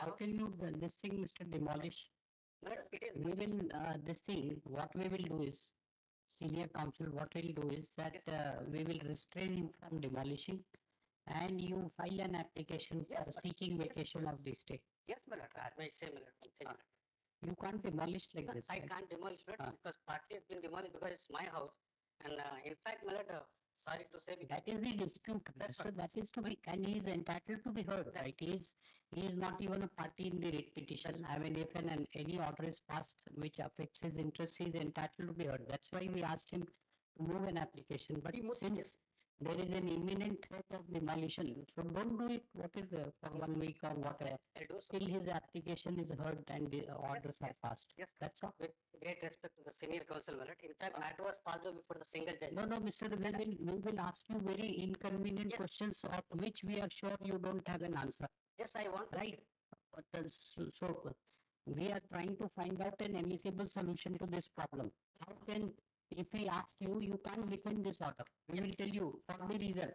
How can you this thing, Mr. Demolish? But it is. We will this thing. What we will do is, senior counsel. What we'll do is that we will restrain him from demolishing, and you file an application Yes, for but- seeking yes, vacation of the stay. Yes, my lord. I may say, my lord, one thing, my lord. You can't demolish like No, this. I right? can't demolish, my lord, because partly it's been demolished because it's my house. And in fact, my lord, sorry to say, That is the dispute. That's So right. that is to be, and he is entitled to be heard, That's right? He is not even a party in the writ petition. I mean, if any order is passed which affects his interest, he is entitled to be heard. That's why we asked him to move an application. But since there is an imminent threat of demolition, so don't do it. What is the for 1 week or whatever? I'll do so. Till his application is heard and the orders are passed. Yes, That's all. with great respect to the senior counsel, my lord. In fact, matter was passed over before the single judge. No, Mr. We will ask you very inconvenient Yes. questions of which we are sure you don't have an answer. Yes, I want. Right. But we are trying to find out an amicable solution to this problem. How can, if we ask you, you can't defend this order. We will tell you for the reason.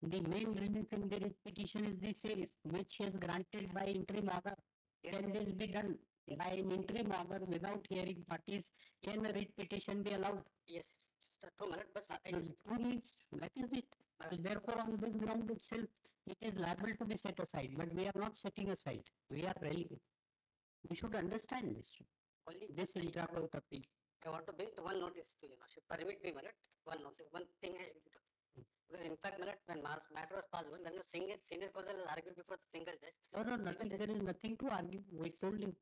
The main relief in the writ petition is the same, which is granted by interim order. Can this be done by an interim order without hearing parties? Can a writ petition be allowed? Yes, just 2 minutes, but I It is 2 weeks. That is it. So therefore, on this ground itself, it is liable to be set aside. But we are not setting aside. We are ready. We should understand this. only This intra-court appeal. I want to bring to one notice to you. Permit me, my lord. One notice, one thing. Because in fact, my lord, when matter was passed, then the senior counsel has argued before the single judge. No, nothing. There is nothing to argue. We told you.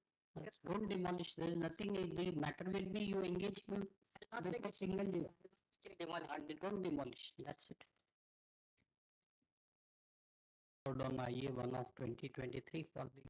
Don't demolish. There is nothing. The matter will be you engage him I'll not before take single day. demolish. Don't demolish. That's it. Hold on IA 1 of 2023 for the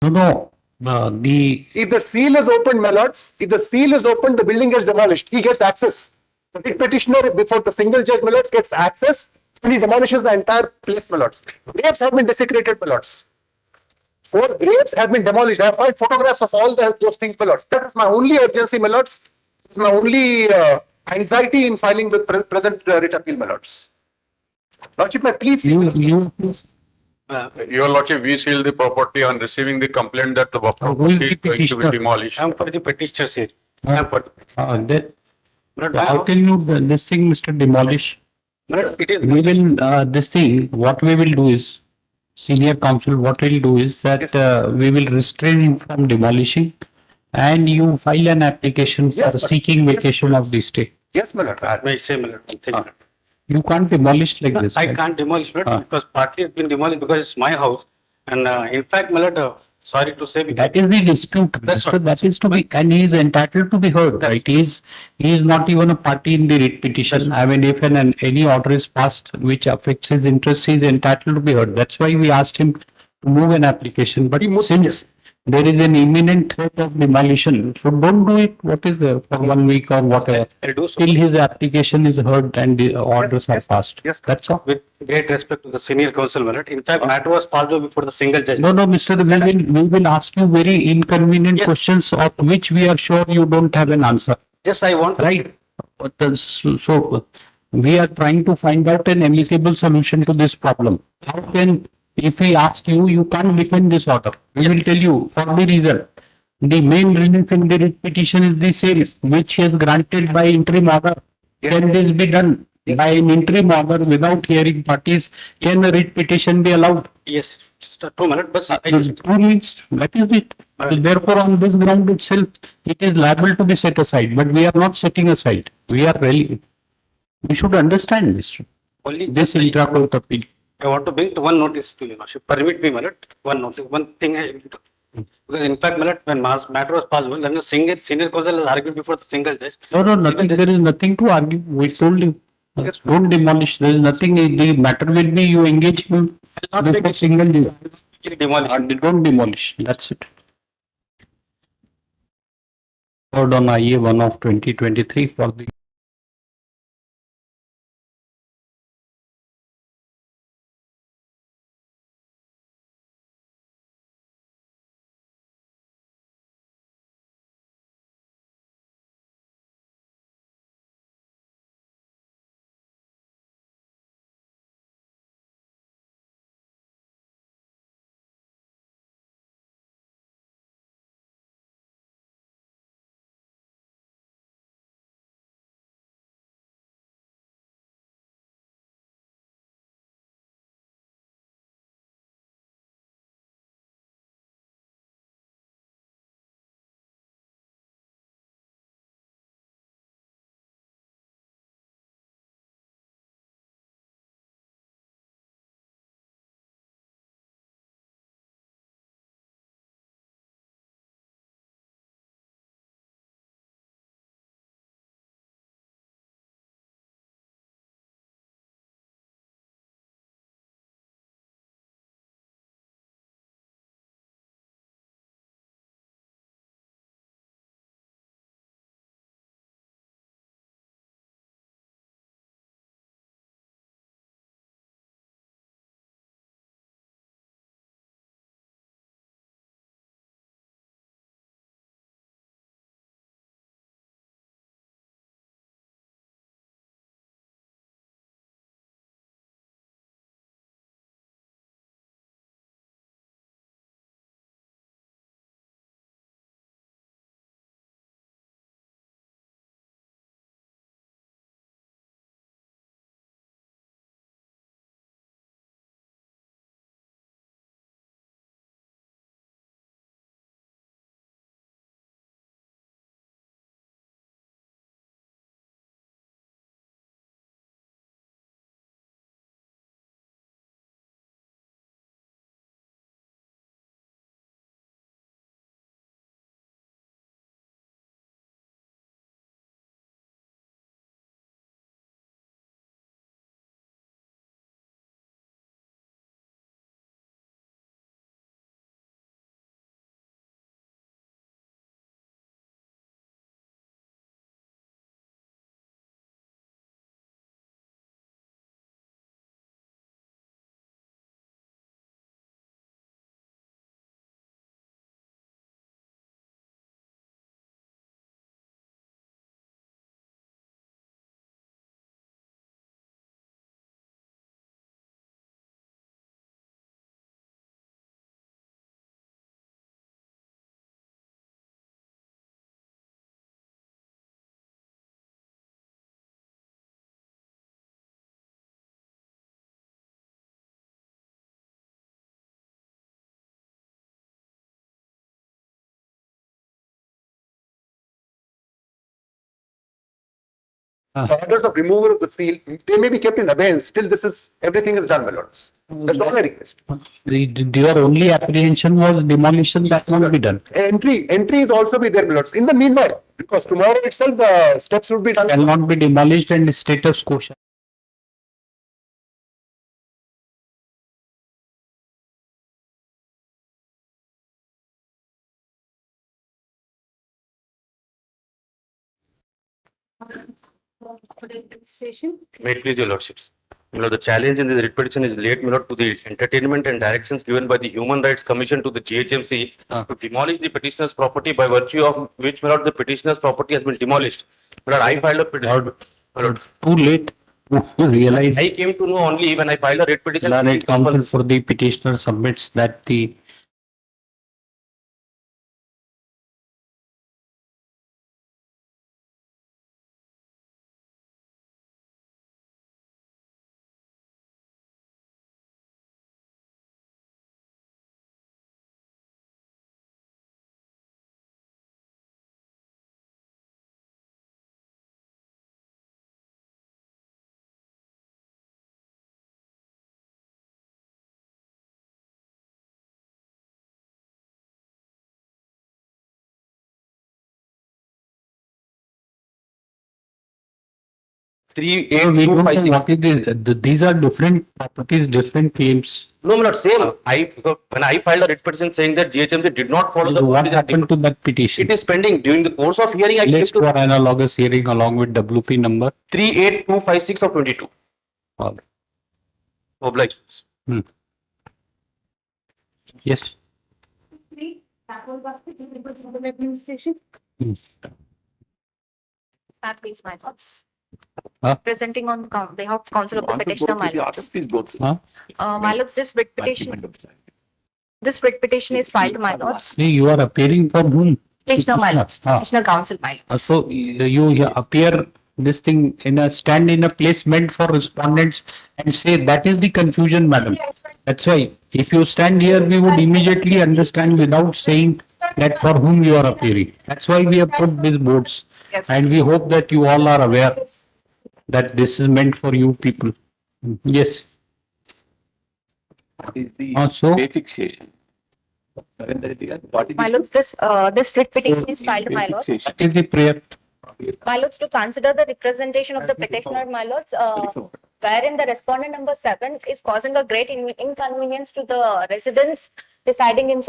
No. If the seal is opened, my lords, if the seal is opened, the building gets demolished. He gets access. The writ petitioner, before the single judge, my lords, gets access and he demolishes the entire place, my lords. Graves have been desecrated, my lords. 4 graves have been demolished. I have 5 photographs of all those things, my lords. That is my only urgency, my lords. It's my only anxiety in filing with present writ appeal, my lords. Lordship, may I please. Please. Your Lordship, we seal the property on receiving the complaint that the Who property is is the going to be petitioner? demolished. I am for the petitioners here. But How can you this thing, Mr. Demolish? it is We will this thing. What we will do is, senior counsel. What we'll do is that we will restrain him from demolishing, and you file an application for Yes, but- seeking yes. vacation of the stay. Yes, my lord. may I say, my lord, one thing. You can't demolish like this. I right? can't demolish, my lord, because partly it's been demolished because it's my house. And in fact, my lord, sorry to say, That is the dispute. That's Mr. what- That is to be, and he is entitled to be heard, right? He is not even a party in the writ petition. I mean, if any order is passed which affects his interest, he is entitled to be heard. That's why we asked him to move an application. But since there is an imminent threat of demolition, so don't do it. What is there for 1 week or whatever? I'll do so. Till his application is heard and the orders are yes, passed. yes. That's all. With great respect to the senior counsel, my lord. In fact, matter was passed over before the single judge. No, Mr. We will ask you very inconvenient Yes. questions of which we are sure you don't have an answer, Just I want to. right? So we are trying to find out an amicable solution to this problem. How can, if we ask you, you can't defend this order. We will tell you for the reason. The main relief in the writ petition is the same, which is granted by interim order. Can this be done by an interim order without hearing parties? Can a writ petition be allowed? Yes, just 2 minutes, but I Those just, 2 weeks, that is it. So therefore, on this ground itself, it is liable to be set aside, but we are not setting aside. We are really, we should understand this, only this intra-court appeal. I want to bring to one notice to your lordship. Permit me, my lord, one notice, one thing because in fact, my lord, when matter was passed, when the senior counsel has argued before the single judge. Nothing, there is nothing to argue. We told you, don't demolish. There is nothing, the matter will be you engage him before single day. Demolish. Don't demolish, that's it. Heard on IA 1 of 2023 for the orders of removal of the seal, they may be kept in abeyance till everything is done, my lords. That's all I request. Your only apprehension was demolition that won't be done. Entry is also be there, my lords. In the meanwhile, because tomorrow itself the steps will be done. Cannot be demolished and status quo. May it please your lordships. The challenge in this writ petition is laid, to the entertainment and directions given by the Human Rights Commission to the GHMC to demolish the petitioner's property, by virtue of which, the petitioner's property has been demolished. I filed a petition. Too late to realize. I came to know only when I filed a writ petition. Learned counsel for the petitioner submits that the Three, we eight, don't two, know five, six. what is this. These are different properties, different claims. No, same. When I filed a writ petition saying that GHMC did not follow the What procedure, happened to that petition? it is pending. During the course of hearing, I came List to for analogous hearing along with WP number. 38256 of 22. All. Obliged. Yes. Administration. Please, my thoughts. Huh? Presenting on behalf of Council of the Petitioner, my lords. Please go through. My lords, this writ petition is filed, my lords. See, you are appearing for whom? Petitioner, my lords. Ah. Petitioner Council, my lords. So you appear this thing stand in a place meant for respondents and say that is the confusion, madam. That's why if you stand here, we would immediately understand without saying that for whom you are appearing. That's why we have put these boards. Yes. And we hope that you all are aware that this is meant for you people. Yes. What is the So pay fixation? What is My lords, this writ petition is filed, my lords. fixation? that is the prayer. My lords, to consider the representation of the petitioner, my lords, wherein the respondent number 7 is causing a great inconvenience to the residents residing in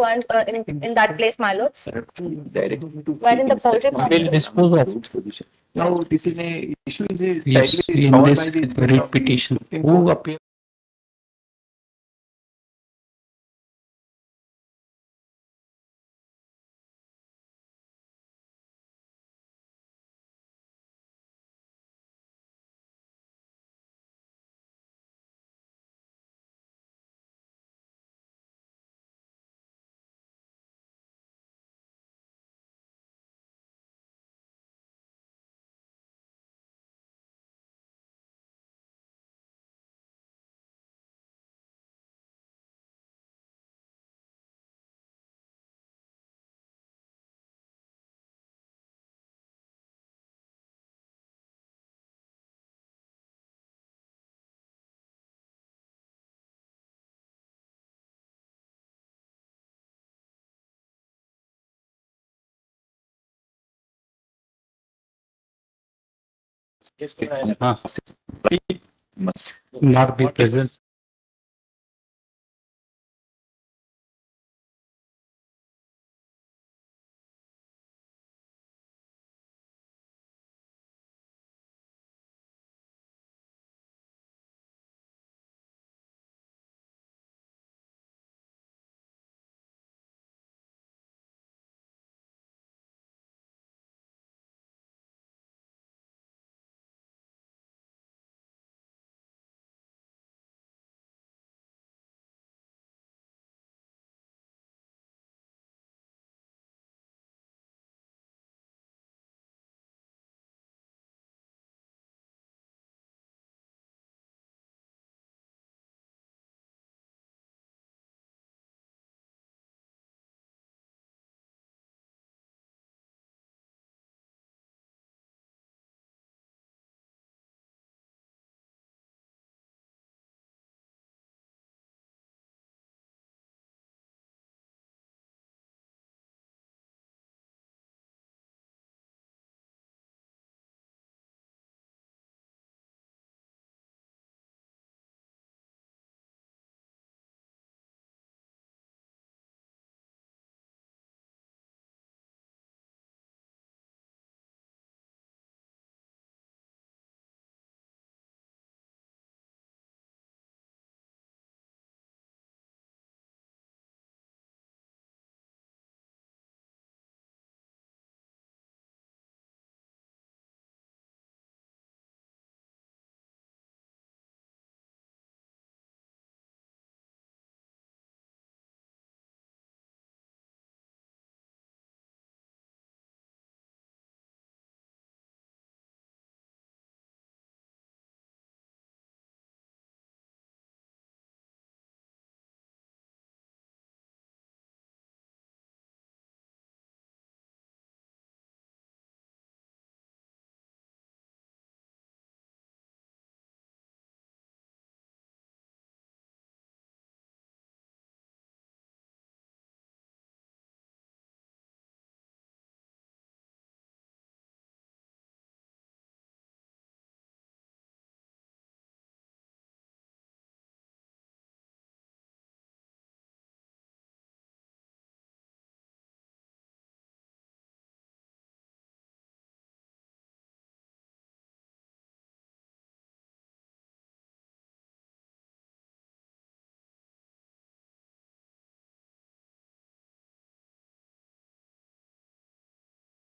in that place, my lords. Wherein the poultry farm. Will dispose of. Now, this is a issue is Yes, slightly in covered this by the writ petition. Who appear not be present?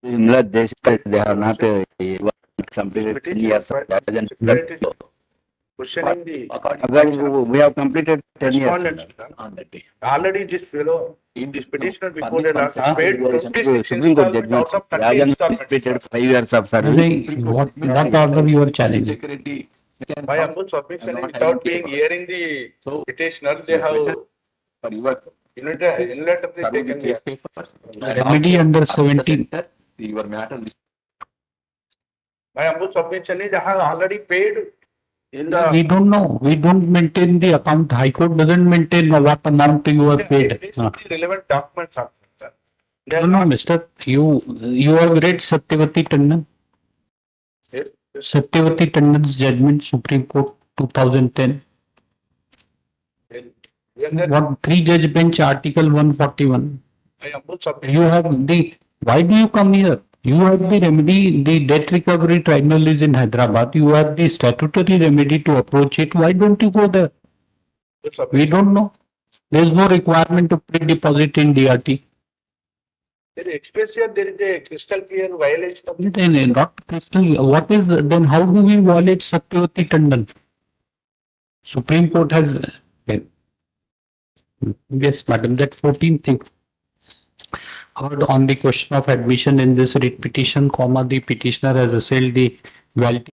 They said they have not even completed 10 years of doesn't. Questioning the Again, we have completed 10 years. respondents. Already this fellow, In this this petitioner before furnace the last concept, paid Supreme 26 Court installment judgment, out of 30 Rajan installments. disputed 5 years of service. What order you are challenging? security. My humble submission is without being hearing the petitioner, they have For your unilaterally submit the taken case the papers. Remedy under 17. Your matter. my humble submission is I have already paid in We the. don't know. We don't maintain the account. High Court doesn't maintain what amount you have paid. These are the relevant documents are there. They No, are no, not. mister. You have read Satyavati Tandon. Satyavati Tandon's judgment, Supreme Court, 2010. What 3-judge bench, Article 141. My humble submission. You have the, why do you come here? You have the remedy, the debt recovery tribunal is in Hyderabad. You have the statutory remedy to approach it. Why don't you go there? We don't know. There is no requirement to pre-deposit in DRT. There is expressly there is a crystal clear violation of the. Then not crystal. What is then? How do we violate Satyavati Tandon? Supreme Court has. Yes, madam. That 14th thing. Heard on the question of admission in this writ petition, comma, the petitioner has assailed the validity.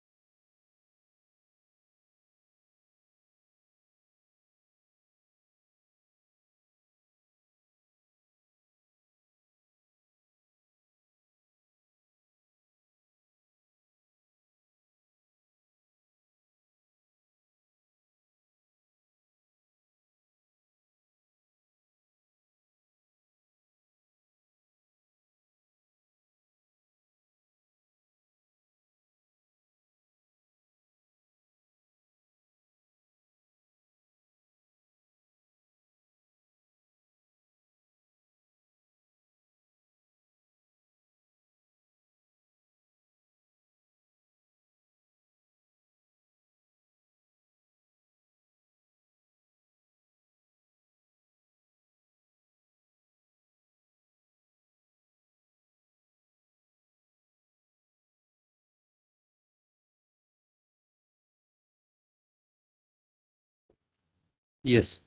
Yes.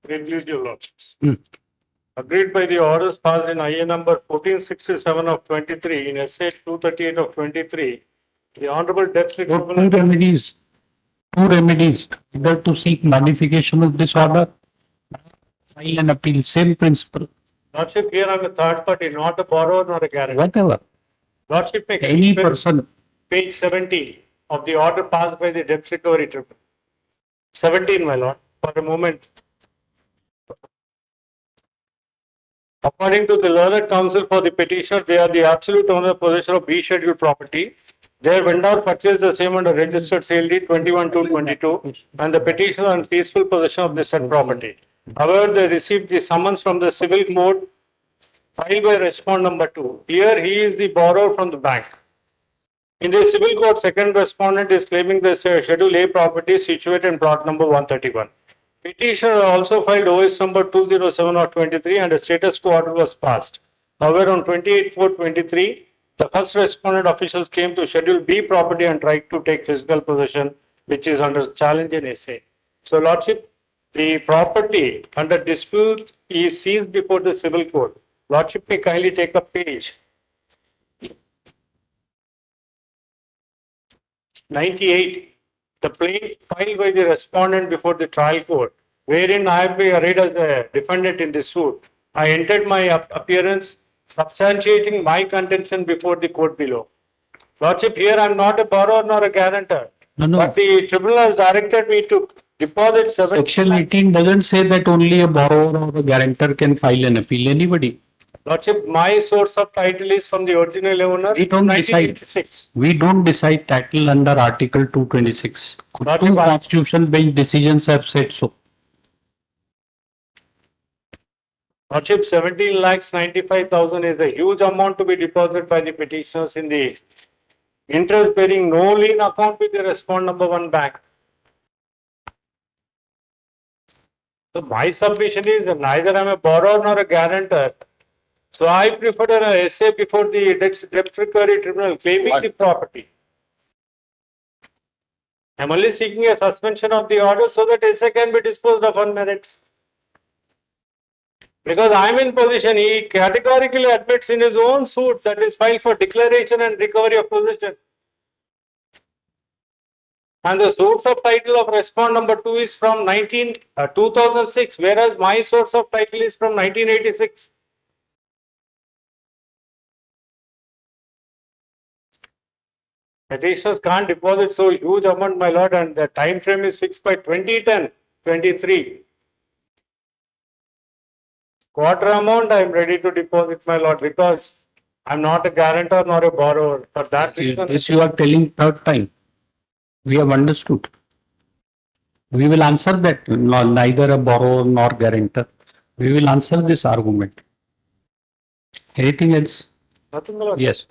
Agreed, your lordships. Hmm. Agreed by the orders passed in IA number 1467 of 23 in SA 238 of 23. The Honorable Debt So Recovery. two remedies, either to seek modification of this order, file an appeal, same principle, Lordship, here I'm a third party, not a borrower nor a guarantor. whatever. Lordship, may Any keep person, page 70 of the order passed by the Debt Recovery Tribunal. 17, my lord, for a moment. According to the learned counsel for the petitioner, they are the absolute owner possessor of B scheduled property. Their vendor purchased the same under registered sale deed 21/2/22 and the petitioner in peaceful possession of the said property. However, they received the summons from the civil court filed by respondent number 2. Here he is the borrower from the bank. In the civil court, second respondent is claiming the schedule A property situated in plot number 131. Petitioner also filed OS number 207 or 23 and a status quo order was passed. However, on 28/4/23, the first respondent officials came to schedule B property and tried to take physical possession, which is under challenge in SA. So, Lordship, the property under dispute is seized before the civil court. Lordship may kindly take a page 98. The plaint filed by the respondent before the trial court, wherein I have been arrayed as a defendant in this suit. I entered my appearance substantiating my contention before the court below. Lordship, here I am not a borrower nor a guarantor. No. But the tribunal has directed me to deposit 7. Section 18 doesn't say that only a borrower or a guarantor can file an appeal, anybody. Lordship, my source of title is from the original owner. We don't decide. 1986. We don't decide title under Article 226. Two constitutional bench decisions have said so. Lordship, 17,95,000 is a huge amount to be deposited by the petitioners in the interest bearing no lien account with the respondent number 1 bank. So my submission is that neither I'm a borrower nor a guarantor. So I prefer an essay before the debt recovery tribunal claiming the property. I'm only seeking a suspension of the order so that essay can be disposed of on merits. Because I'm in position, he categorically admits in his own suit that is filed for declaration and recovery of possession. And the source of title of respond number 2 is from 2006, whereas my source of title is from 1986. Petitioners can't deposit so huge amount, my lord, and the time frame is fixed by 2010, 23. Quarter amount I am ready to deposit, my lord, because I'm not a guarantor nor a borrower. For that reason, This you are telling third time. We have understood. We will answer that, neither a borrower nor guarantor. We will answer this argument. Anything else? nothing, my lord. Yes.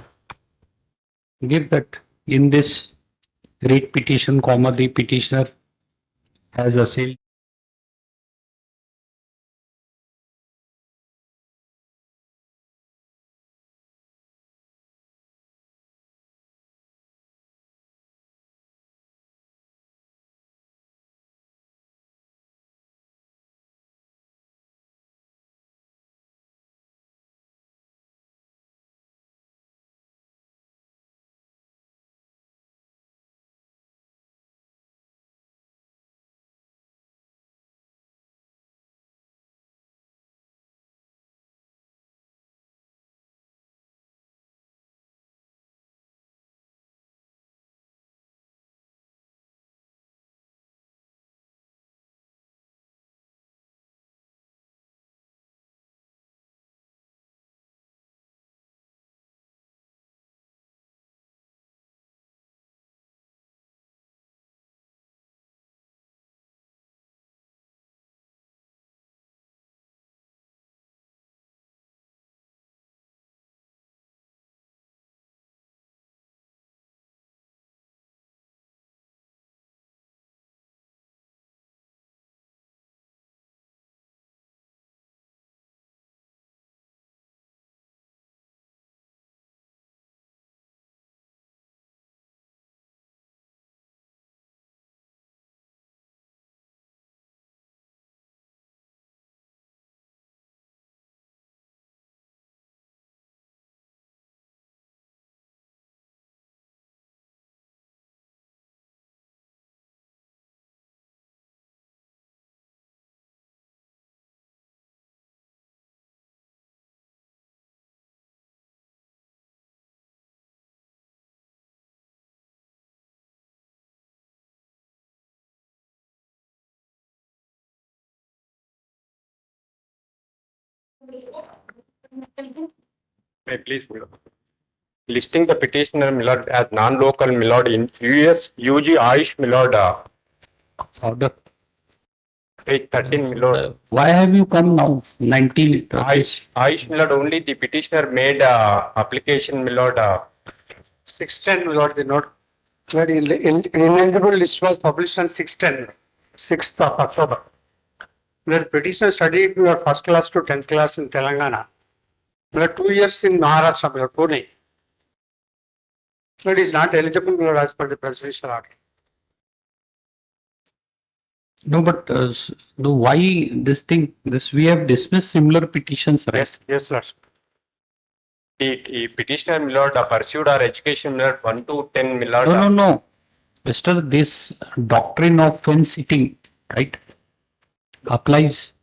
Give that in this writ petition, the petitioner has assailed. May please, my lord. Listing the petitioner, my lord, as non-local, my lord, in US, UG Ayush, my lord, Order. page 13, my lord. Why have you come now? 19. Ayush, my lord, only the petitioner made application, my lord. 610, my lord, the note. Lord, ineligible list was published on 610, 6th of October. Lord, petitioner studied your first class to 10th class in Telangana. Lord, 2 years in Maharashtra, Lord, Pune. Lord, is not eligible, Lord, as per the presidential order. No, but why this thing? We have dismissed similar petitions, right? Yes, yes, Lord. The petitioner, my lord, pursued our education, my lord, 1 to 10, my lord. No. Mr. This doctrine of fence sitting, right, applies.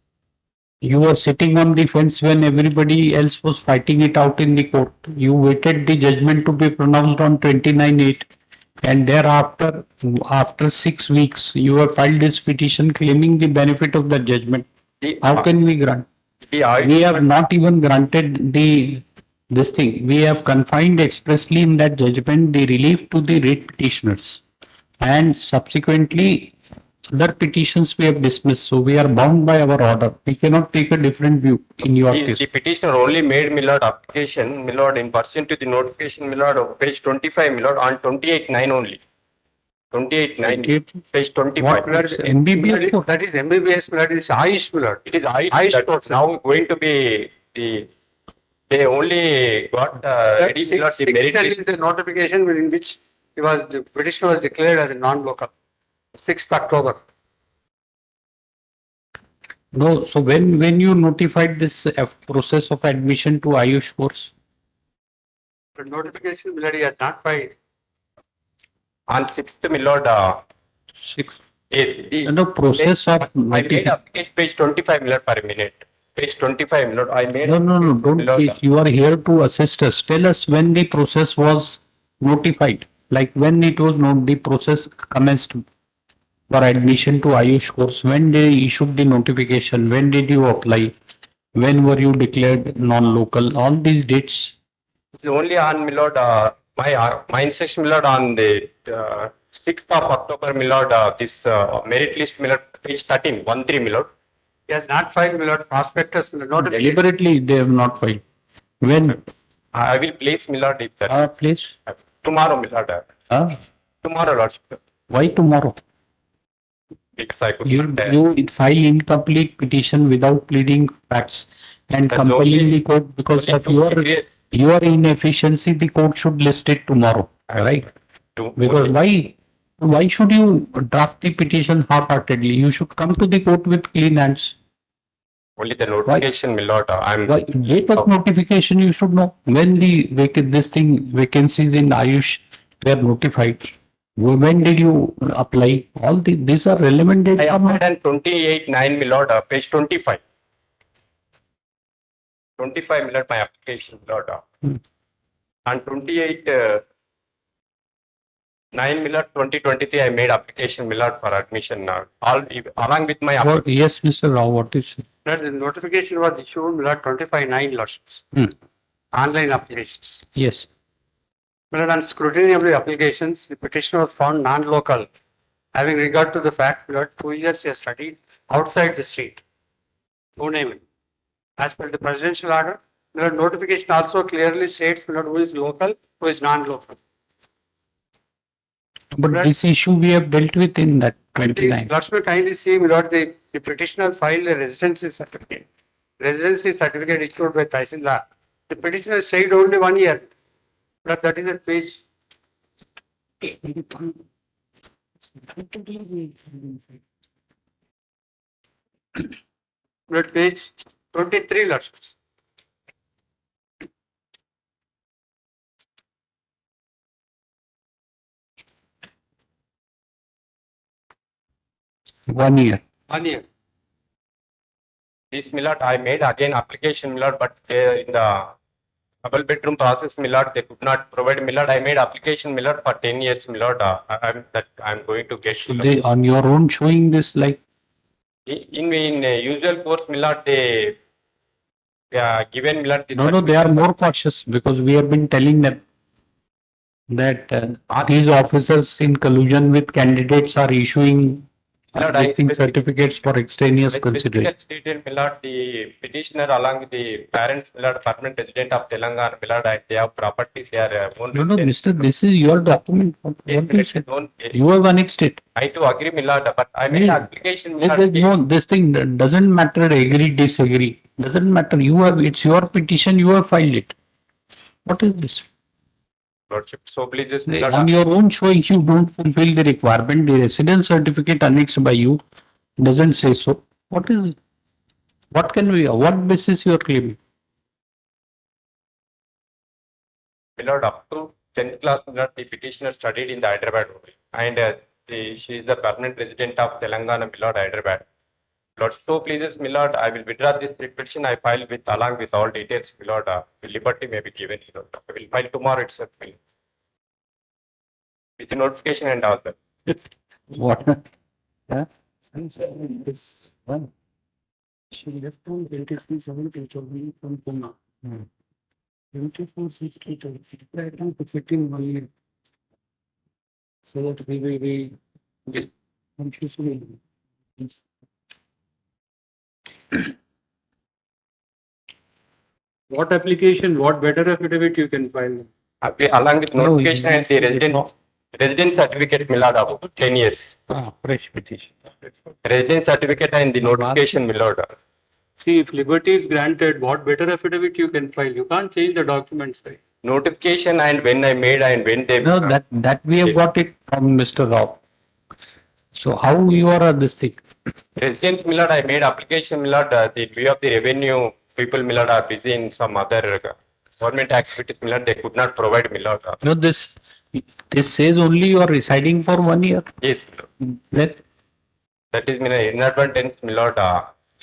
You were sitting on the fence when everybody else was fighting it out in the court. You waited the judgment to be pronounced on 29/8, and thereafter, after 6 weeks, you have filed this petition claiming the benefit of the judgment. How can we grant? We have not even granted this thing. We have confined expressly in that judgment the relief to the writ petitioners, and subsequently other petitions we have dismissed. So we are bound by our order. We cannot take a different view in your case. The petitioner only made, my lord, application, my lord, in pursuant to the notification, my lord, of page 25, my lord, on 28/9 only. 28-9, page What 25. blood? MBBS code? That is MBBS blood, is Ayush blood. It is I Ayush that code, sir. now going to be they only got ready milord the merit That list. is the notification in which the petitioner was declared as a non-local, 6th October. No, so when you notified this process of admission to Ayush course? The notification bloody has not filed. On 6th milord, Six. yes, The process of I made notification. application page 25 milord per minute. Page 25 milord, I made. No, don't milord, teach. You are here to assist us. Tell us when the process was notified, like when it was not the process commenced for admission to Ayush course. When they issued the notification? When did you apply? When were you declared non-local? All these dates. It's only on milord, my instruction milord on the 6th of October milord, this merit list milord, page 13, 13 milord. He has not filed milord prospectus notification. Deliberately, they have not filed. When? I will place milord if that. Please. Tomorrow milord. Tomorrow lordship. Why tomorrow? Because I could. You file incomplete petition without pleading facts and That's compelling only- the court because only of to your inefficiency. The court should list it tomorrow, right? Because why should you draft the petition half-heartedly? You should come to the court with clean hands. Only the notification milord, I'm. Why date of notification you should know when the vacancies in Ayush were notified. When did you apply? All these are relevant dates. I applied on 28-9 milord, page 25. 25 milord my application milord. On 28-9 milord 2023 I made application milord for admission all along with my Yes, Mr. Rao, what is it? The notification was issued milord 25/9 lorships. Online applications. Yes. Milord, on scrutiny of the applications, the petitioner was found non-local, having regard to the fact that 2 years he has studied outside the state. No naming. As per the presidential order, milord, notification also clearly states milord, who is local, who is non-local. But this issue we have dealt with in that 29. Lordship, kindly see, milord, the petitioner filed a residency certificate. Residency certificate issued by Tahsildar. The petitioner stayed only 1 year. But that is at page. At page 23, Lordships. One year. 1 year. this milord I made again application milord, but in the double bedroom process milord they could not provide milord. I made application milord for 10 years milord. I'm going to get. So they on your own showing this like in usual course milord they given milord this. no, they are more cautious because we have been telling them that these officers in collusion with candidates are issuing certificates for extraneous consideration. Stated milord, the petitioner along with the parents milord, permanent resident of Telangana milord, they have properties, they are own. No, Mister, this is your document. What you said? You have annexed it. I do agree milord, but I made application milord. No, this thing doesn't matter. Agree, disagree. Doesn't matter. You have, it's your petition. You have filed it. What is this? Lordship, so please just On your own showing, you don't fulfill the requirement. The residence certificate annexed by you doesn't say so. What is it? What can we? What basis you are claiming? milord, up to 10th class milord, the petitioner studied in the Hyderabad only, and she is the permanent resident of Telangana milord, Hyderabad. Lord, so please, milord, I will withdraw this petition. I file with along with all details, milord. Liberty may be given. Milord. I will file tomorrow itself. With the notification and all that. What? Yeah. This one. She left on 23/7 from Pune. 24/6 right now to 15 1 year. So that we consciously. What application? What better affidavit you can file? Along with notification and the resident. Residence certificate, my lord, about 10 years. Fresh petition. Residence certificate and the notification, my lord. See, if liberty is granted, what better affidavit you can file? You can't change the documents, right? Notification and when I made and when they. No, that we have got it from Mr. Rao. So how you are this thing? Residence, my lord, I made application, my lord, the view of the revenue, people, my lord, are busy in some other government activities, my lord, they could not provide, my lord. No, this says only you are residing for 1 year. Yes, Then that is my inadvertence, my lord.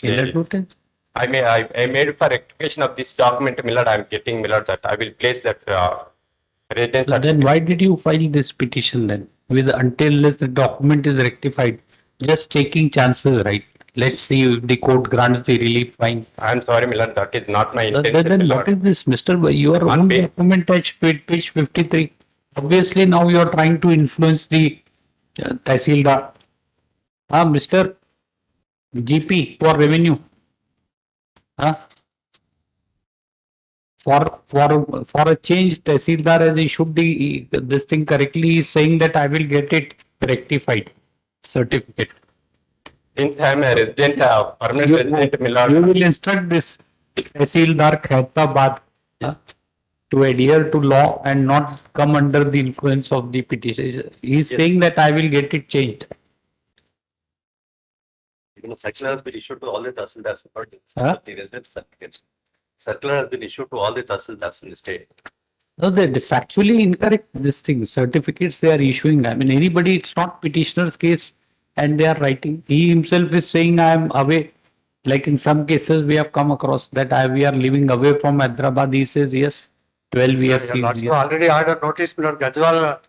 inadvertence. I made for rectification of this document, my lord, I am getting, my lord, that I will place that residence. So then why did you file this petition then? With until the document is rectified, just taking chances, right? Let's see if the court grants the relief, fine. I am sorry, my lord, that is not my intention. Then what is this, Mr. Your own document at page 53. Obviously now you are trying to influence the Tehsildar. Mr. GP for revenue. For a change, Tehsildar has issued this thing correctly. He is saying that I will get it rectified certificate. Since I am a resident, permanent resident, my lord. You will instruct this Tehsildar Khairabad to adhere to law and not come under the influence of the petition. He is saying that I will get it changed. Even a circular has been issued to all the Tehsildars about The residence certificates. Circular has been issued to all the Tehsildars in the state. No, they factually incorrect this thing. Certificates they are issuing. I mean, anybody, it's not petitioner's case and they are writing. He himself is saying I am away. Like in some cases we have come across that we are living away from Hyderabad. He says yes. 12 years. Already had a notice, Gajwal.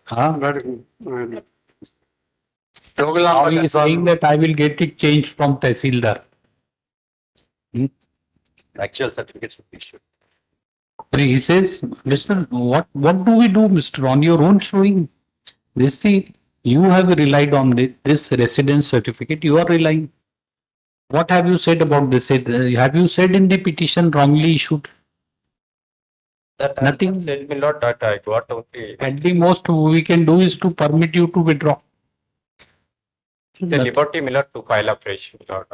Now he is saying that I will get it changed from Tehsildar. Actual certificates would be issued. He says, Mr. What do we do, Mr. On your own showing? This thing, you have relied on this residence certificate, you are relying. What have you said about this? Have you said in the petition wrongly issued? That Nothing. Said, my lord, that I got only. At the most we can do is to permit you to withdraw. The liberty, my lord, to file a fresh, my lord.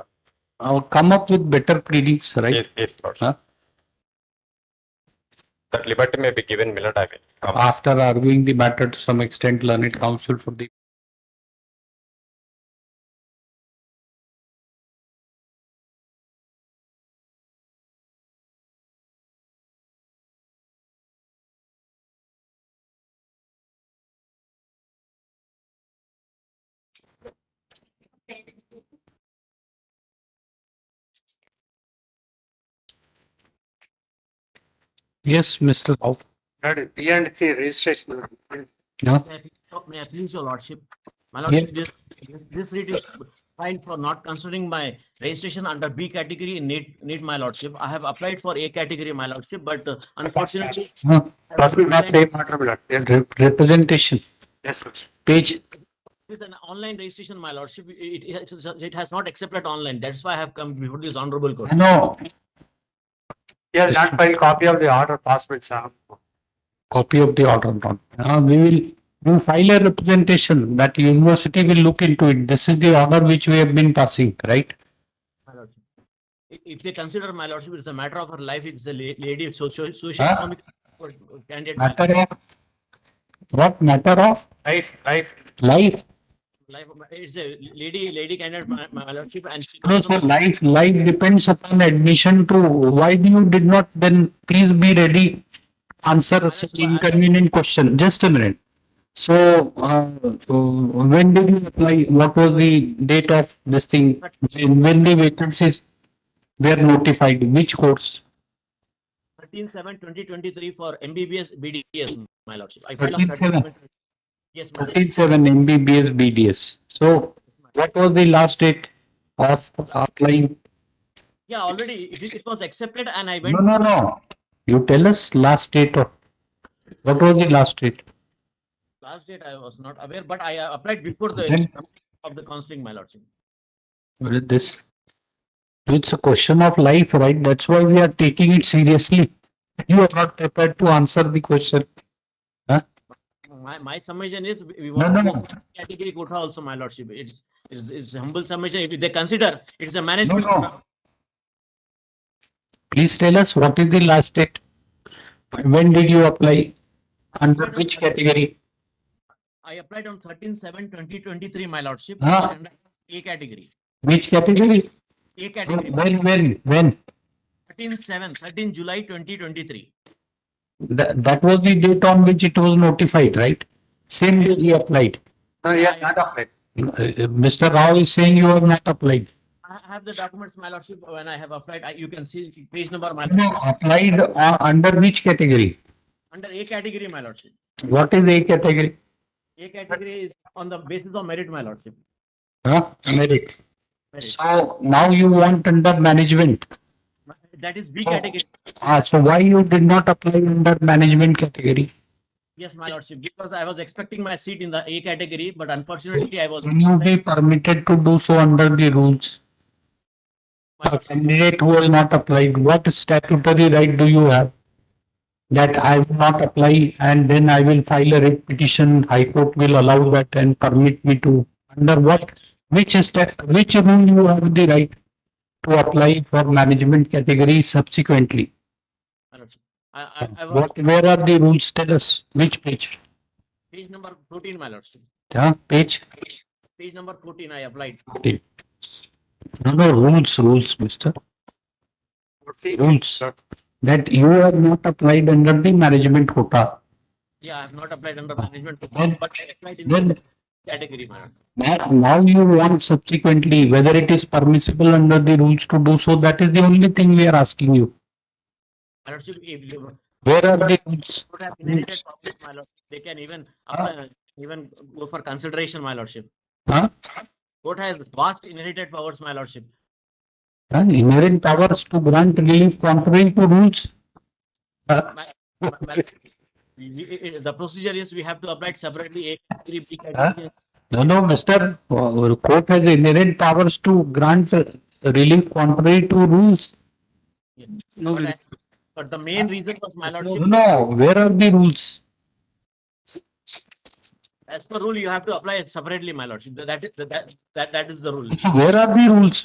Come up with better pleadings, right? Yes, lord. That liberty may be given, my lord, I will come. After arguing the matter to some extent, learned counsel for the Yes, Mr. Rao. P&C registration. Yeah. May I please your lordship? My Yes. lordship, this writ is filed for not considering my registration under B category in need my lordship. I have applied for A category, my lordship, but unfortunately. Representation. Yes, sir. Page. With an online registration, my lordship, it has not accepted online. That's why I have come before this honorable court. No. Yes, not file copy of the order passed with Sam. Copy of the order. You file a representation that university will look into it. This is the order which we have been passing, right? My lordship. If they consider my lordship, it's a matter of her life. It's a lady, socio-economic candidate. Matter of what? Matter of life. It's a lady candidate, my lordship, and she No, so life depends upon admission to. Why you did not then? Please be ready. Answer such inconvenient question. Just a minute. So, when did you apply? What was the date of this thing? When the vacancies were notified? Which course? 13/7/2023 for MBBS BDS, my lordship. I filed on 13/7. Yes, my lordship. 13/7 MBBS BDS. So, what was the last date of applying? Yeah, already it was accepted, and I went. No. You tell us last date of. What was the last date? Last date I was not aware, but I applied before the of the counseling, my lordship. This. It's a question of life, right? That's why we are taking it seriously. You are not prepared to answer the question. Huh? my submission is we No, want no, to go no. for category quota also, my lordship. It's humble submission. If they consider it's a No, management. no. Please tell us what is the last date? When did you apply? Under which category? I applied on 13/7/2023, my lordship, Huh? under A category. Which category? A category. When? 13 July 2023. That was the date on which it was notified, right? Same day he applied. No, he has not applied. Mr. Rao is saying you have not applied. I have the documents, my lordship. When I have applied, you can see page number, my No, lordship. applied under which category? Under A category, my lordship. What is A category? A category is on the basis of merit, my lordship. Huh? Merit. Merit. So now you want under management. That is B category. So why you did not apply under management category? Yes, my lordship, because I was expecting my seat in the A category, but unfortunately I was. Can you be permitted to do so under the rules? A candidate who has not applied, what statutory right do you have? That I will not apply and then I will file a writ petition, High Court will allow that and permit me to, under what, which rule you have the right to apply for management category subsequently? My lordship, I was Where are the rules? Tell us, which page? page number 14, my lordship. Page? Page number 14, I applied. No, rules, mister. Rules. That you have not applied under the management quota. Yeah, I have not applied under management, but I applied in Then the category, my lordship. now you want subsequently whether it is permissible under the rules to do so. That is the only thing we are asking you. My lordship, Where are the rules? would have inherited powers, my lordship. They can even apply, even go for consideration, my lordship. Huh? Court has vast inherited powers, my lordship. Inherent powers to grant relief contrary to rules. The procedure is we have to apply it separately. A category, B category. No, mister. Court has inherent powers to grant relief contrary to rules. But the main reason was, my lordship. No, where are the rules? As per rule, you have to apply it separately, my lordship. That is the rule. So where are the rules?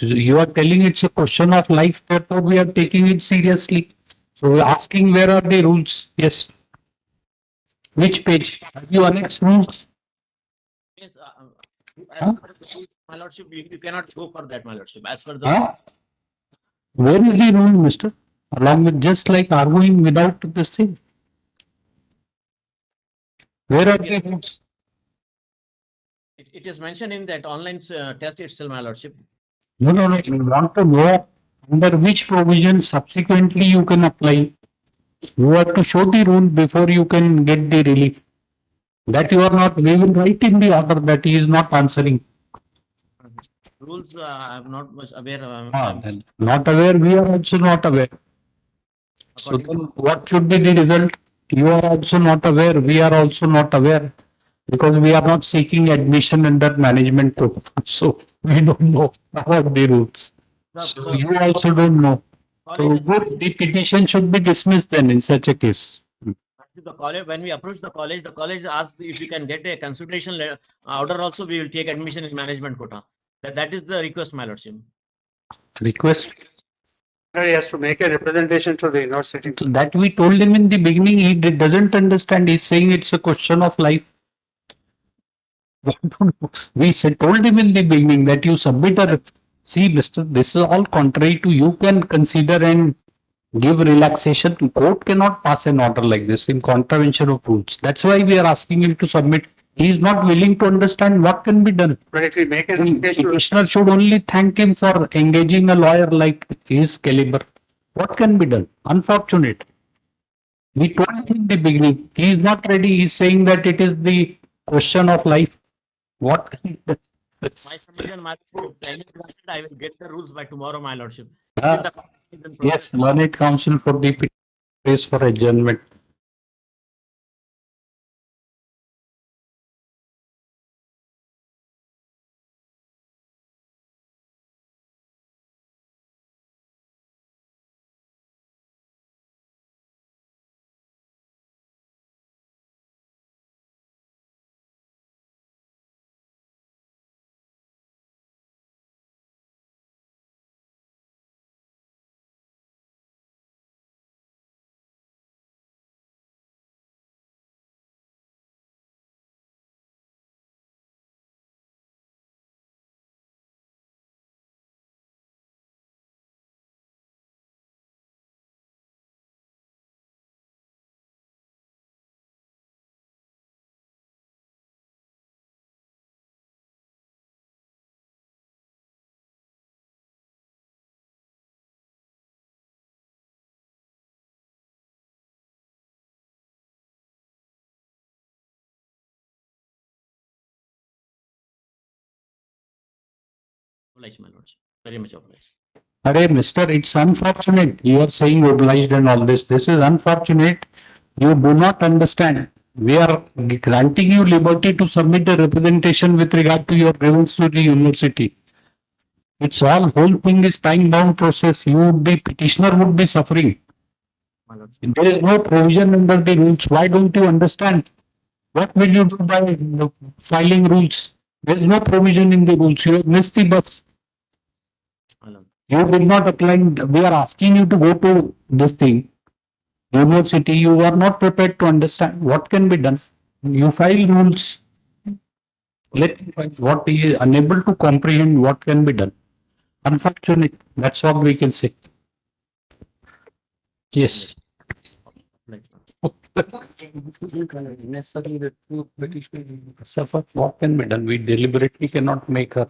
You are telling it's a question of life, therefore we are taking it seriously. So we're asking where are the rules? Yes. Which page? Have you annexed rules? Yes, as per the rule, my lordship, you cannot go for that, my lordship. As per the Huh? Where is the rule, mister? Along with just like arguing without this thing. Where are the rules? it is mentioned in that online test itself, my lordship. No. We want to know under which provision subsequently you can apply. You have to show the rule before you can get the relief. That you are not, we will write in the order that he is not answering. Rules, I am not much aware. Not aware, we are also not aware. So then what should be the result? You are also not aware, we are also not aware. Because we are not seeking admission under management code. So we don't know about the rules. So you also don't know. So the petition should be dismissed then in such a case. The college, when we approach the college asks if you can get a consideration order also, we will take admission in management quota. That is the request, my lordship. Request? He has to make a representation to the university. That we told him in the beginning, he doesn't understand. He's saying it's a question of life. We told him in the beginning that you submit a, see, mister, this is all contrary to you can consider and give relaxation. Court cannot pass an order like this in contravention of rules. That's why we are asking him to submit. He is not willing to understand what can be done. But if we make an Petitioner should only thank him for engaging a lawyer like his caliber. What can be done? Unfortunate. We told him in the beginning. He is not ready. He is saying that it is the question of life. What? My submission, my lordship, I will get the rules by tomorrow, my lordship. Yes, learned counsel for the case for adjournment. Obliged, my lordship. Very much obliged. Arey, mister, it's unfortunate. You are saying obliged and all this. This is unfortunate. You do not understand. We are granting you liberty to submit a representation with regard to your grievance to the university. It's all, whole thing is time bound process. You would be, petitioner would be suffering. My lordship. There is no provision under the rules. Why don't you understand? What will you do by filing rules? There is no provision in the rules. You have missed the bus. My lord. You did not apply. We are asking you to go to this thing, university. You are not prepared to understand what can be done. You file rules. What he is unable to comprehend what can be done. Unfortunate. That's all we can say. Yes. Necessary that you suffer. What can be done? We deliberately cannot make her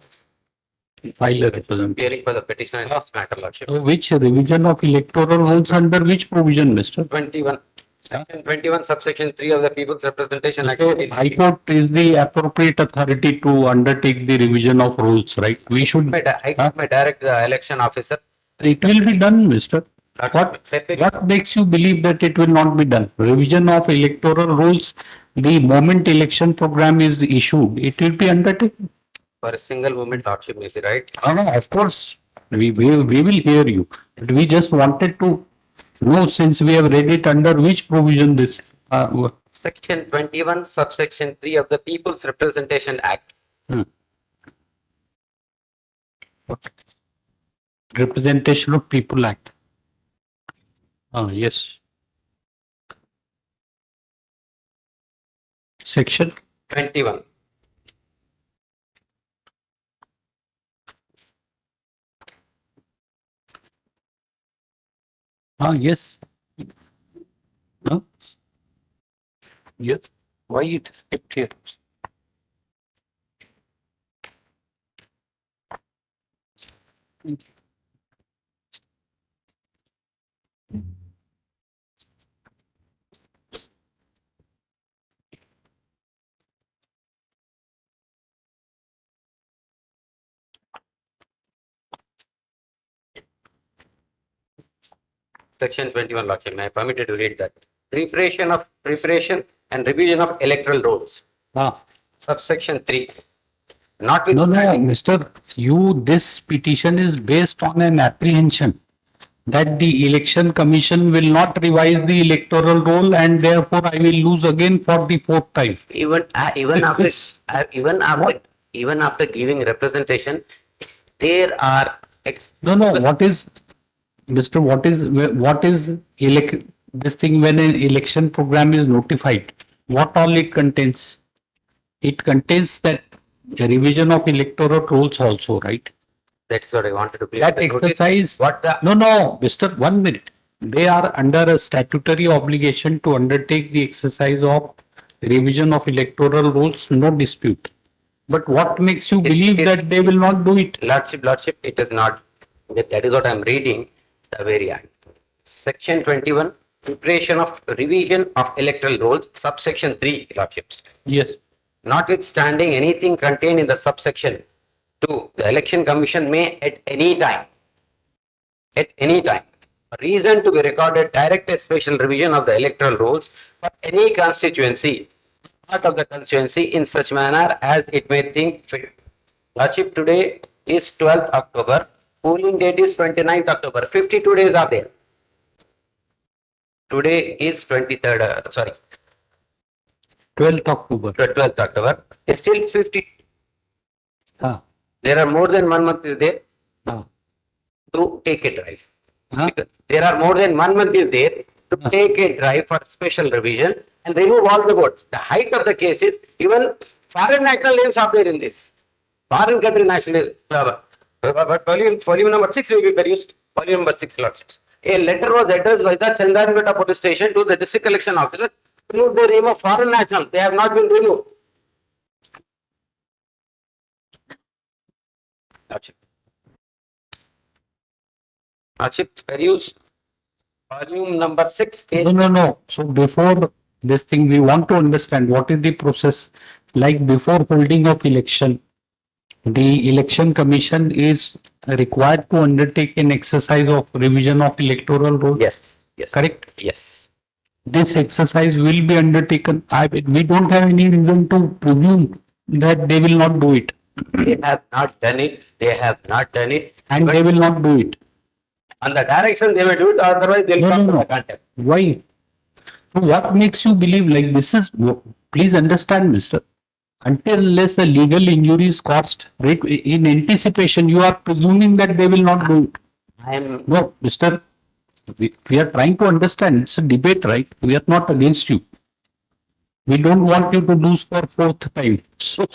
file a representation. Hearing for the petitioner in this matter, lordship. So which revision of electoral rules under which provision, Mr.? 21. Section 21 subsection 3 of the People's Representation Act. So High Court is the appropriate authority to undertake the revision of rules, right? We should. I may direct the election officer. It will be done, Mr. What makes you believe that it will not be done? Revision of electoral rules, the moment election program is issued, it will be undertaken. For a single moment, lordship may be right. No, of course, we will hear you. But we just wanted to know, since we have read it, under which provision this. Section 21 subsection 3 of the People's Representation Act. Representation of People Act. Yes. Section 21. Yes. No? Yes. Why it skipped here? Section 21, lordship. May I permitted to read that? Preparation and revision of electoral rolls. Subsection 3. No, Mr. This petition is based on an apprehension that the election commission will not revise the electoral roll and therefore I will lose again for the fourth time. Even after giving representation, there are what is, Mr. What is this thing when an election program is notified? What all it contains? It contains that revision of electoral rules also, right? That's what I wanted to clear. That exercise. No, Mr. 1 minute. They are under a statutory obligation to undertake the exercise of revision of electoral rules, no dispute. But what makes you believe that they will not do it? Lordship, it is not. That is what I am reading, the very act. Section 21, preparation of revision of electoral rolls, subsection 3, lordships. Yes. Notwithstanding anything contained in the subsection 2, the election commission may at any time, reason to be recorded, direct a special revision of the electoral rolls for any constituency, part of the constituency in such manner as it may think fit. Lordship, today is 12th October, polling date is 29th October, 52 days are there. Today is 12th October. It's still 50. There are more than 1 month is there to take a drive. There are more than 1 month is there to take a drive for special revision and remove all the votes. The height of the case is even foreign national names are there in this. Foreign country national but volume number 6 will be produced. Volume number 6, lordships. A letter was addressed by the Chandarpeta police station to the district election officer to remove the name of foreign national. They have not been removed. Lordship, peruse volume number 6. No. So before this thing, we want to understand what is the process like before holding of election. the election commission is required to undertake an exercise of revision of electoral rolls. Yes, yes. Correct? Yes. This exercise will be undertaken. We don't have any reason to presume that they will not do it. They have not done it. They have not done it. And they will not do it. On the direction they may do it, otherwise they'll come to the contempt. Why? What makes you believe like this is, please understand, mister, until unless a legal injury is caused, right, in anticipation, you are presuming that they will not do it. No, mister, we are trying to understand. It's a debate, right? We are not against you. We don't want you to lose for fourth time. So,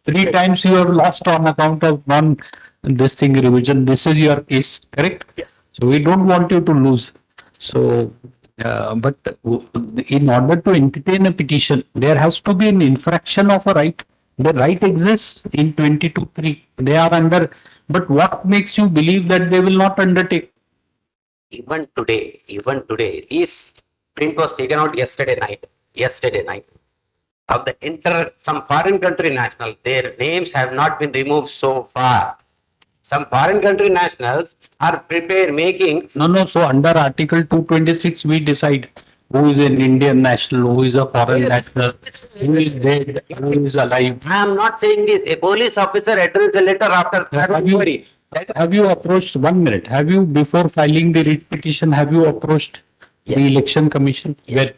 3 times you have lost on account of one, this thing revision. This is your case, correct? Yes. So we don't want you to lose. So, but in order to entertain a petition, there has to be an infraction of a right. The right exists in 22(3). They are under, but what makes you believe that they will not undertake? Even today, this print was taken out yesterday night. Of the some foreign country national, their names have not been removed so far. Some foreign country nationals are making. No. So under Article 226, we decide who is an Indian national, who is a foreign national, who is dead, who is alive. I am not saying this. A police officer addressed a letter after inquiry. Have you approached, 1 minute, have you, before filing the writ petition, have you approached the election commission? Yes.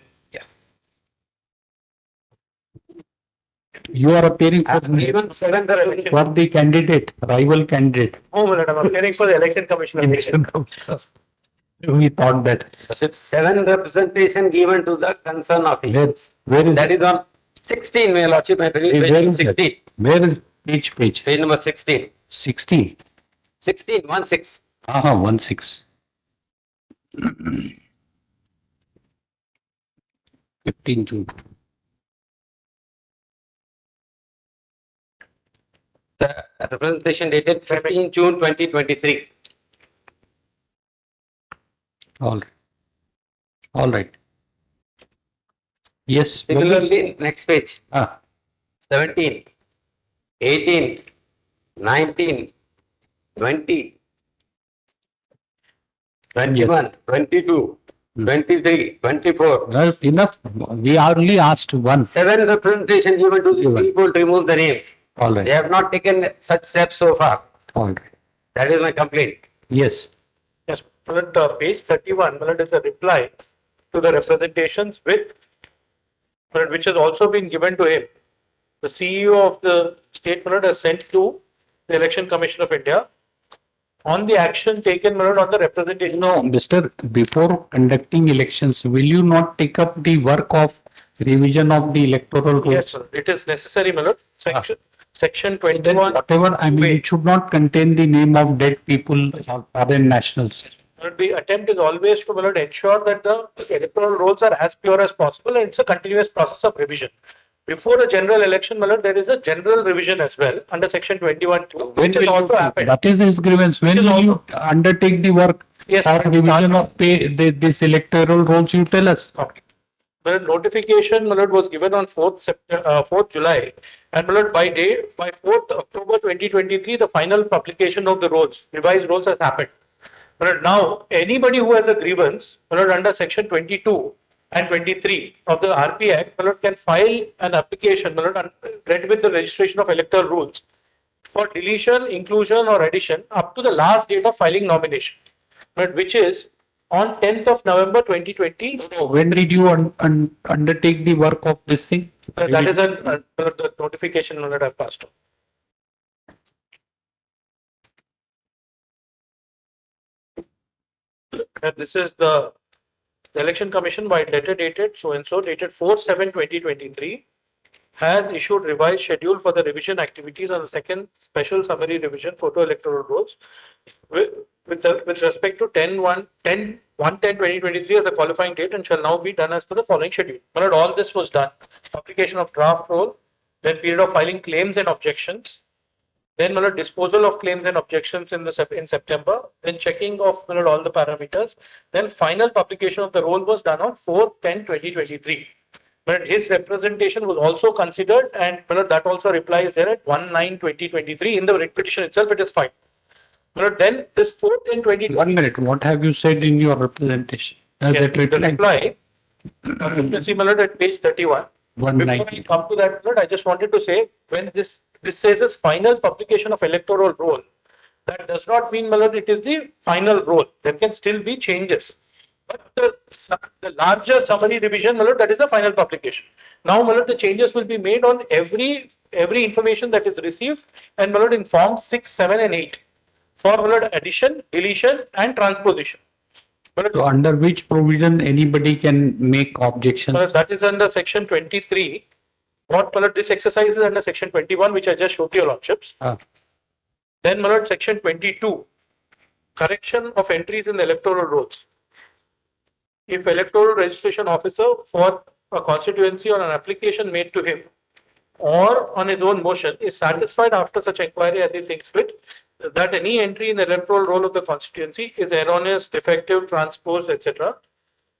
You are appearing for Even 7th election. for the candidate, rival candidate. Oh, my lord, I'm appearing for the election commission. We thought that. 7 representation given to the concern officials. Where is that? Is on 16, my lordship. Where is 16. that? Where is page? Page number 16. 16. 16, 16. 16. 15 June. The representation dated 15 June 2023. All right. Yes. Similarly, next page. 17, 18, 19, 20, 21, 22, 23, 24. Well, enough. We only asked one. 7 representation given to these people to remove the names. All right. They have not taken such steps so far. All right. That is my complaint. Yes. Yes, but page 31, well, it is a reply to the representations which has also been given to him. The CEO of the state has sent to the Election Commission of India on the action taken on the representation. No, Mr. Before conducting elections, will you not take up the work of revision of the electoral rules? Yes, sir. It is necessary, my lord. Section 21. Whatever, I mean, it should not contain the name of dead people or foreign nationals. The attempt is always to ensure that the electoral rolls are as pure as possible, and it's a continuous process of revision. Before a general election, there is a general revision as well under section 21(2), which has also happened. That is his grievance. When will you undertake the work for revision of this electoral rolls? You tell us. Okay. The notification was given on 4th July, and by 4th October 2023, the final publication of the rolls, revised rolls, has happened. But now, anybody who has a grievance under section 22 and 23 of the RP Act can file an application read with the registration of electoral rules for deletion, inclusion, or addition up to the last date of filing nomination, which is on 10th of November 2020. When did you undertake the work of this thing? That is the notification that I've passed on. And this is the Election Commission by letter dated so and so, dated 4/7/2023, has issued revised schedule for the revision activities on the second special summary revision photo electoral rolls with respect to 10/1/10/2023 as a qualifying date, and shall now be done as per the following schedule. But all this was done: application of draft roll, then period of filing claims and objections, then disposal of claims and objections in September, then checking of all the parameters, then final publication of the roll was done on 4/10/2023. But his representation was also considered, and that also replies there at 1/9/2023 in the writ petition itself. It is fine. Then this 4/10/2023. 1 minute, what have you said in your representation? That The reply? reply, you can see at page 31. Before I come to that, I just wanted to say, when this says as final publication of electoral roll, that does not mean it is the final roll. There can still be changes. But the larger summary revision, that is the final publication. Now, the changes will be made on every information that is received, and in forms 6, 7, and 8 for addition, deletion, and transposition. So under which provision anybody can make objections? That is under section 23. What this exercise is under section 21, which I just showed to your lordships. Then section 22, correction of entries in the electoral rolls. If electoral registration officer for a constituency or an application made to him or on his own motion is satisfied after such inquiry as he thinks fit that any entry in the electoral roll of the constituency is erroneous, defective, transposed, etc.,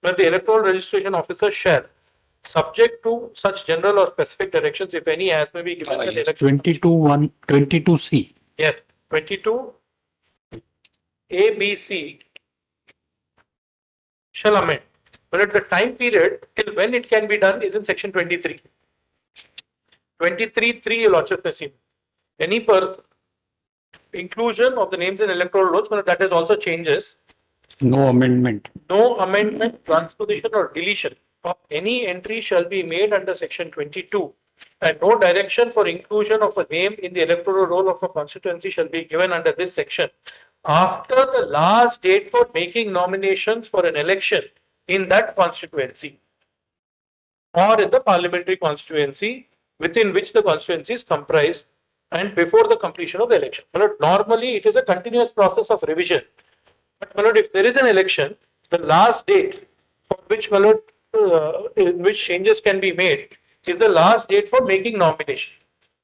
but the electoral registration officer shall, subject to such general or specific directions, if any, as may be given in the election. 22C. Yes, 22 A, B, C shall amend. But at the time period till when it can be done is in section 23. 23(3), your lordship may see. Any inclusion of the names in electoral rolls, but that is also changes. No amendment. No amendment, transposition, or deletion of any entry shall be made under section 22, and no direction for inclusion of a name in the electoral roll of a constituency shall be given under this section after the last date for making nominations for an election in that constituency or in the parliamentary constituency within which the constituency is comprised and before the completion of the election. Normally, it is a continuous process of revision. But if there is an election, the last date for which in which changes can be made is the last date for making nomination.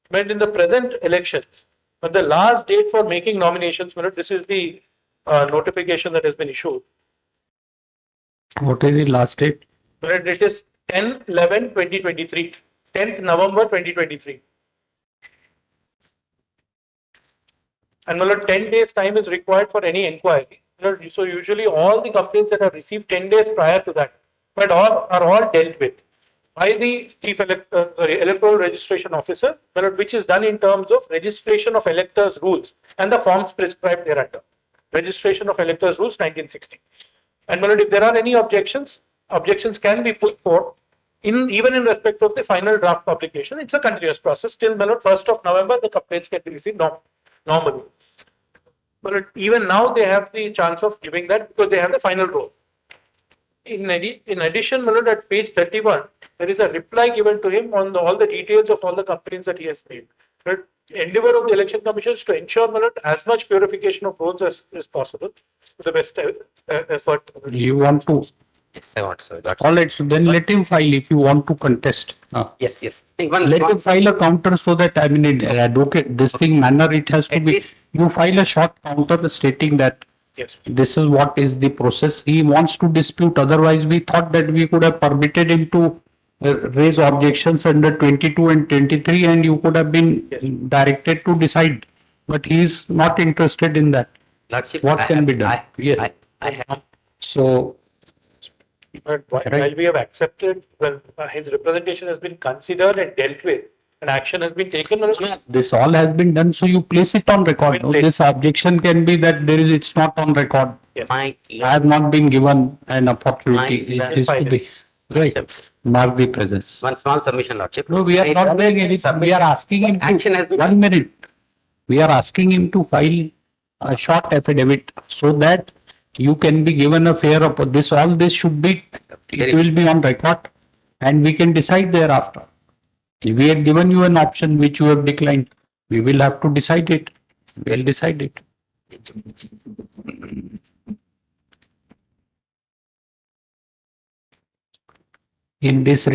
But in the present elections, the last date for making nominations, this is the notification that has been issued. What is the last date? It is 10/11/2023, 10th November 2023. And 10 days time is required for any inquiry. So usually all the complaints that are received 10 days prior to that, but are all dealt with by the chief electoral registration officer, which is done in terms of registration of electors rules and the forms prescribed thereunder. Registration of electors rules 1960. And if there are any objections can be put forth even in respect of the final draft publication. It's a continuous process till 1st of November. The complaints can be received normally. But even now they have the chance of giving that because they have the final roll. In addition, at page 31, there is a reply given to him on all the details of all the complaints that he has made. The endeavor of the election commission is to ensure as much purification of rolls as possible to the best effort. You want to? Yes, I want, sir. All right, so then let him file if you want to contest. Yes. Let him file a counter so that, I mean, advocate, this thing manner, it has to be, you file a short counter stating that this is what is the process. He wants to dispute. Otherwise, we thought that we could have permitted him to raise objections under 22 and 23 and you could have been directed to decide. But he is not interested in that. Lordship, What can be done? Yes. I have. So, But while we have accepted, well, his representation has been considered and dealt with, and action has been taken. this all has been done, so you place it on record. No, this objection can be that it's not on record. Yes. I have not been given an opportunity. It is to be right. Mark the presence. One small submission, Lordship. No, we are not doing anything. We are asking him Action has to, been 1 minute. We are asking him to file a short affidavit so that you can be given a fair this. All this should be, it will be on record and we can decide thereafter. We had given you an option which you have declined. We will have to decide it. We will decide it. In this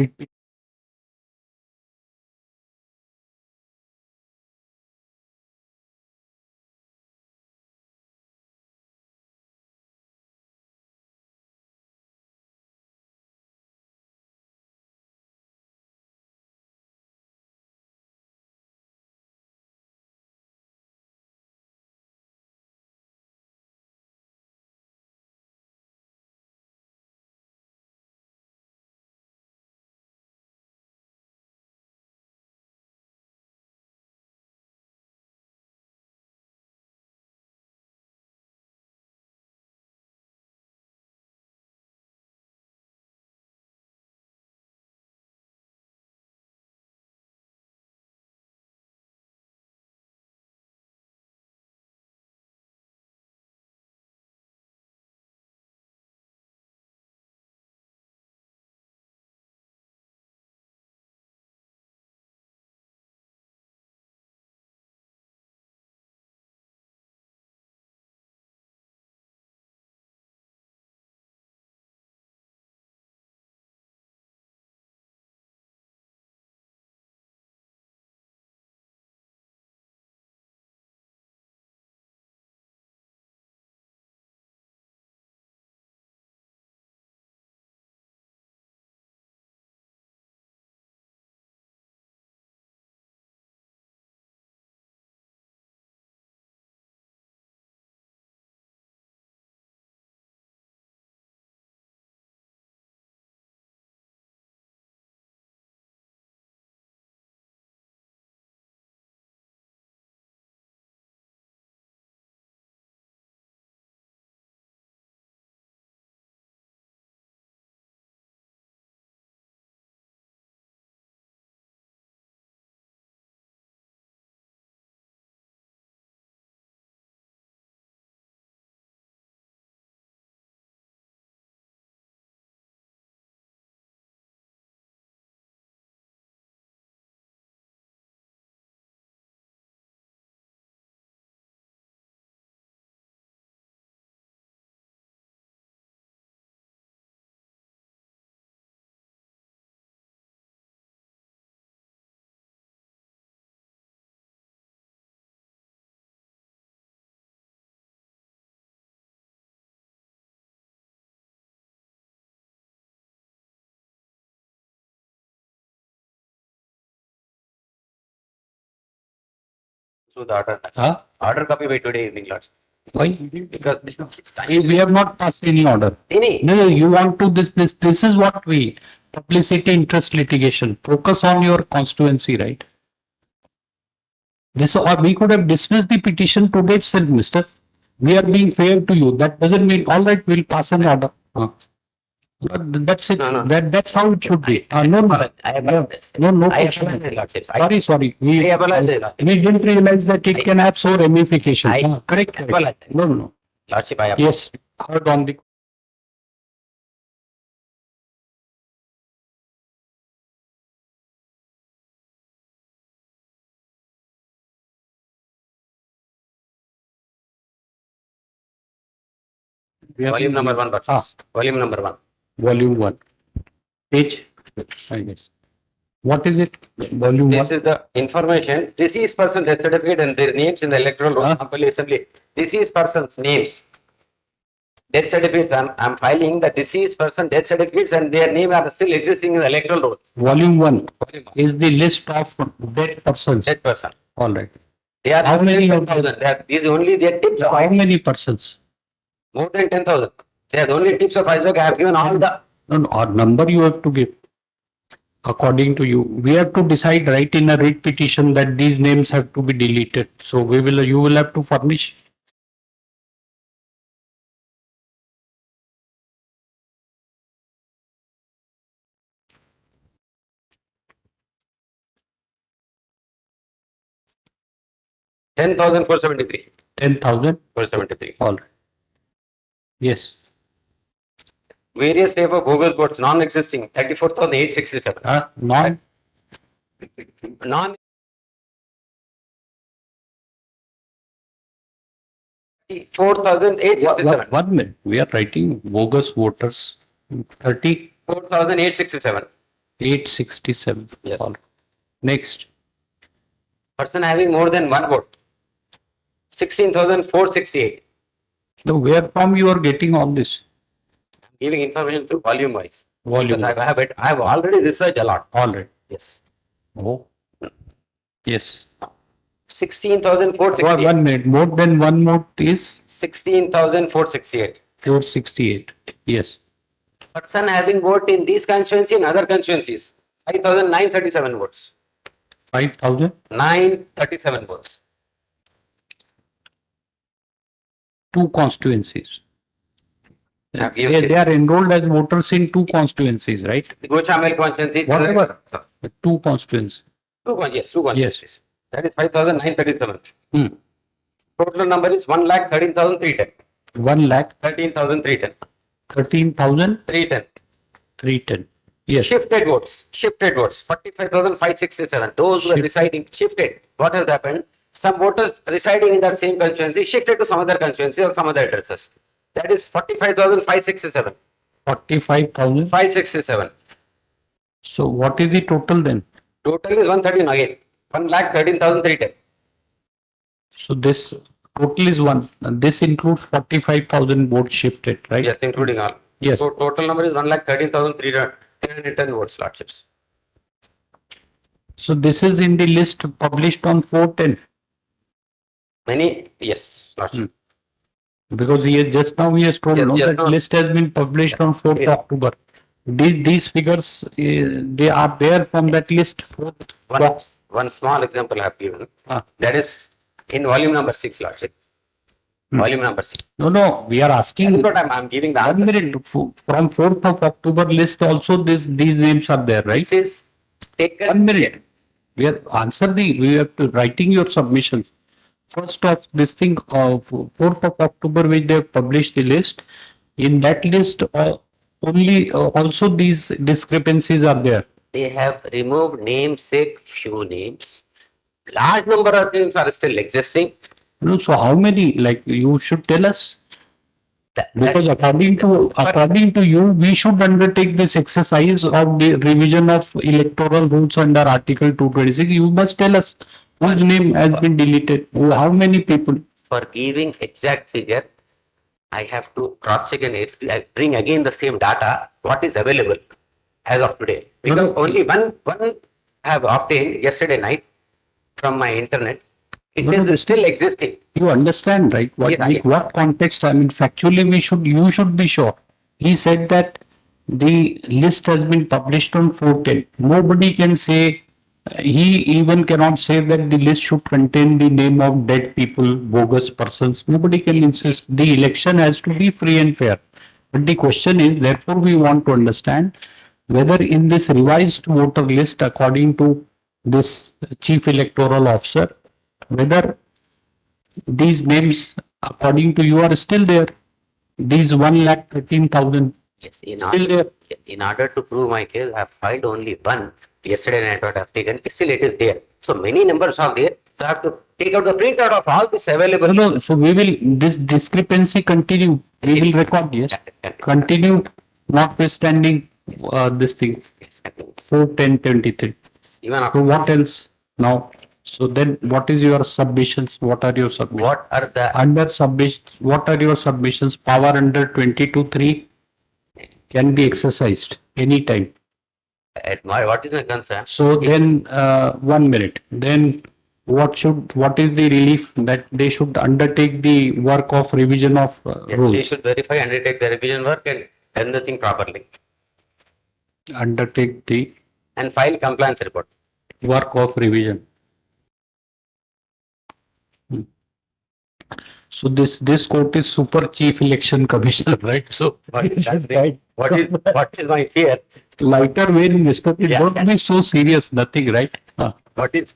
through the order. Huh? Order copy by today evening, Lord. Why? Because We have not passed any order. Any? No, you want to this is what we, publicity interest litigation. Focus on your constituency, right? This, or we could have dismissed the petition today itself, mister. We are being fair to you. That doesn't mean, all right, we'll pass an order. But that's it. No. That's how it should be. No. I apologize. No I question. apologize, Lordship. Sorry. I apologize. We didn't realize that it can have so ramifications. I Correct. apologize. No. Lordship, I apologize. Yes, heard on the. Volume number 1, Lordship. Volume number 1. Volume 1. Page, I guess. What is it? Volume 1. This is the information. Deceased person death certificate and their names in the electoral roll company assembly. Deceased person's names. Death certificates. I'm filing the deceased person death certificates and their name are still existing in the electoral roll. Volume 1 is the list of dead persons. Dead person. All right. They are How many of 10,000. These only their tips. How many persons? More than 10,000. They are the only tips of iceberg. I have given all the. No, our number you have to give. According to you, we have to decide right in a writ petition that these names have to be deleted. So you will have to furnish. $10,473. 10,000. 473. All right. Yes. Various type of bogus votes non-existing 34,867. Non. 4,867. 1 minute. We are writing bogus voters. 4,867. 867. Yes. All right. Next. Person having more than one vote. 16,468. So where from you are getting all this? Giving information through volume wise. Volume. Because I have already researched a lot. All right. Yes. Oh. Yes. 16,468. 1 minute. More than one vote is 16,468. 468. Yes. Person having vote in these constituency and other constituencies. 5,937 votes. 5,000. 937 votes. 2 constituencies. Have They, given they are enrolled as voters in 2 constituencies, right? The Gochamel constituency. Whatever. 2 constituencies. Two constituencies. That is 5,937. Total number is 1,13,310. 1 lakh 13,310. 13,310. 310. Yes. Shifted votes. 45,567. Those who are residing shifted. What has happened? Some voters residing in that same constituency shifted to some other constituency or some other addresses. That is 45,567. 45,000. 567. So what is the total then? Total is 113 again. 1,13,310. So this total is 1. This includes 45,000 votes shifted, right? Yes, including all. Yes. So total number is 1,13,310 votes, Lordships. So this is in the list published on 410. Many, yes, Lordship. Because he has just now he has told Yes, no, yes, that no. list has been published on 4th October. These figures they are there from that list. 4th. One small example I have given. That is in volume number 6, Lordship. Volume number 6. No, we are asking. That's what I'm giving the answer. 1 minute. From 4th of October list also these names are there, right? This is taken. 1 minute. We have to writing your submissions. First of this thing, 4th of October, which they have published the list. In that list, only also these discrepancies are there. They have removed namesake, few names. Large number of names are still existing. No, so how many? Like you should tell us. Because according to you, we should undertake this exercise of the revision of electoral rules under Article 226. You must tell us whose name has been deleted. How many people? For giving exact figure, I have to cross check and bring again the same data, what is available as of today. Because only one I have obtained yesterday night from my internet. It No, no, is still existing. You understand, right? What, Yes, like what context? I mean, factually, you should be sure. He said that the list has been published on 410. Nobody can say, he even cannot say that the list should contain the name of dead people, bogus persons. Nobody can insist. The election has to be free and fair. But the question is, therefore, we want to understand whether in this revised voter list, according to this chief electoral officer, whether these names, according to you, are still there. These 1,13,000 Yes, in still order, there. in order to prove my case, I have filed only one yesterday night what I have taken. Still it is there. So many numbers are there. So I have to take out the printout of all this available. No, so we will, this discrepancy continue. We will record, yes. Continue notwithstanding this thing. Yes, continue. 41023. Even So after what else now? So then what is your submissions? What are your submissions? what are the Under submission, what are your submissions? Power under 22(3) can be exercised anytime. what is my concern? So then, 1 minute, then what is the relief that they should undertake the work of revision of Yes, they rules? should verify, undertake the revision work and done the thing properly Undertake the and file compliance report. work of revision. So this court is super chief election commissioner, right? So Right. What is my fear? lighter vein, Mr. Yeah. Don't be so serious, nothing, right? What is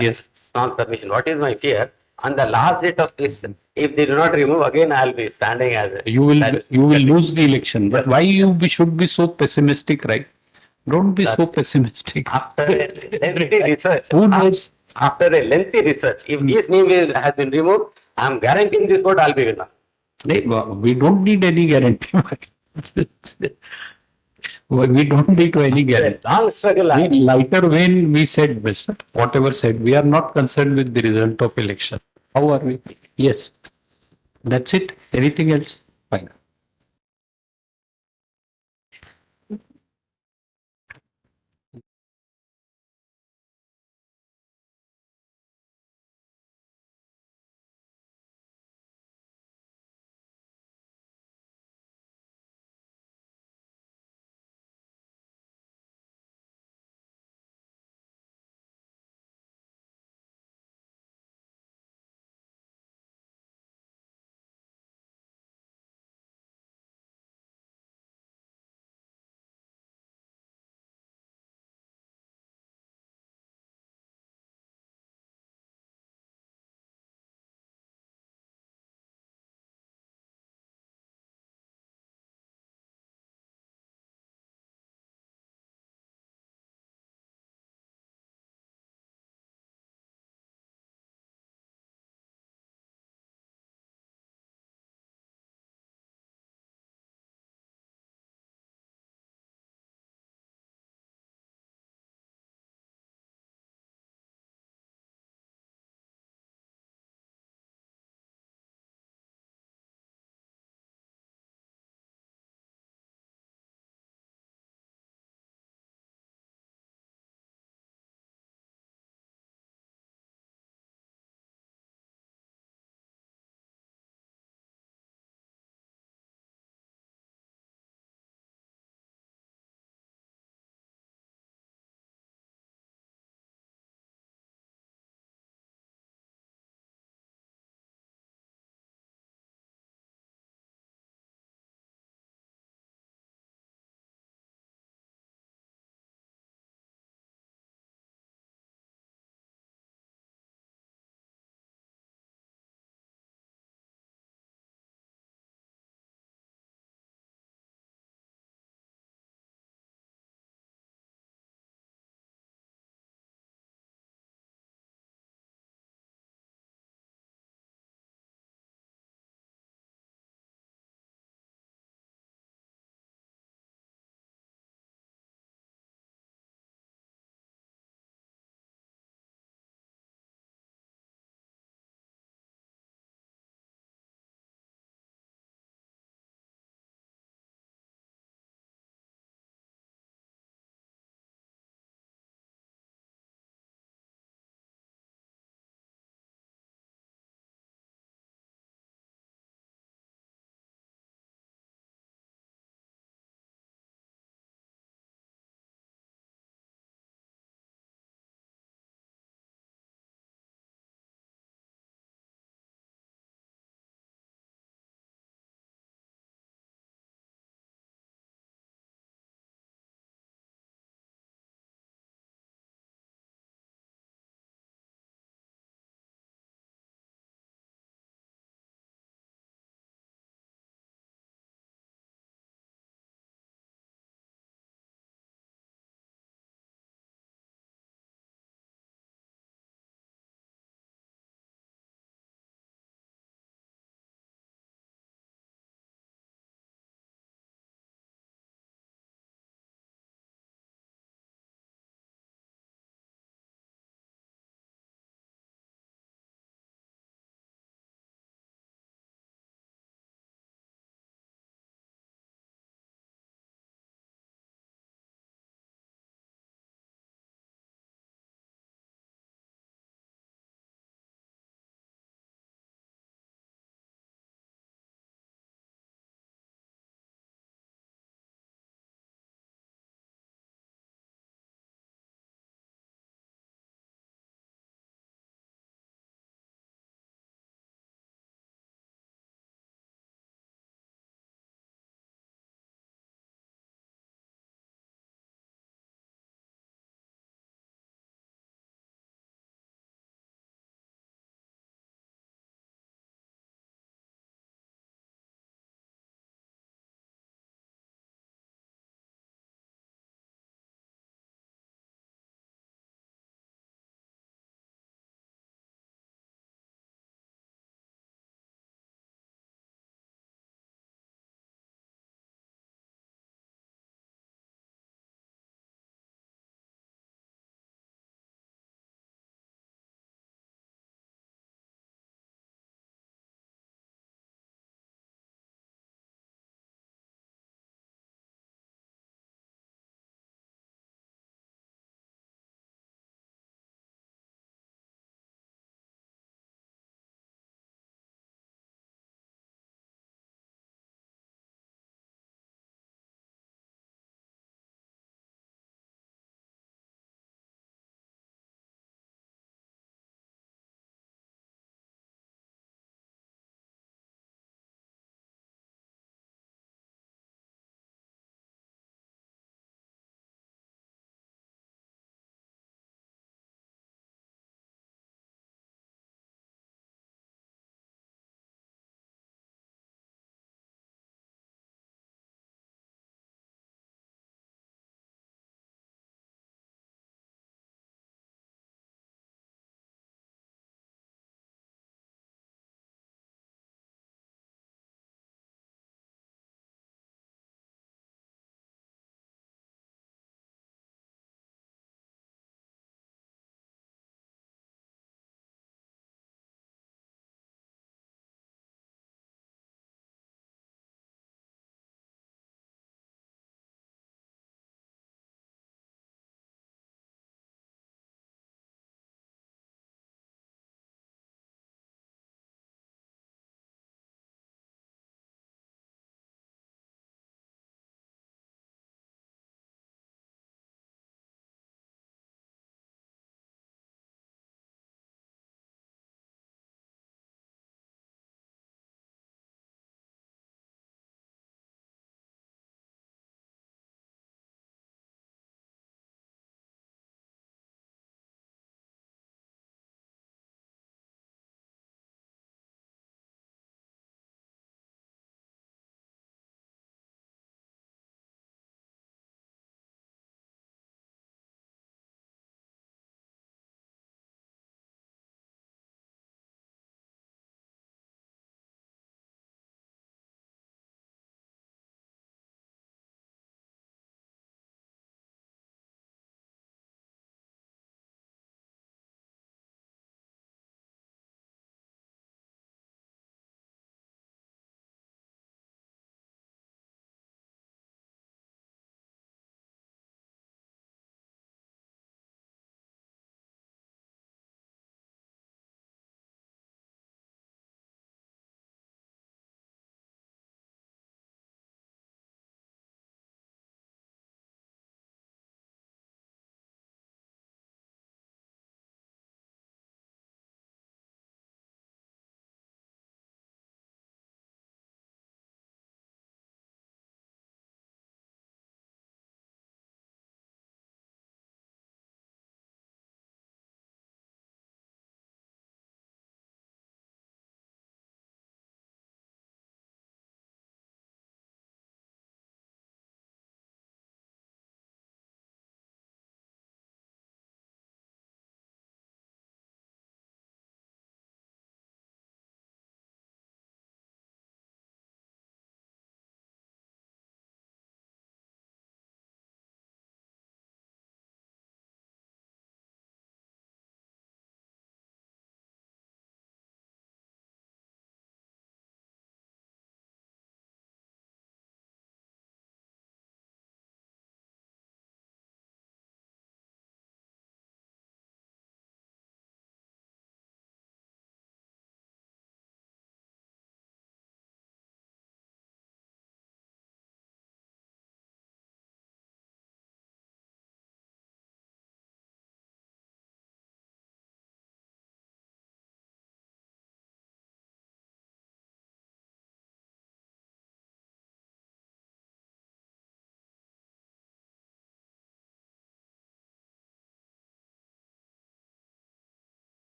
yes. small submission? What is my fear? On the last date of this, if they do not remove again, I'll be standing as a, You will lose the election. But why should be so pessimistic, right? Don't be so pessimistic. after a lengthy research. Who knows? After a lengthy research, if his name has been removed, I'm guaranteeing this vote I'll be winner. We don't need any guarantee. We don't need any guarantee. Long struggle. Lighter vein, we said, Mr. Whatever said, we are not concerned with the result of election. How are we? Yes. That's it. Anything else? Fine.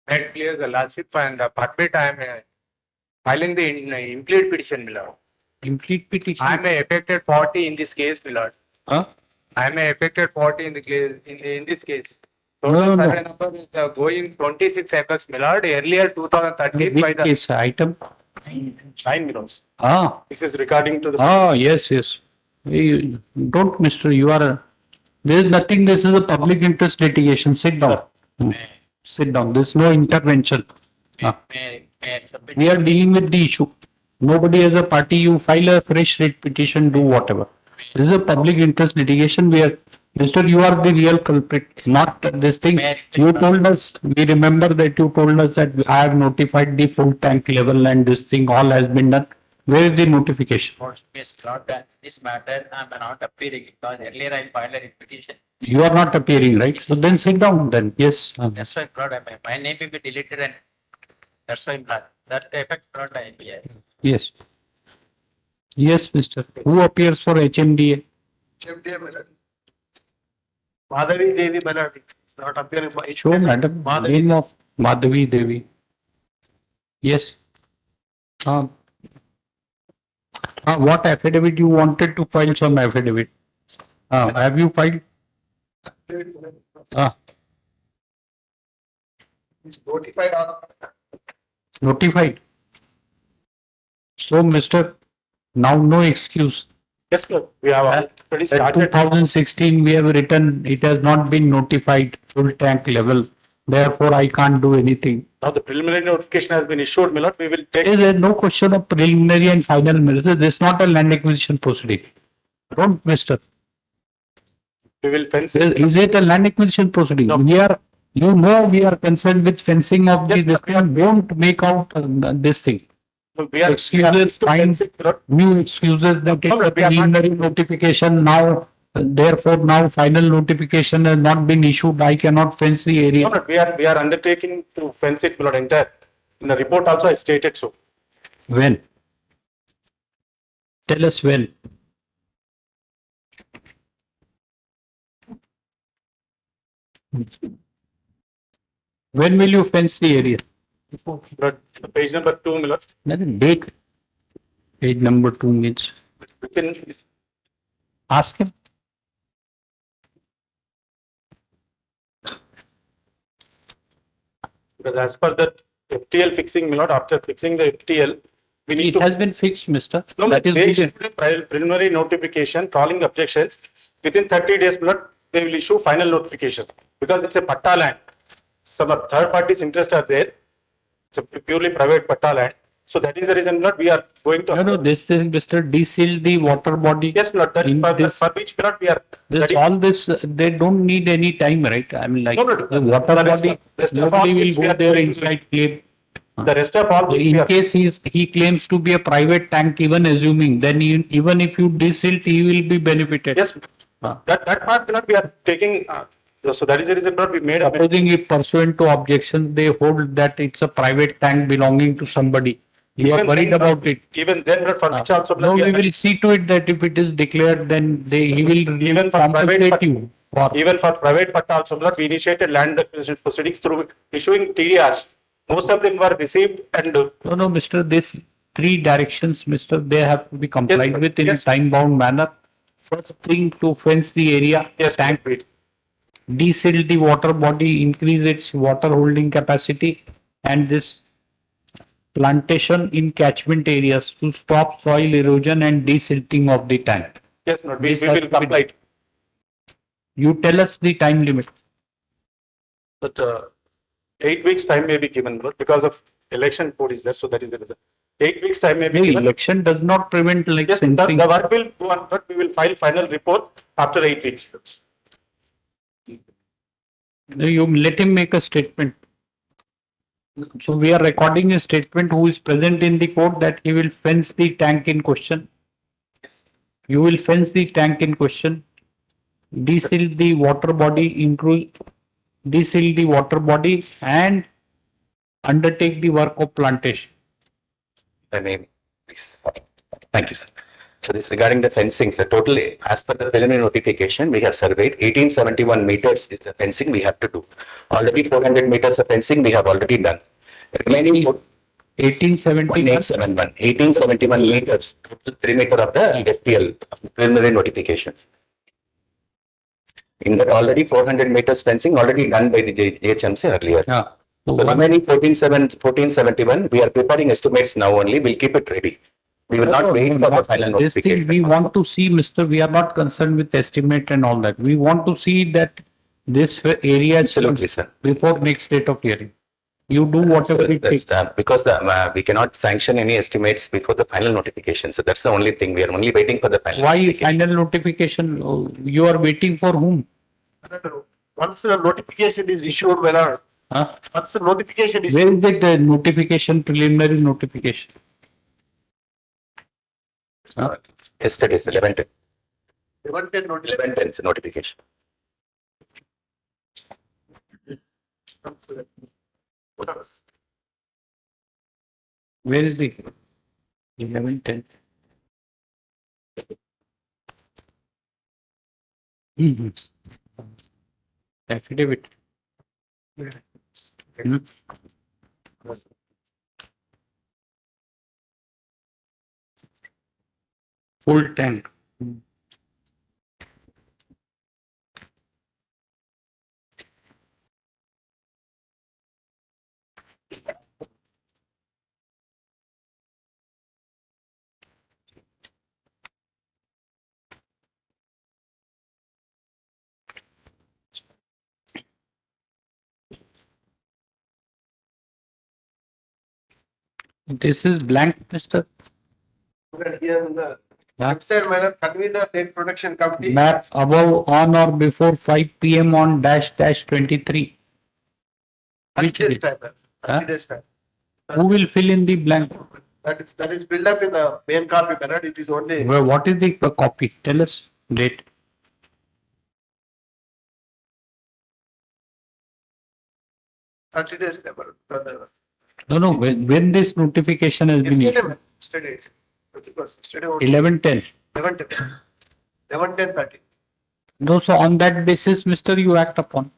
That clear the lordship and permit I am filing the incomplete petition, my lord. Complete petition. I am a affected party in this case, my lord. Huh? I am a affected party in the case, in this case. No, Total no, survey number is going 26 acres, my lord. Earlier 2013 by Which the case item? 9 minutes. Ah, This is regarding to the. yes, yes. Don't, Mister, you are, there is nothing, this is a public interest litigation. Sit down. Sit down. There's no intervention. We are dealing with the issue. Nobody as a party, you file a fresh writ petition, do whatever. This is a public interest litigation where, Mister, you are the real culprit, not this thing. You told us, we remember that you told us that I have notified the full tank level and this thing all has been done. Where is the notification? Yes, Lord, this matter I am not appearing because earlier I filed a petition. You are not appearing, right? So then sit down then. Yes. That's why, Lord, my name will be deleted and that's why, Lord, that effect, Lord, I am here. Yes. Yes, Mister. Who appears for HMDA? Madhavi Devi Banardi, not appearing by. Show madam, name of Madhavi Devi. Yes. What affidavit you wanted to file some affidavit? Have you filed? Notified on. Notified. So, Mister, now no excuse. Yes, sir. We have already started. 2016, we have written, it has not been notified full tank level. Therefore, I can't do anything. Now the preliminary notification has been issued, my lord. We will take. There is no question of preliminary and final measures. This is not a land acquisition proceeding. Don't, Mister. We will fence. Is it a land acquisition proceeding? No. We are, you know, we are concerned with fencing of this thing. Don't make out this thing. We are Excuses, find new excuses that it's a preliminary notification now. Therefore, now final notification has not been issued. I cannot fence the area. No, we are undertaking to fence it, my lord, entire. In the report also I stated so. When? Tell us when. When will you fence the area? But page number 2, my lord. Date. Page number 2 means. We can Ask him. Because as per the FTL fixing, my lord, after fixing the FTL, we need It has been fixed, Mister. No, That is they good. issued a preliminary notification calling objections. Within 30 days, my lord, they will issue final notification because it's a patta land. Some third parties' interest are there. It's a purely private patta land. So that is the reason, my lord, we are going to. No, this thing, Mister, deseal the water body. Yes, my lord, that In for, this- for which, my lord, we are. This, ready. all this, they don't need any time, right? I mean, like, No, no, the water the rest body, of- rest of all nobody will which we go are there doing- inside claim. The rest of all, which we In are. case he claims to be a private tank, even assuming, then even if you desilt, he will be benefited. Yes, that part, my lord, we are taking. So that is the reason, my lord, we made. Supposing if pursuant to objection, they hold that it's a private tank belonging to somebody. You are Even worried then, about it. Even then, my lord, for which also. my No, lord, we are- will see to it that if it is declared, then he will Even for private, compensate you. even for private patta also, my lord, we initiated land acquisition proceedings through issuing TDRs. Most of them were received and. No, Mister, this 3 directions, Mister, they have to be complied Yes, with in yes. a time-bound manner. First thing, to fence the area, Yes, tank, desil the water body, increase its water holding capacity, and this plantation in catchment areas to stop soil erosion and desilting of the tank. Yes, my lord, we This will has to be comply. done. You tell us the time limit. But 8 weeks time may be given, my lord, because of election code is there, so that is the reason. 8 weeks time may be The given. election does not prevent like Yes, fencing. the work will go on, but we will file final report after 8 weeks. You let him make a statement. So we are recording a statement who is present in the court that he will fence the tank in question. Yes. You will fence the tank in question. Desil the water body, improve, desil the water body and undertake the work of plantation? I mean, please. Thank you, sir. So this regarding the fencing, sir, totally, as per the preliminary notification, we have surveyed 1871 meters is the fencing we have to do. Already 400 meters of fencing we have already done. Remaining 1871 meters, total perimeter of the FPL, preliminary notifications. In that already 400 meters fencing already done by the JHMC earlier. Yeah. So remaining 1471, we are preparing estimates now only, we'll keep it ready. We will not wait for the final This thing notification. we want to see, Mr. We are not concerned with estimate and all that. We want to see that this area is Absolutely, sir. before next date of hearing. You do whatever it takes. Because we cannot sanction any estimates before the final notification. So that's the only thing. We are only waiting for the final. Why final notification? You are waiting for whom? Once the notification is issued, whether once the notification is Where is the notification, preliminary notification? Yesterday's 11th. 11th is the notification. Where is the 11:10? Affidavit. Full tank. This is blank, Mr. here in the outside manner, convener late production committee. Map above, on or before 5 p.m. on --23. 30 days time. 30 days time. Who will fill in the blank? That is built up in the main copy manner. It is only. Well, what is the copy? Tell us date. Days time. No. When this notification has been issued? Yesterday. 11:10. 11:10:30. No, so on that basis, Mr. You act upon.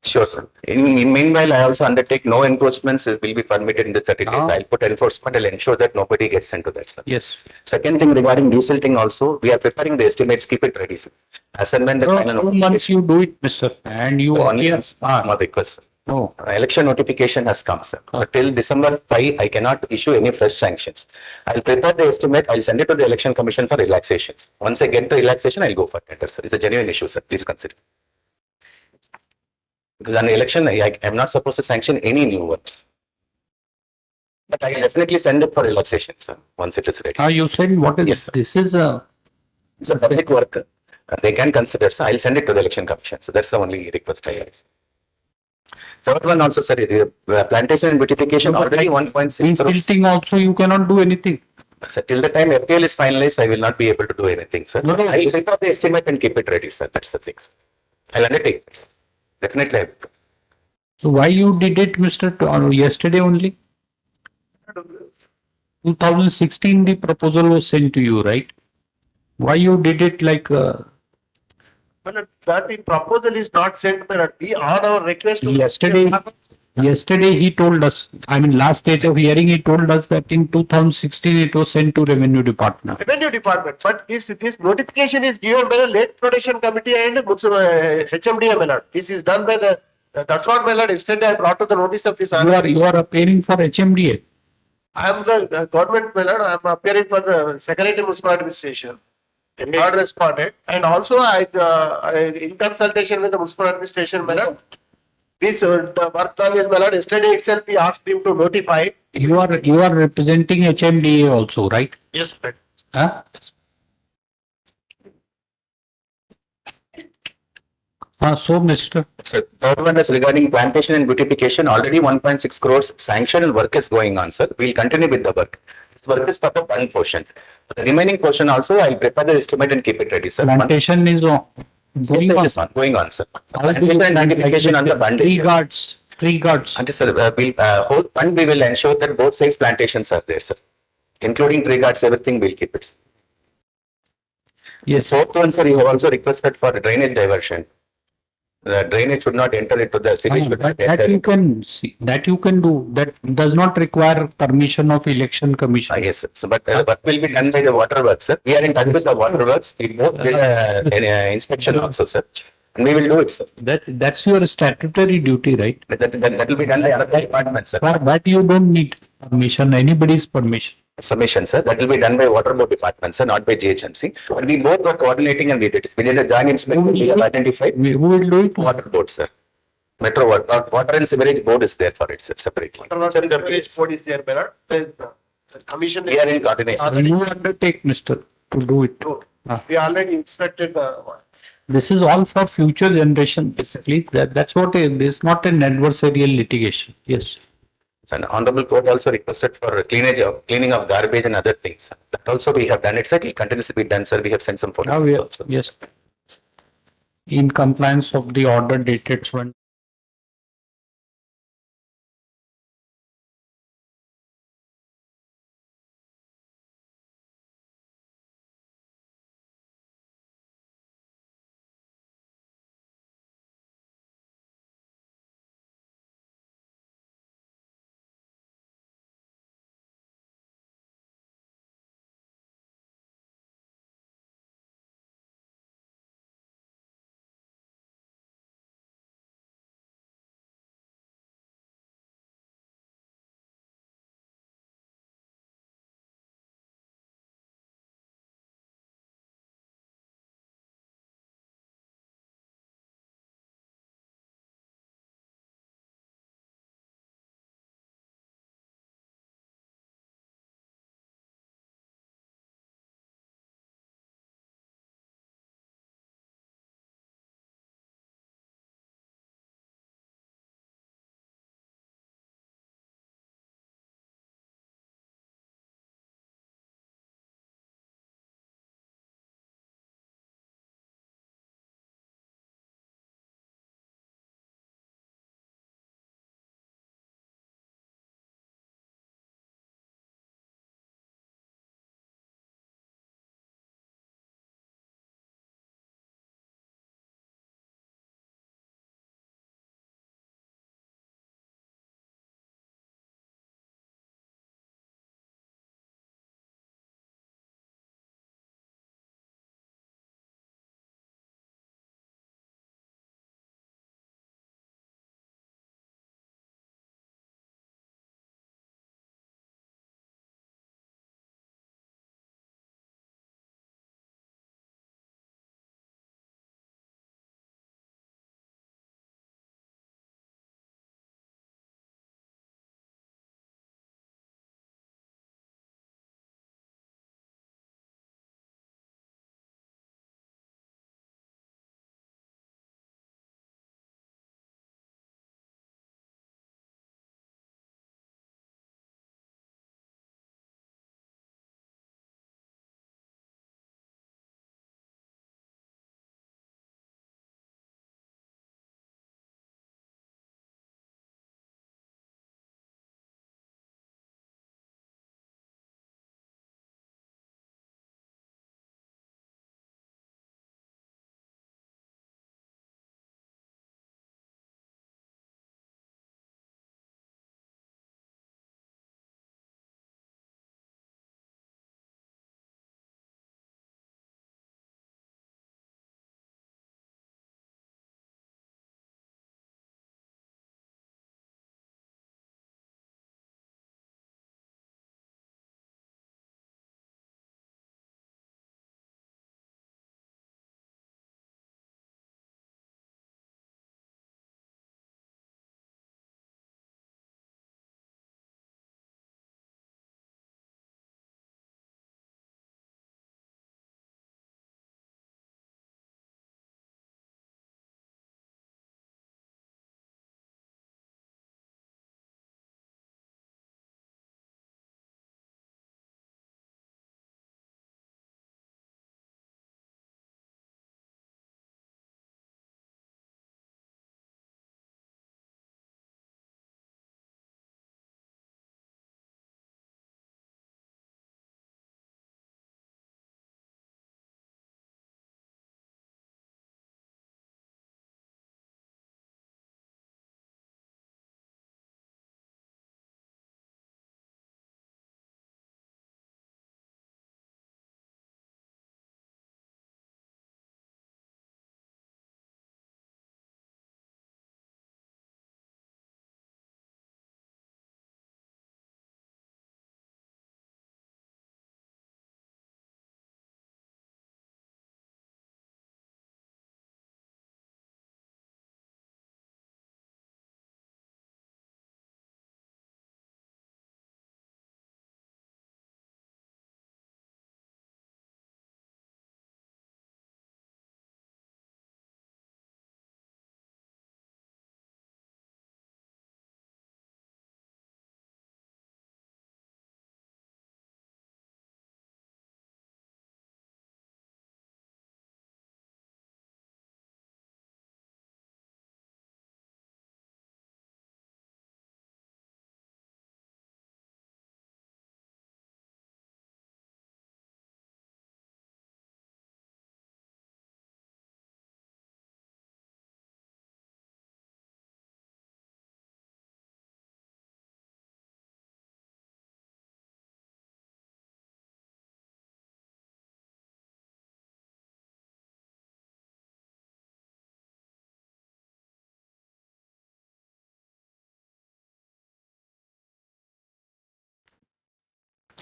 Sure, sir. In meanwhile, I also undertake no enforcements will be permitted in the 30 days. I'll put enforcement. I'll ensure that nobody gets into that, sir. Yes. Second thing regarding desilting also, we are preparing the estimates. Keep it ready, sir. As and when the final 2 months you do it, Mr. And you only appear. my request, sir. No. Election notification has come, sir. But till December 5, I cannot issue any fresh sanctions. I'll prepare the estimate. I'll send it to the election commission for relaxations. Once I get the relaxation, I'll go for tender, sir. It's a genuine issue, sir. Please consider. Because on the election, I am not supposed to sanction any new ones. But I will definitely send it for relaxation, sir, once it is ready. You said what is yes, this? Is a. It's a public work. They can consider, sir. I'll send it to the election commission. So that's the only request I have. Third one also, sir, plantation and beautification already 1.6 crores. Desilting also you cannot do anything. Sir, till the time FPL is finalized, I will not be able to do anything, sir. No, I will prepare the estimate and keep it ready, sir. That's the thing, sir. I'll undertake it, sir. Definitely I will. So why you did it, Mr. Yesterday only? 2016 the proposal was sent to you, right? Why you did it like? But that the proposal is not sent by we on our request. Yesterday he told us. I mean, last date of hearing he told us that in 2016 it was sent to Revenue Department. Revenue Department, but this notification is given by the late production committee and HMDA Mellard. This is done by the. That's what Mellard yesterday I brought to the notice of this. You are appearing for HMDA. I am the government Mellard. I am appearing for the Secretary Municipal Administration. Not responded, and also I in consultation with the municipal administration Mellard. This work done is Mellard. Yesterday itself we asked him to notify. You are representing HMDA also, right? Yes, sir. Huh? So, Mr. Sir, third one is regarding plantation and beautification. Already 1.6 crores sanctioned and work is going on, sir. We'll continue with the work. This work is for the one portion. The remaining portion also, I'll prepare the estimate and keep it ready, sir. Plantation is going on. Going on, sir. Plantation and beautification on the bundle. 3 guards. tree guards. And sir, whole fund we will ensure that both sides plantations are there, sir. Including tree guards, everything we'll keep it. Yes. Fourth one, sir, you have also requested for drainage diversion. The drainage should not enter into the sewage. should not That enter you into- can see, that you can do, that does not require permission of election commission. Yes, sir. So, but what will be done by the water works, sir? We are in touch with the water works. We both did an inspection also, sir. And we will do it, sir. That's your statutory duty, right? That will be done by another department, sir. For that you don't need permission, anybody's permission. Submission, sir. That will be done by water board department, sir, not by JHMC. But we both were coordinating and we did it. We did a joint inspection. We have identified. Who will do it? Water board, sir. Metro water and sewerage board is there for it, sir, separately. Water and sewerage board is there, my lord. The commission. We are in coordination. You undertake, mister, to do it. We already inspected the. This is all for future generation, basically. That's what it is. It's not an adversarial litigation. Yes. And honorable court also requested for cleaning of garbage and other things. That also we have done it, sir. It will continuously be done, sir. We have sent some photos also. Yes. In compliance of the order dated 20.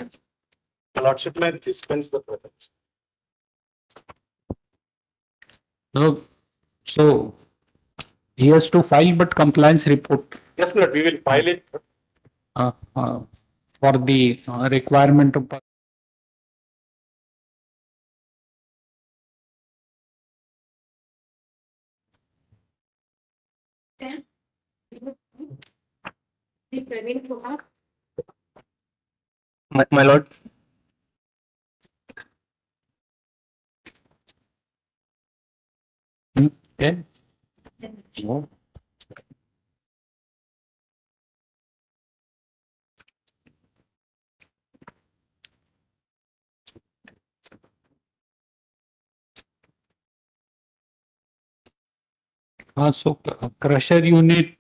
Your Lordship may dispense the present. No, so he has to file but compliance report Yes, my lord, we will file it. uh, uh, for the requirement of My lord. Okay. So crusher unit.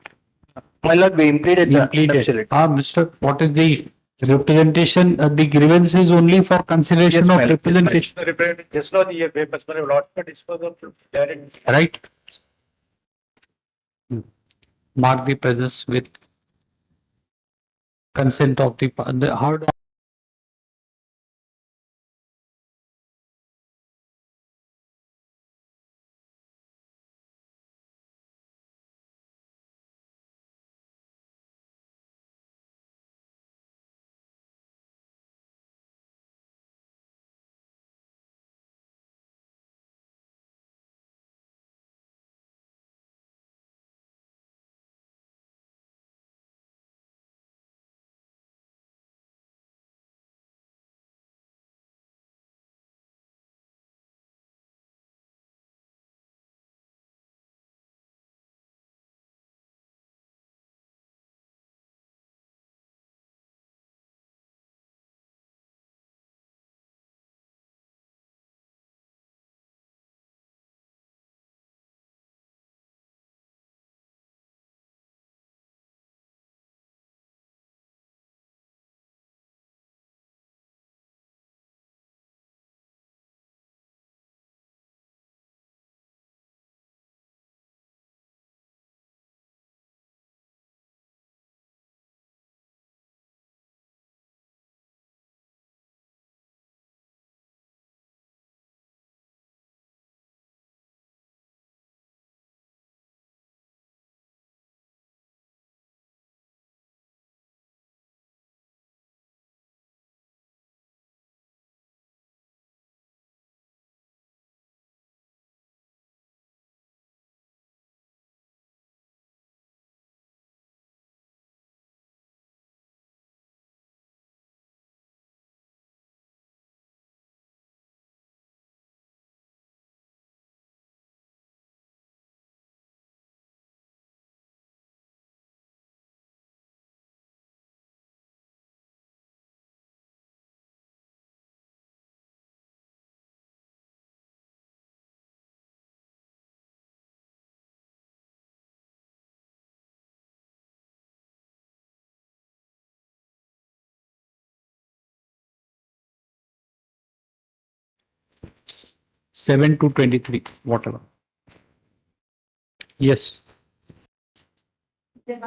My lord, we implemented the Completed. Mr. What is the representation? The grievance is only for consideration Yes, of my lord. representation, The representative just not the papers, my lord, but it's for the direct. right? Mark the presence with consent of the how do to 23, whatever. Yes. Your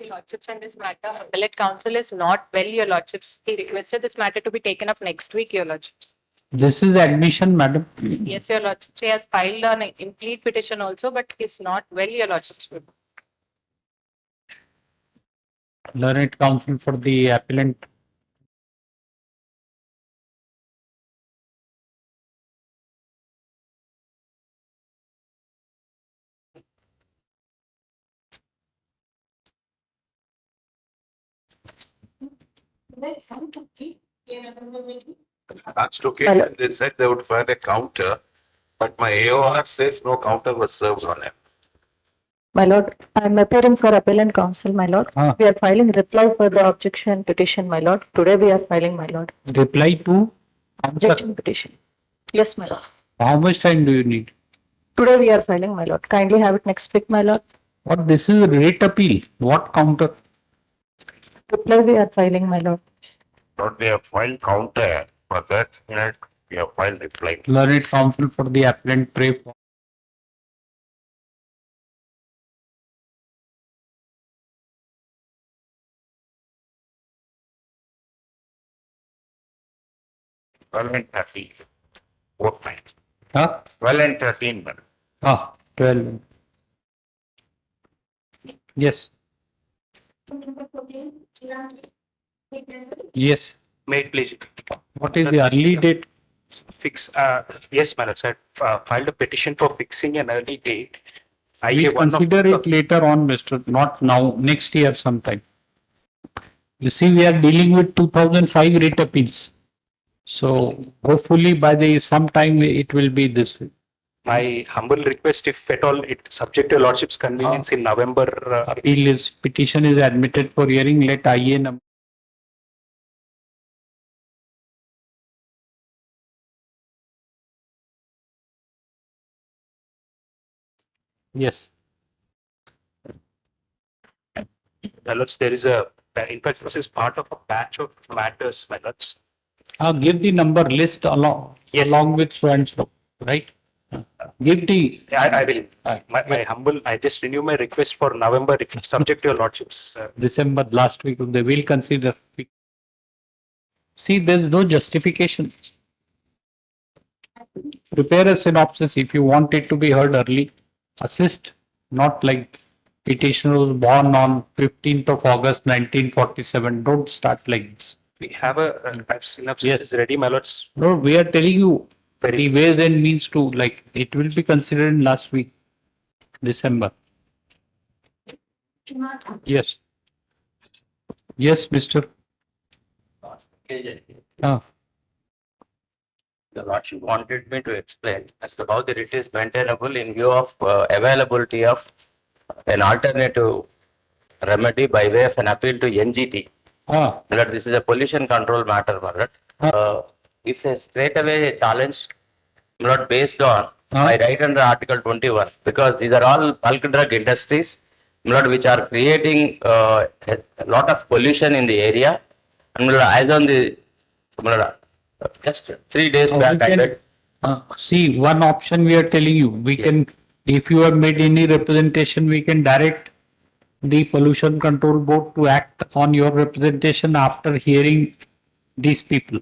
Lordships, and this matter, appellate counsel is not well, Your Lordships. He requested this matter to be taken up next week, Your Lordships. This is admission, madam. Yes, Your Lordships. He has filed an incomplete petition also, but he's not well, Your Lordships. Learned counsel for the appellant. That's okay. They said they would find a counter, but my AOR says no counter was served on him. My lord, I am appearing for appellant counsel, my lord. We are filing reply for the objection petition, my lord. Today we are filing, my lord. Reply to Objection petition. Yes, my lord. How much time do you need? Today we are filing, my lord. Kindly have it next week, my lord. What this is rate appeal? What counter? Reply we are filing, my lord. Not they have filed counter for that, we have filed reply. Learned counsel for the appellant pray for. 12 and 13. Both night. Huh? 12 and 13, madam. 12. Yes. Yes. May it please. What is the early date? Yes, my lord, sir. Filed a petition for fixing an early date. We consider it later on, Mr. Not now, next year sometime. You see, we are dealing with 2005 rate appeals. So hopefully by the sometime it will be this. My humble request, if at all it subject to lordship's convenience in November. Petition is admitted for hearing, let IA number. Yes. My lords, there is in fact, this is part of a batch of matters, my lords. Give the number list along with so and so, right? Give the. I will. My humble, I just renew my request for November, subject to your lordships. December last week, they will consider. See, there is no justification. Prepare a synopsis if you want it to be heard early. Assist, not like petitioner was born on 15th of August 1947. Don't start like this. We have a synopsis is ready, my lords. No, we are telling you the ways and means to, like, it will be considered in last week, December. Yes. Yes, Mr. The lordship wanted me to explain as to how the writ is maintainable in view of availability of an alternative remedy by way of an appeal to NGT. This is a pollution control matter, it's a straightaway challenge, based on my right under Article 21, because these are all bulk drug industries, which are creating a lot of pollution in the area. And as on the just 3 days back, I read. See, one option we are telling you, we can, if you have made any representation, we can direct the pollution control board to act on your representation after hearing these people.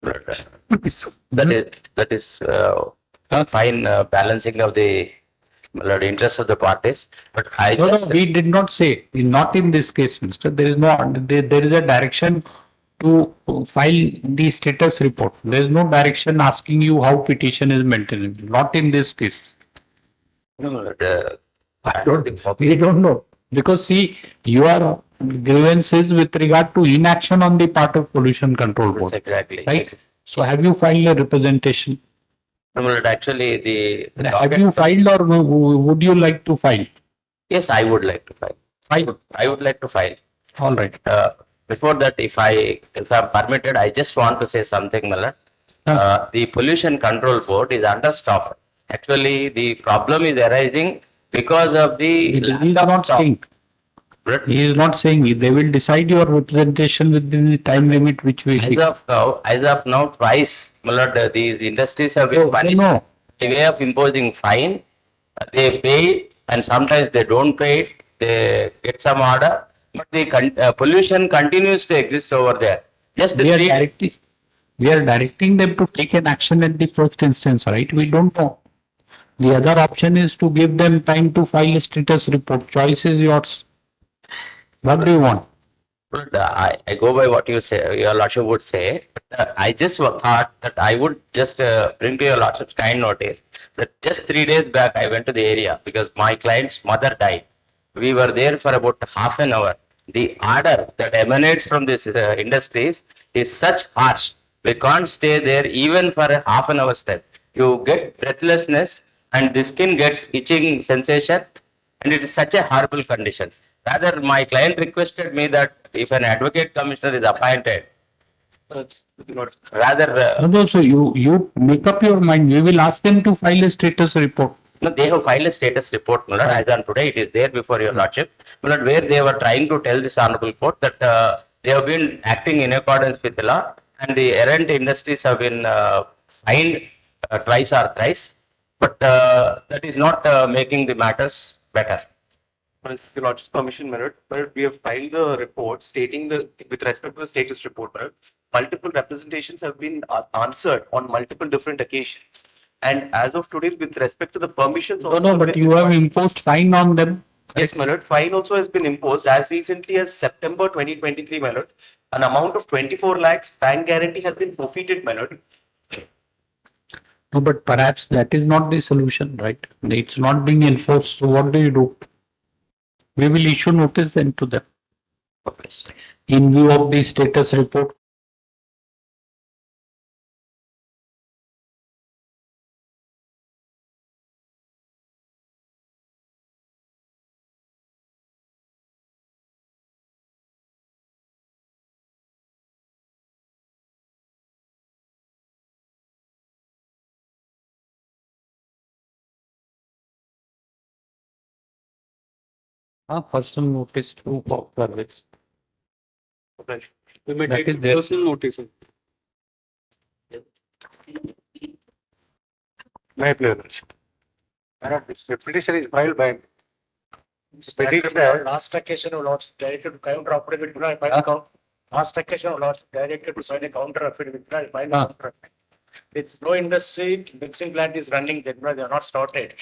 That is fine balancing of the interest of the parties. But we did not say, not in this case, Mr. There is no, there is a direction to file the status report. There is no direction asking you how petition is maintained. Not in this case. We don't know. Because see, your grievances with regard to inaction on the part of pollution control board. Exactly. Right? So have you filed a representation? Actually, have you filed or would you like to file? Yes, I would like to file. I would like to file. All right. Before that, if I'm permitted, I just want to say something, Mallard. The pollution control board is understaffed. Actually, the problem is arising because of the He is not saying they will decide your representation within the time limit which we seek. As of now, twice, Mallard, these industries have been punished. The way of imposing fine, they pay it, and sometimes they don't pay it. They get some order, but the pollution continues to exist over there. We are directing them to take an action at the first instance, right? We don't know. The other option is to give them time to file a status report. Choice is yours. What do you want? I go by what you say, your lordship would say. I just thought that I would just bring to your lordship's kind notice that just 3 days back I went to the area because my client's mother died. We were there for about half an hour. The order that emanates from these industries is such harsh. We can't stay there even for a half an hour's time. You get breathlessness and the skin gets itching sensation, and it is such a horrible condition. Rather, my client requested me that if an advocate commissioner is appointed, so you make up your mind. We will ask them to file a status report. No, they have filed a status report, Mallard, as on today. It is there before your lordship, Mallard, where they were trying to tell this honorable court that they have been acting in accordance with the law, and the errant industries have been fined twice or thrice. But that is not making the matters better. With the Lordship's permission, my lord, but we have filed the report stating with respect to the status report, my lord, multiple representations have been answered on multiple different occasions. And as of today, with respect to the permissions No, also. no, but you have imposed fine on them. Yes, my lord. Fine also has been imposed as recently as September 2023, my lord. An amount of 24 lakhs bank guarantee has been forfeited, my lord. No, but perhaps that is not the solution, right? It's not being enforced. So what do you do? We will issue notice then to them. In view of the status report. Personal notice to service. We may That take is there. personal notice. My pleasure. The petition is filed by petitioner. Last occasion of Lord's directed to counter affidavit, I filed last occasion of Lord's directed to sign a counter affidavit, I filed a counter. It's no industry, mixing plant is running, they are not started.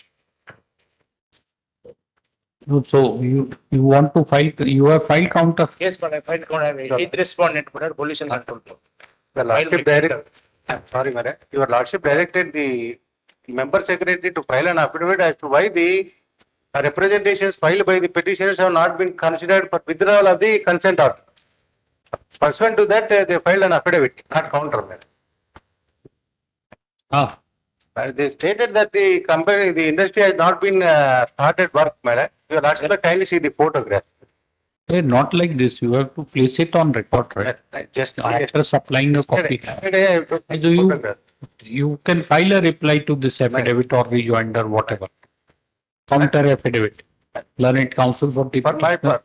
So you want to file, you have filed counter? Yes, but I filed counter, eighth respondent, but pollution control. The Lordship directed, sorry, Madam, your Lordship directed the member secretary to file an affidavit as to why the representations filed by the petitioners have not been considered for withdrawal of the consent order. Pursuant to that, they filed an affidavit, not counter, Madam. They stated that the company, the industry has not been started work, Madam. Your Lordship kindly see the photograph. Hey, not like this. You have to place it on record, right? Just after supplying a copy. Yesterday, You can file a reply to this affidavit or rejoinder, whatever. Counter affidavit. Learned counsel for the. For my part.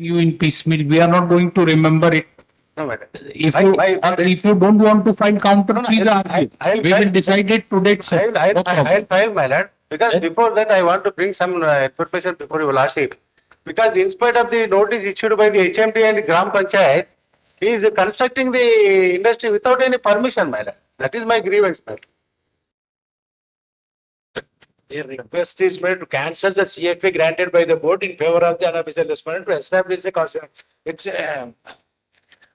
You in piecemeal, we are not going to remember it. No, Madam. If you don't want to file counter, please argue. We will decide it today itself. I'll file, my lord, because before that I want to bring some information before your Lordship. Because in spite of the notice issued by the HMD and Gram Panchayat, he is constructing the industry without any permission, my lord. That is my grievance, my lord. A request is made to cancel the CFA granted by the board in favor of the unofficial respondent to establish a cause. It's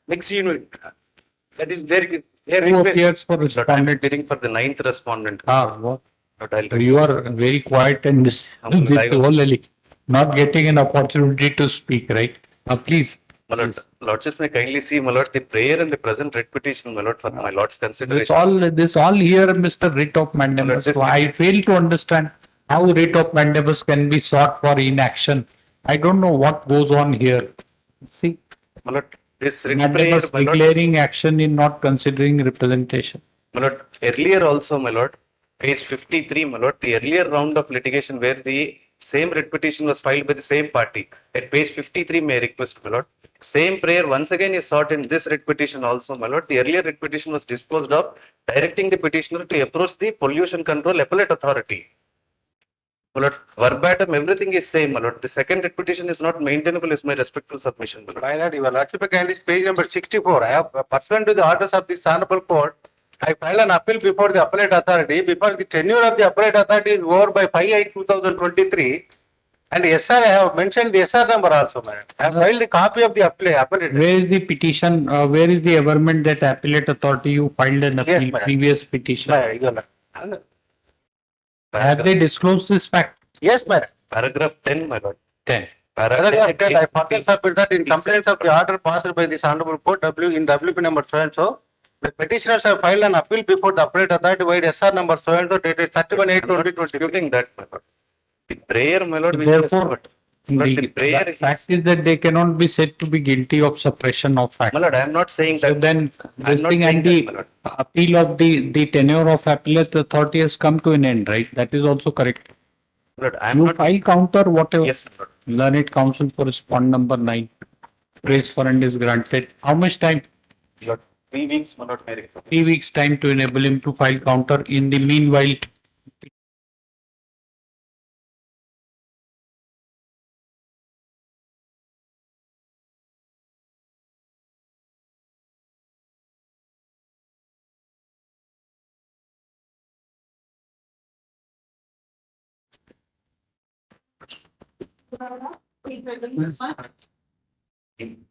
mixed unit. That is their Who request. appears for respondent? Waiting for the 9th respondent. What? You are very quiet and not getting an opportunity to speak, right? Please. My lord, Lordship may kindly see, my lord, the prayer and the present writ petition, my lord, for my lord's consideration. This all here, Mr. Writ of Mandamus. So I fail to understand how writ of Mandamus can be sought for inaction. I don't know what goes on here. See, my lord, this writ Mandamus prayer, my lord, declaring action in not considering representation. my lord, earlier also, my lord, page 53, my lord, the earlier round of litigation where the same writ petition was filed by the same party. At page 53, may I request, my lord, same prayer once again is sought in this writ petition also, my lord. The earlier writ petition was disposed of, directing the petitioner to approach the pollution control appellate authority. My lord, verbatim, everything is same, my lord. The second writ petition is not maintainable, is my respectful submission, my lord. My lord, your Lordship kindly page number 64. I have pursuant to the orders of this honorable court, I filed an appeal before the appellate authority because the tenure of the appellate authority is over by 5/8/2023. And SR, I have mentioned the SR number also, man. I have filed the copy of the appellate. Where is the petition? Where is the averment that appellate authority you filed an appeal, previous petition? Have they disclosed this fact? Yes, madam. Paragraph 10, my lord. 10. Paragraph 10, I further submit that in compliance of the order passed by this honorable court in WP number so and so, the petitioners have filed an appeal before the appellate authority by SR number so and so dated 31/8/2020. That, my lord. The prayer, my lord, Therefore, the fact is that they cannot be said to be guilty of suppression of fact. My lord, I am not saying that. So then, this thing and the appeal of the tenure of appellate authority has come to an end, right? That is also correct. But I'm You not. file counter, whatever. Yes, my lord. Learned counsel for respond number 9. Praise for and is granted. How much time? Lord, 3 weeks, my lord, may I request. 3 weeks time to enable him to file counter. In the meanwhile,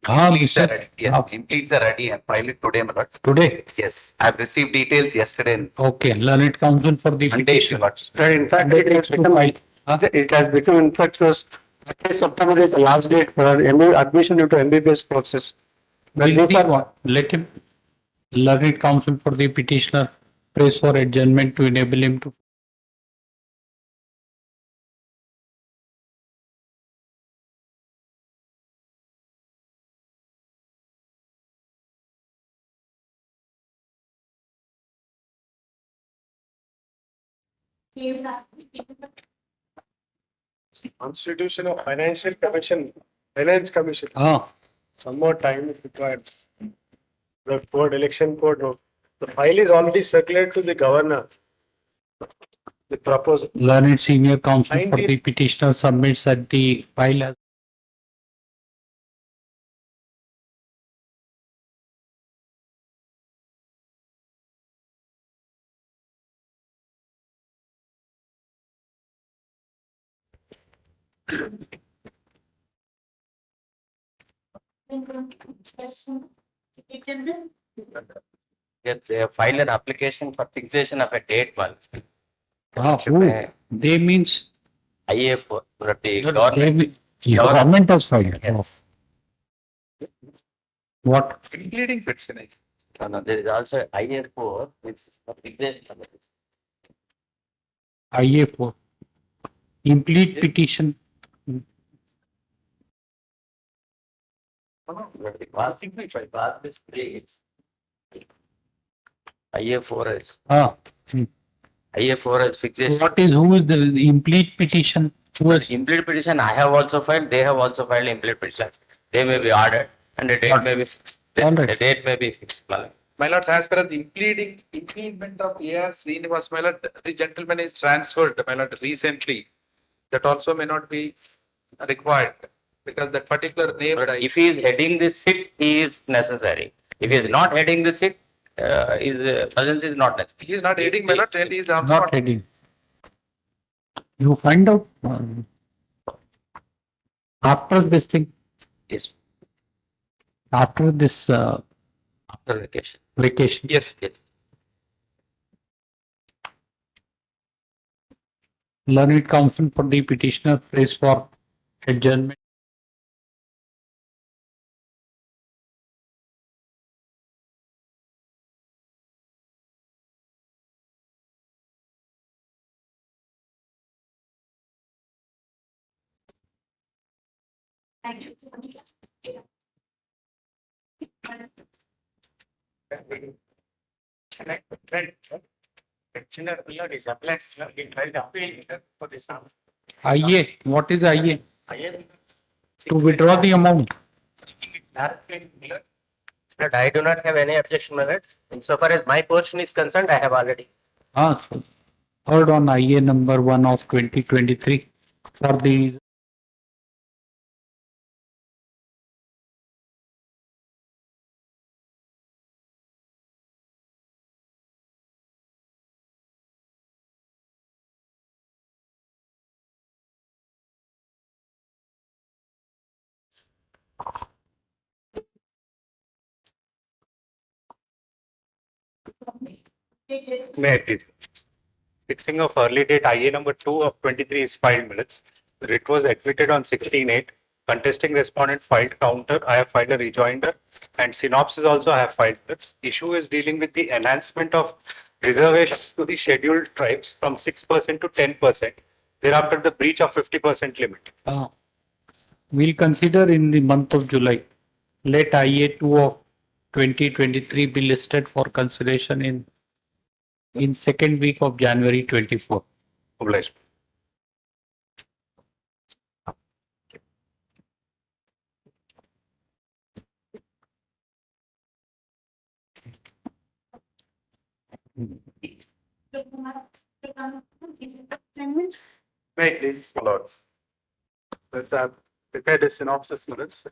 Please, sir. Yes, please, are ready and file it today, my lord. today. Yes, I've received details yesterday. Okay, learned counsel for the Monday, petition. my lord. In fact, it has become infectious. September is the last date for admission into MBBS process. But We'll these see are what. Let him. Learned counsel for the petitioner. Praise for adjournment to enable him to. Constitution of Financial Commission, Finance Commission. Some more time is required. The code, election code, no. The file is already circulated to the governor. The proposal. Learned senior counsel for 19 the petitioner submits that the file as. Yes, they have filed an application for fixation of a date, one. Who? They means. IAF, but the They government. mean- Government has filed. Yes. What? Including petition. No, no, there is also IAF, which is for fixation of it. IA4. Complete petition. But the passing which I pass this plates. IAF4S. IAF4S fixation. What is who is the complete petition? Who is Implead petition, I have also filed, they have also filed implead petitions. They may be ordered and the date may be fixed. The date may be fixed. My lords, as per the implement of AR Srinivas, my lord, the gentleman is transferred, my lord, recently. That also may not be required because that particular name. But if he is heading the SIT, he is necessary. If he is not heading the SIT, his presence is not necessary. He is not heading, my lord, and he is not heading? You find out after this thing. Yes. After this After vacation. vacation. Yes. Yes. Learned counsel for the petitioner prays for adjournment. Petitioner is applied, he tried to appeal for this. IA, what is IA? IA. To withdraw the amount. But I do not have any objection, my lord. Insofar as my portion is concerned, I have already. So heard on IA number 1 of 2023 for the May I please? Fixing of early date IA number 2 of 23 is filed minutes. Writ was admitted on 16/8. Contesting respondent filed counter. I have filed a rejoinder and synopsis also I have filed minutes. Issue is dealing with the enhancement of reservations to the scheduled tribes from 6% to 10%. Thereafter, the breach of 50% limit. we'll consider in the month of July. Let IA2 of 2023 be listed for consideration in second week of January 24. Obliged. May I please, my lords. Let's have prepared a synopsis minutes.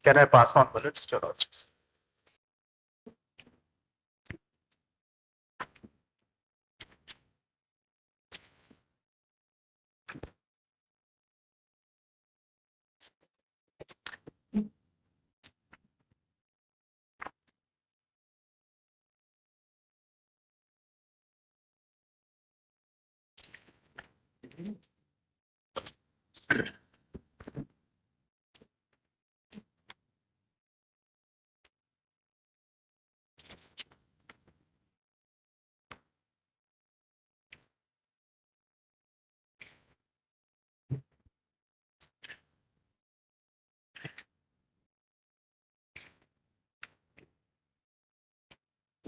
Can I pass on minutes to your lordships?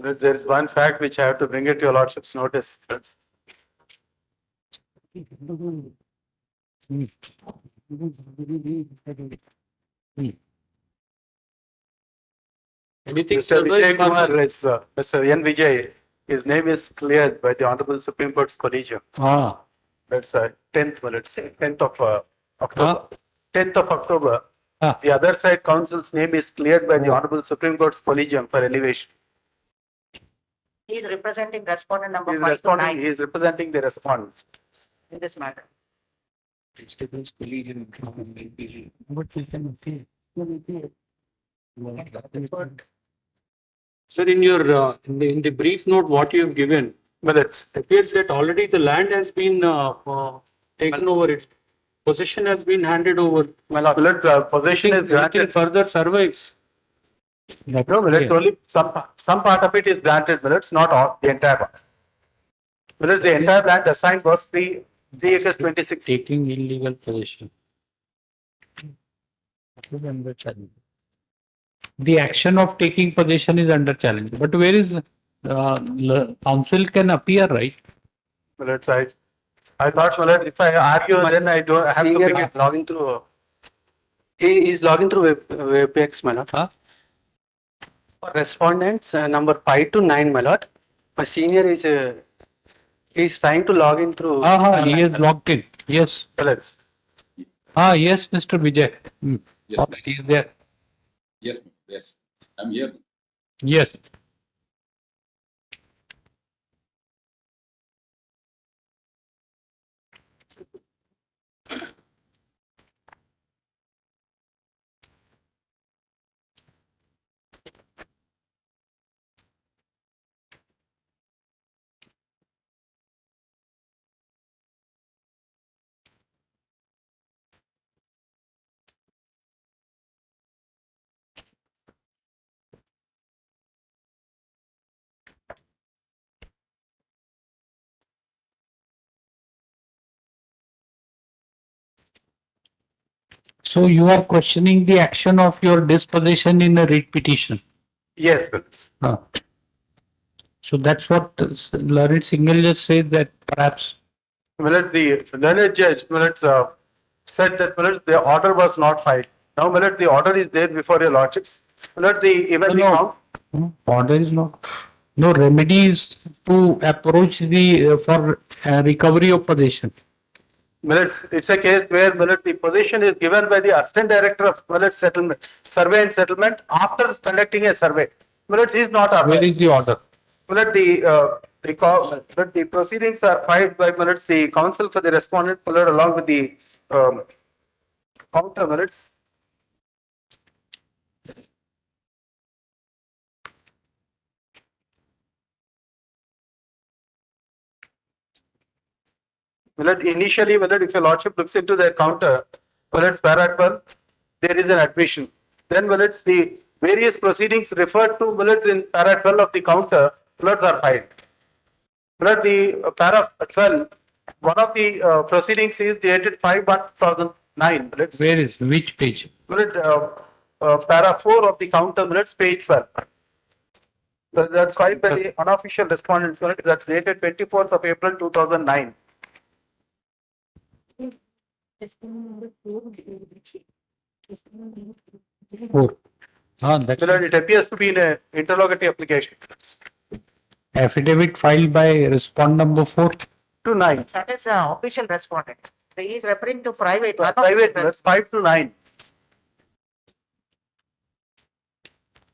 There is one fact which I have to bring it to your lordship's notice. Anything, Mr. Vijay Kumar Counsel? is, Mr. N. Vijay, his name is cleared by the Honorable Supreme Court's collegium. Ah. That's 10th minutes, 10th of October. 10th of October. The other side counsel's name is cleared by the Honorable Supreme Court's collegium for elevation. He is representing respondent number He is 5 to responding, 9 he is representing the respondent. in this matter. Sir, in your, in the brief note, what you have given, it appears that already the land has been taken over, its possession has been handed over. Possession is Anything granted. further survives. No, it's only some part of it is granted, it's not all, the entire part. The entire land assigned was 3 acres 26. Taking illegal possession. The action of taking possession is under challenge, but where is council can appear, right? I thought, if I argue, then I don't have to bring it. Logging through. He is logging through WebEx, my lord. For respondents, number 5 to 9, my lord. My senior is trying to log in through. He is logged in. Yes. Yes, Mr. Vijay. Yes, He is there. Yes, yes, I'm here. Yes. So you are questioning the action of your disposition in a writ petition. Yes, So that's what learned single just said that perhaps. The learned judge said that the order was not filed. Now, the order is there before your lordships. Order is not. No remedies to approach the for recovery of possession. It's a case where the possession is given by the assistant director of settlement, survey and settlement after conducting a survey. He is not. Where is the order? The proceedings are filed by the counsel for the respondent along with the counter minutes. Initially, if your lordship looks into the counter, para 12, there is an admission. Then the various proceedings referred to in para 12 of the counter are filed. The para 12, one of the proceedings is dated 5/1/2009. Where is which page? Para 4 of the counter page 12. That's filed by the unofficial respondent. That's dated 24th of April 2009. Four. It appears to be in an interrogatory application. Affidavit filed by respondent number 4. to 9. That is official respondent. He is referring to private. Private, that's 5 to 9.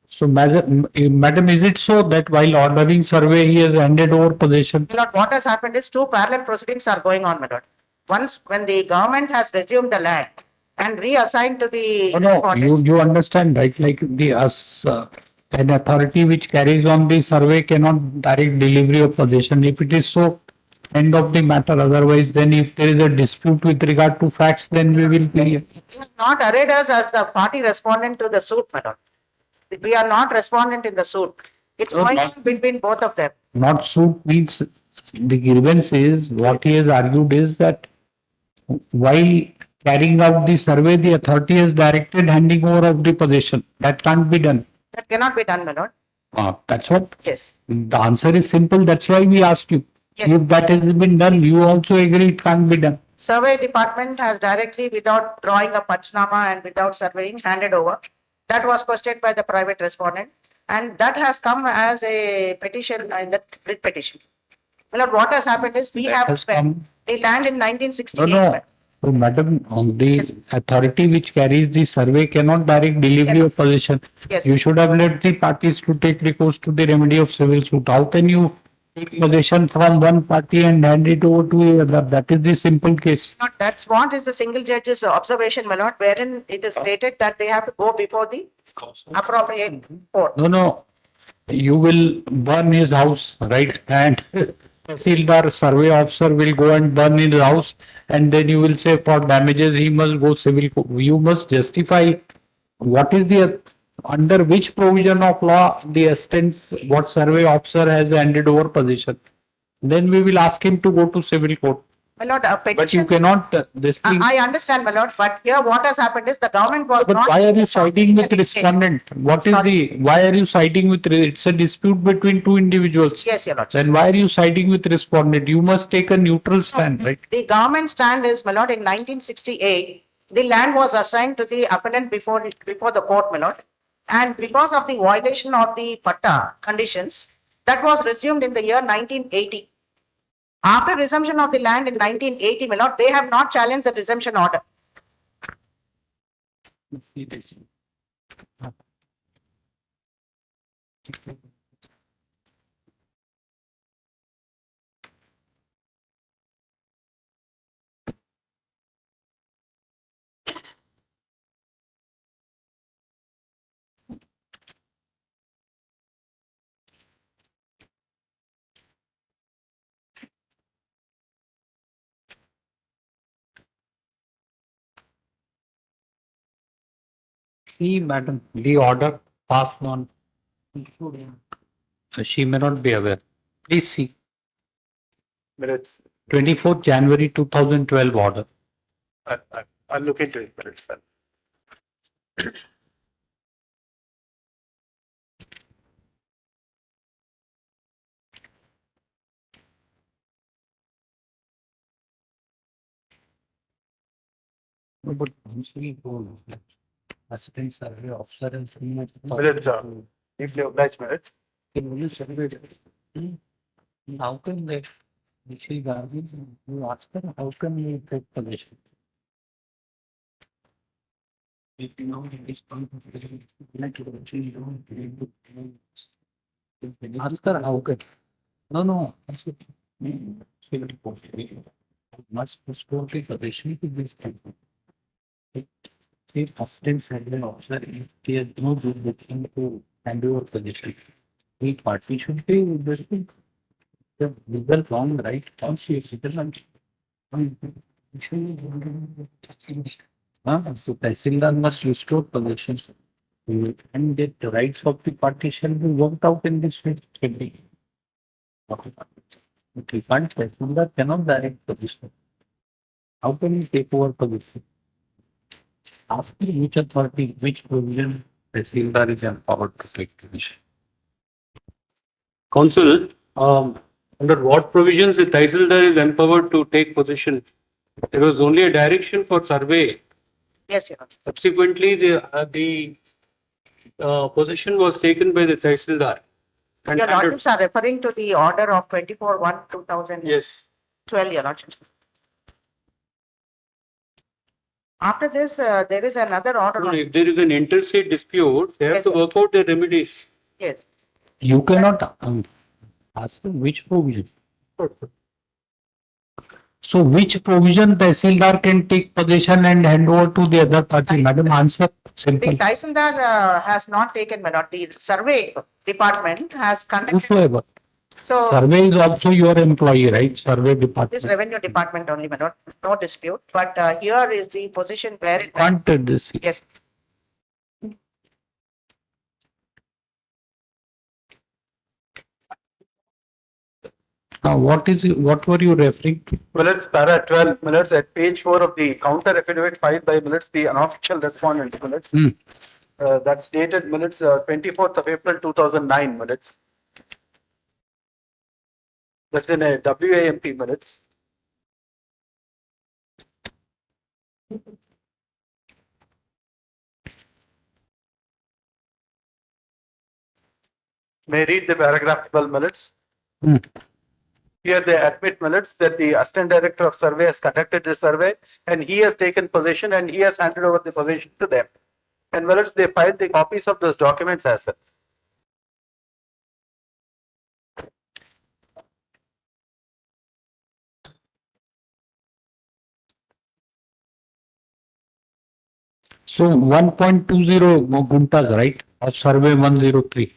So, madam, is it so that while ordering survey, he has handed over possession? My lord, what has happened is two parallel proceedings are going on, my lord. Once, when the government has resumed the land and reassigned to the Oh, no, you understand, right? Like an authority which carries on the survey cannot direct delivery of possession. If it is so, end of the matter. Otherwise, then if there is a dispute with regard to facts, then we will be. It is not arrayed us as the party respondent to the suit, my lord. We are not respondent in the suit. It's going on between both of them. Not suit means the grievance is what he has argued is that while carrying out the survey, the authority has directed handing over of the possession. That can't be done. That cannot be done, my lord. That's what? Yes. The answer is simple. That's why we asked you. Yes. If that has been done, you also agree it can't be done. Survey department has directly, without drawing a Pachnama and without surveying, handed over. That was questioned by the private respondent, and that has come as a petition in the writ petition. Well, what has happened is we have the land in 1968. No. So, madam, the authority which carries the survey cannot direct delivery of possession. Yes. You should have let the parties to take recourse to the remedy of civil suit. How can you take possession from one party and hand it over to the other? That is the simple case. That's what is the single judge's observation, my lord, wherein it is stated that they have to go before the appropriate court. No. You will burn his house, right? And Tahsildar survey officer will go and burn his house, and then you will say for damages he must go civil court. You must justify what is the under which provision of law the extents what survey officer has handed over possession. Then we will ask him to go to civil court. My lord, a petition. But you cannot this thing. I understand, my lord, but here what has happened is the government was But not. why are you siding with respondent? What is the, why are you siding with, it's a dispute between two individuals. Yes, your lord. Then why are you siding with respondent? You must take a neutral stand, right? The government stand is, my lord, in 1968, the land was assigned to the appellant before the court, my lord. And because of the violation of the patta conditions, that was resumed in the year 1980. After resumption of the land in 1980, my lord, they have not challenged the resumption order. See, madam, the order passed on. She may not be aware. Please see. Minutes. 24th January 2012 order. I'll look into it, minutes then. No, but usually go assistant survey officer and Minutes, deeply obliged minutes. How can they, Rishi Gandhi, you ask her, how can you take possession? Ask her how can. No. She will must restore the possession to this people. The assistant survey officer, if he has no jurisdiction to hand over possession, the party should be investing the legal wrong, right? Once he is citizen. So Tahsildar must restore possession and that the rights of the party shall be worked out in this way. But he can't, Tahsildar cannot direct possession. How can he take over possession? Ask me which authority, which provision Tahsildar is empowered to take possession. Council, under what provisions the Tahsildar is empowered to take possession? There was only a direction for survey. Yes, your lord. Subsequently, the possession was taken by the Tahsildar. And Your lordships are referring to the order of 24/1/2000. Yes. 12, Your Lordship. After this, there is another order. No, if there is an interstate dispute, they have Yes, to sir. work out the remedies. Yes. You cannot ask which provision. So which provision Tehsildar can take possession and hand over to the other party? Madam, answer simple. The Tehsildar has not taken, my lord. The survey department has conducted. Whosoever. So Survey is also your employee, right? Survey department. this revenue department only, my lord. No dispute. But here is the position where it. Granted this. Yes. Now, what were you referring to? Well, it's para 12 minutes at page 4 of the counter affidavit filed by minutes, the unofficial respondents minutes. That's dated minutes 24th of April 2009 minutes. That's in a WAMP minutes. May I read the paragraph 12 minutes? Here they admit minutes that the assistant director of survey has conducted the survey and he has taken possession and he has handed over the possession to them. And minutes they filed the copies of those documents as well. So 1.20 guntas, right? Of survey 103.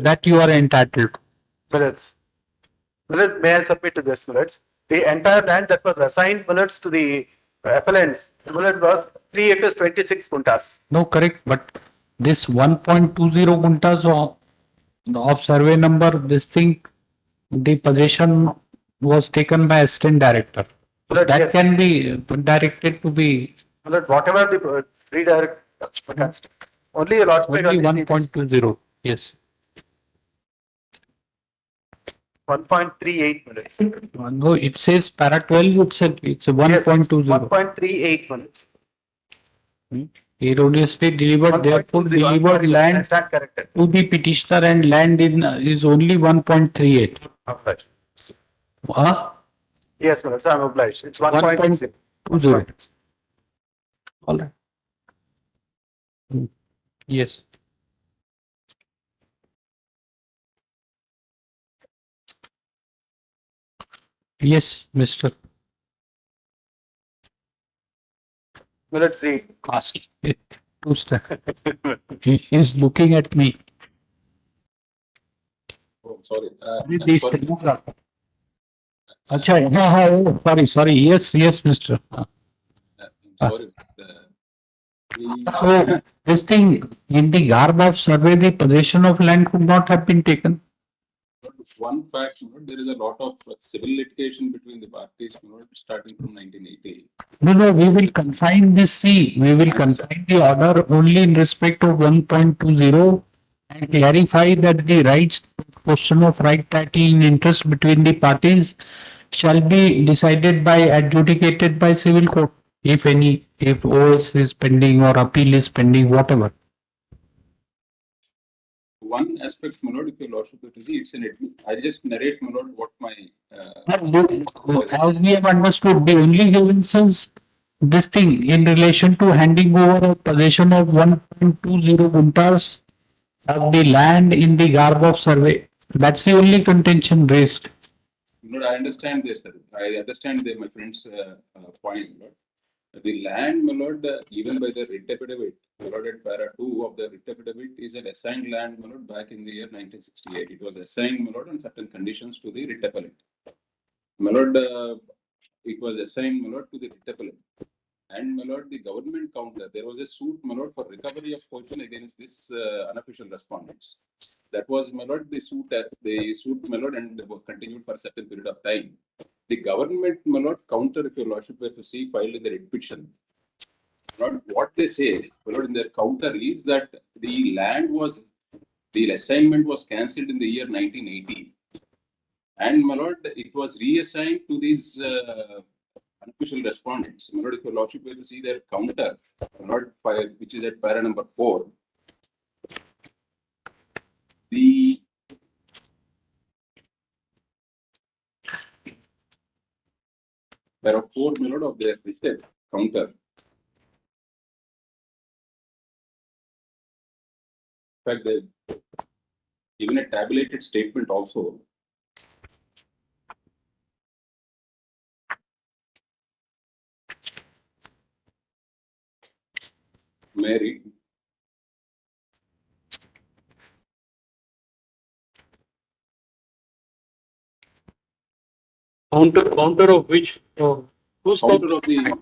That you are entitled to. Minutes. Minute, may I submit to this minutes? The entire land that was assigned minutes to the appellants, the minute was 3 acres 26 guntas. No, correct. But this 1.20 guntas of survey number, this thing, the possession was taken by assistant director. Minute, That yes. can be directed to be Minute, whatever the redirect, only a lot. only 1.20. Yes. 1.38 minutes. No, it says para 12 itself. It's a 1.20. 1.38 minutes. Erroneously delivered, therefore delivered land Stand corrected. to the petitioner and land is only 1.38. Obliged. Huh? Yes, minutes, I'm obliged. It's 1.20. 1.20. All right. Yes. Yes, Mr. Minutes read. Ask. He is looking at me. Oh, sorry. These sorry. things are. Achha, sorry. Yes, Mr. Sorry. So this thing in the garb of survey, the possession of land could not have been taken. One fact, there is a lot of civil litigation between the parties, starting from 1980. No, we will confine this. We will confine the order only in respect of 1.20 and clarify that the rights, question of right title in interest between the parties shall be decided by, adjudicated by civil court, if any, if OS is pending or appeal is pending, whatever. One aspect, my lord, if your lordship will see, it's an I just narrate, my lord, what my. As we have understood, the only grievances this thing in relation to handing over a possession of 1.20 guntas of the land in the garb of survey. That's the only contention raised. No, I understand this, sir. I understand my friend's point. Lord. The land, my lord, even by the writ affidavit, my lord, at para 2 of the writ affidavit is an assigned land, my lord, back in the year 1968. It was assigned, my lord, on certain conditions to the writ appellant. My lord, it was assigned, my lord, to the writ appellant. And, my lord, the government counter, there was a suit, my lord, for recovery of fortune against this unofficial respondents. That was, my lord, the suit, my lord, and continued for a certain period of time. The government, my lord, counter, if your lordship were to see, filed in the writ petition. Lord, what they say, my lord, in their counter is that the assignment was cancelled in the year 1980. And, my lord, it was reassigned to these unofficial respondents. My lord, if your lordship were to see their counter, my lord, which is at para number 4, the Para 4, my lord, of the receipt counter. In fact, they given a tabulated statement also. May I read? Counter of which? Whose Counter of the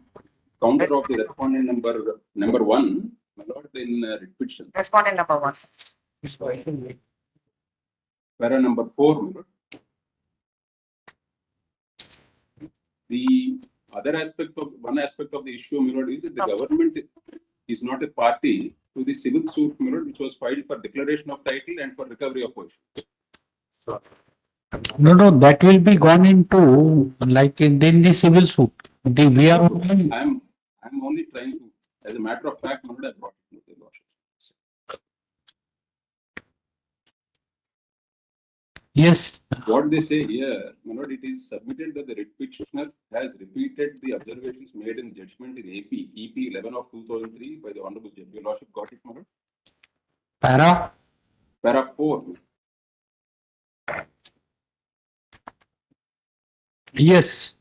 respondent number 1, my lord, in writ petition. Respondent number 1. Para number 4, my lord. The other aspect of one aspect of the issue, my lord, is that the government is not a party to the civil suit, my lord, which was filed for declaration of title and for recovery of possession. No, that will be gone into like in the civil suit. We are only. I'm only trying to, as a matter of fact, my lord, I brought it to the lordship. Yes. What they say here, my lord, it is submitted that the writ petitioner has repeated the observations made in judgment in EP 11 of 2003 by the Honorable Judge. Your lordship got it, my lord? Para 4. Yes.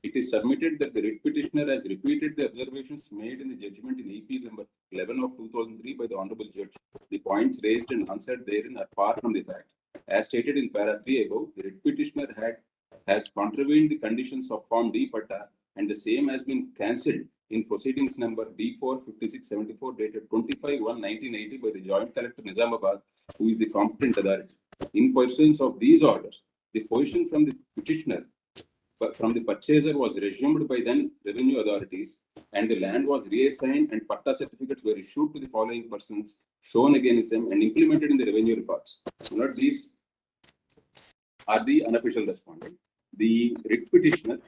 It is submitted that the writ petitioner has repeated the observations made in the judgment in EP number 11 of 2003 by the Honorable Judge. The points raised and answered therein are far from the fact. As stated in para 3 above, the writ petitioner has contravened the conditions of Form D Patta, and the same has been cancelled in proceedings number D4 5674 dated 25/1/1980 by the Joint Collector Nizamabad, who is the competent authority. In pursuance of these orders, the position from the petitioner from the purchaser was resumed by then revenue authorities, and the land was reassigned and patta certificates were issued to the following persons shown against them and implemented in the revenue reports. Not these are the unofficial respondent. The writ petitioner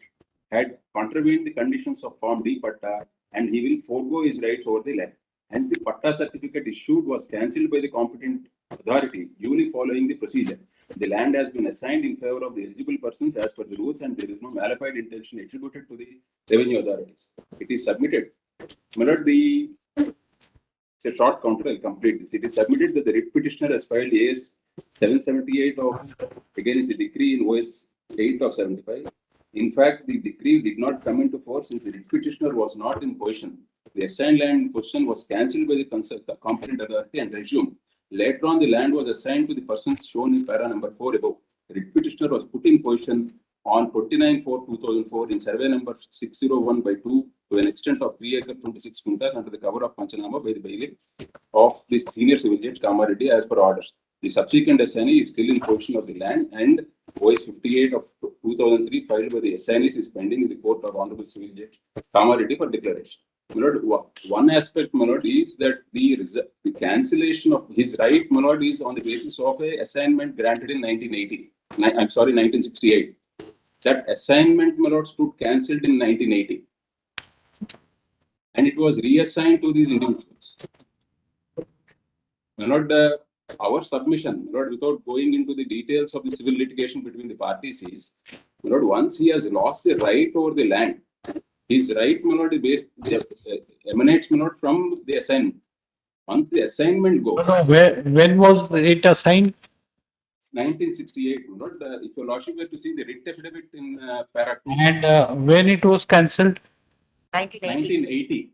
had contravened the conditions of Form D Patta, and he will forego his rights over the land. Hence, the Patta certificate issued was cancelled by the competent authority duly following the procedure. The land has been assigned in favor of the eligible persons as per the rules, and there is no malified intention attributed to the revenue authorities. It is submitted. My lord, it's a short counter, I'll complete this. It is submitted that the writ petitioner has filed AS 778 against the decree in OS 8 of 75. In fact, the decree did not come into force since the writ petitioner was not in possession. The assigned land in question was cancelled by the competent authority and resumed. Later on, the land was assigned to the persons shown in para number 4 above. The writ petitioner was put in possession on 29/4/2004 in survey number 601/2 to an extent of 3 acres 26 quintas under the cover of Panchanama by the bailiff of the senior civil judge Kamaredi as per orders. The subsequent assignee is still in possession of the land, and OS 58 of 2003 filed by the assignees is pending in the court of Honorable Civil Judge Kamaredi for declaration. My lord, one aspect, my lord, is that the cancellation of his right, my lord, is on the basis of a assignment granted in 1968. That assignment, my lord, stood cancelled in 1980, and it was reassigned to these individuals. My lord, our submission, my lord, without going into the details of the civil litigation between the parties, is, my lord, once he has lost the right over the land, his right, my lord, emanates, my lord, from the assignment. Once the assignment goes. When was it assigned? 1968, my lord. If your lordship were to see the writ affidavit in para 2. And when it was cancelled? 1980.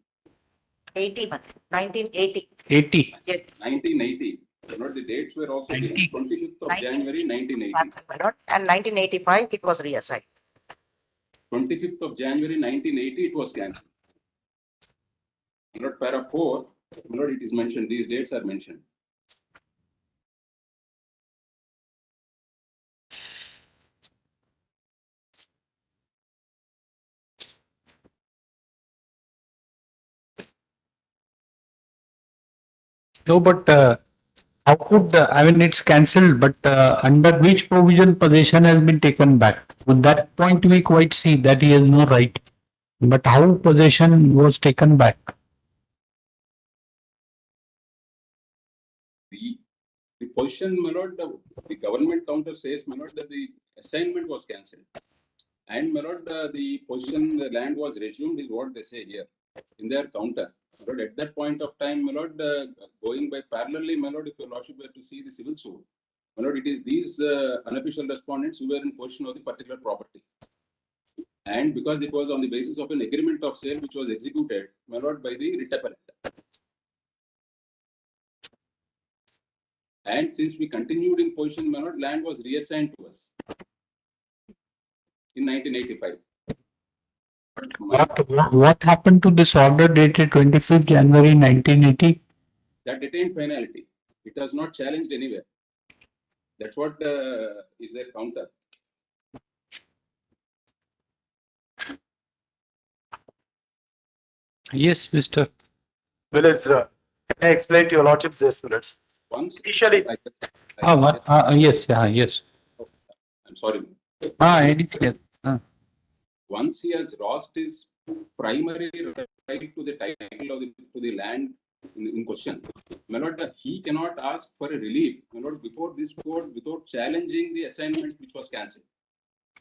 1980. 80. Yes. 1980. My lord, the dates were also given. 25th of January 1980. And 1985, it was reassigned. 25th of January 1980, it was cancelled. My lord, para 4, my lord, it is mentioned, these dates are mentioned. No, but how could, I mean, it's cancelled, but under which provision possession has been taken back? With that point, we quite see that he has no right. But how possession was taken back? The position, my lord, the government counter says, my lord, that the assignment was cancelled. And my lord, the position the land was resumed is what they say here in their counter. My lord, at that point of time, my lord, going by parallelly, my lord, if your lordship were to see the civil suit, my lord, it is these unofficial respondents who were in possession of the particular property. And because it was on the basis of an agreement of sale which was executed, my lord, by the writ appellant. And since we continued in possession, my lord, land was reassigned to us in 1985. What happened to this order dated 25th January 1980? That attained finality. It was not challenged anywhere. That's what is their counter. Yes, Mr. Minutes, can I explain to your lordship this minutes? Once Initially, Yes, yes. I'm sorry. Anything else? Once he has lost his primary right to the title of to the land in question, my lord, he cannot ask for a relief, my lord, before this court without challenging the assignment which was cancelled.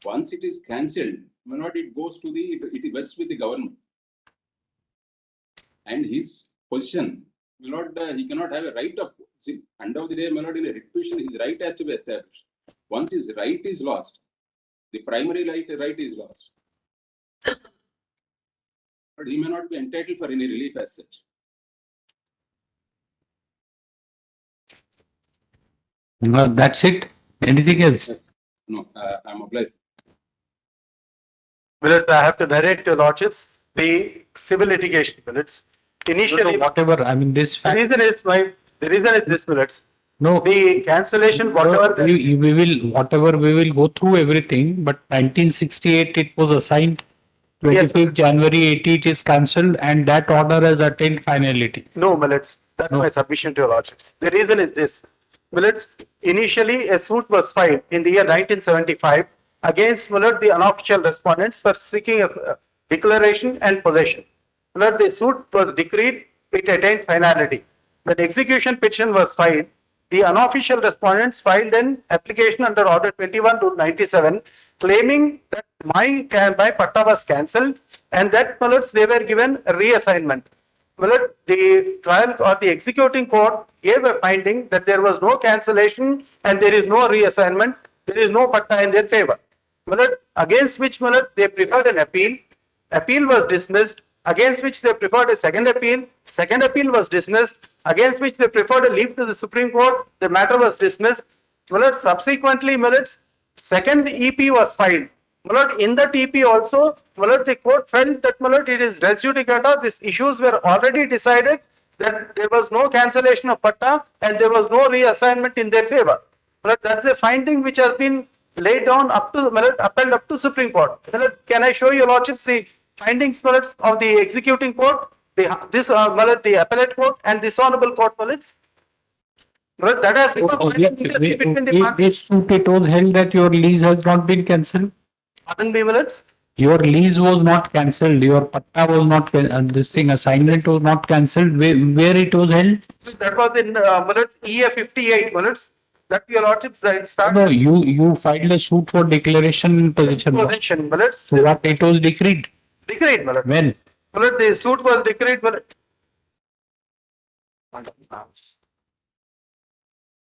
Once it is cancelled, my lord, it goes to it vests with the government. And his position, my lord, he cannot have a right of, see, end of the day, my lord, in a writ petition, his right has to be established. Once his right is lost, the primary right is lost. But he may not be entitled for any relief as such. No, that's it. Anything else? Yes. No, I'm obliged. minutes, I have to narrate to your lordships the civil litigation minutes. Initially, Whatever, I mean, this the fact. reason is this minutes. No. The cancellation, whatever. We will, whatever, we will go through everything, but 1968, it was assigned. 25th January 80, it is cancelled, and that order has attained finality. No, Millets, that's my submission to your lordships. The reason is this. Millets, initially a suit was filed in the year 1975 against Millard, the unofficial respondents, for seeking a declaration and possession. Millard, the suit was decreed, it attained finality. When execution petition was filed, the unofficial respondents filed an application under Order 21/97 claiming that my patta was cancelled and that they were given a reassignment. The trial or the executing court gave a finding that there was no cancellation and there is no reassignment, there is no patta in their favor. Against which they preferred an appeal. Appeal was dismissed, against which they preferred a second appeal. Second appeal was dismissed, against which they preferred a leave to the Supreme Court. The matter was dismissed. Subsequently, second EP was filed. In that EP also, the court felt that it is res judicata. These issues were already decided that there was no cancellation of patta and there was no reassignment in their favor. That's a finding which has been laid down up to upheld up to Supreme Court. Can I show you, lordships, the findings of the executing court, the appellate court, and this honorable court, that has become between the parties. This suit, it was held that your lease has not been cancelled. Pardon me, Millets? Your lease was not cancelled. Your patta was not, this thing, assignment was not cancelled. Where it was held? That was in EF 58 minutes. That your lordships, that started. No, you filed a suit for declaration possession. Possession, Millets. So what it was decreed? Decreed, Millets. When? Millets, the suit was decreed, Millets.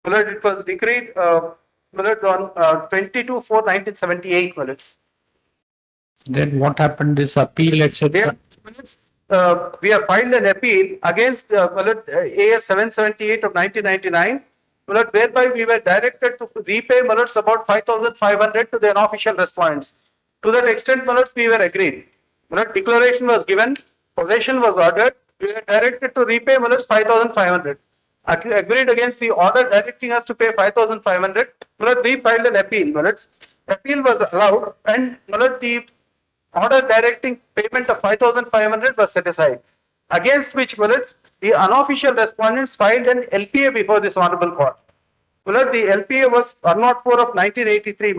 Millets, it was decreed, Millets, on 22/4/1978, Millets. Then what happened? This appeal, etc. We have filed an appeal against AS 778 of 1999, whereby we were directed to repay about 5,500 to the unofficial respondents. To that extent, we were agreed. Declaration was given, possession was ordered, we were directed to repay 5,500. Agreed against the order directing us to pay 5,500. We filed an appeal. Appeal was allowed, and the order directing payment of 5,500 was set aside. Against which the unofficial respondents filed an LPA before this honorable court. The LPA was 104 of 1983.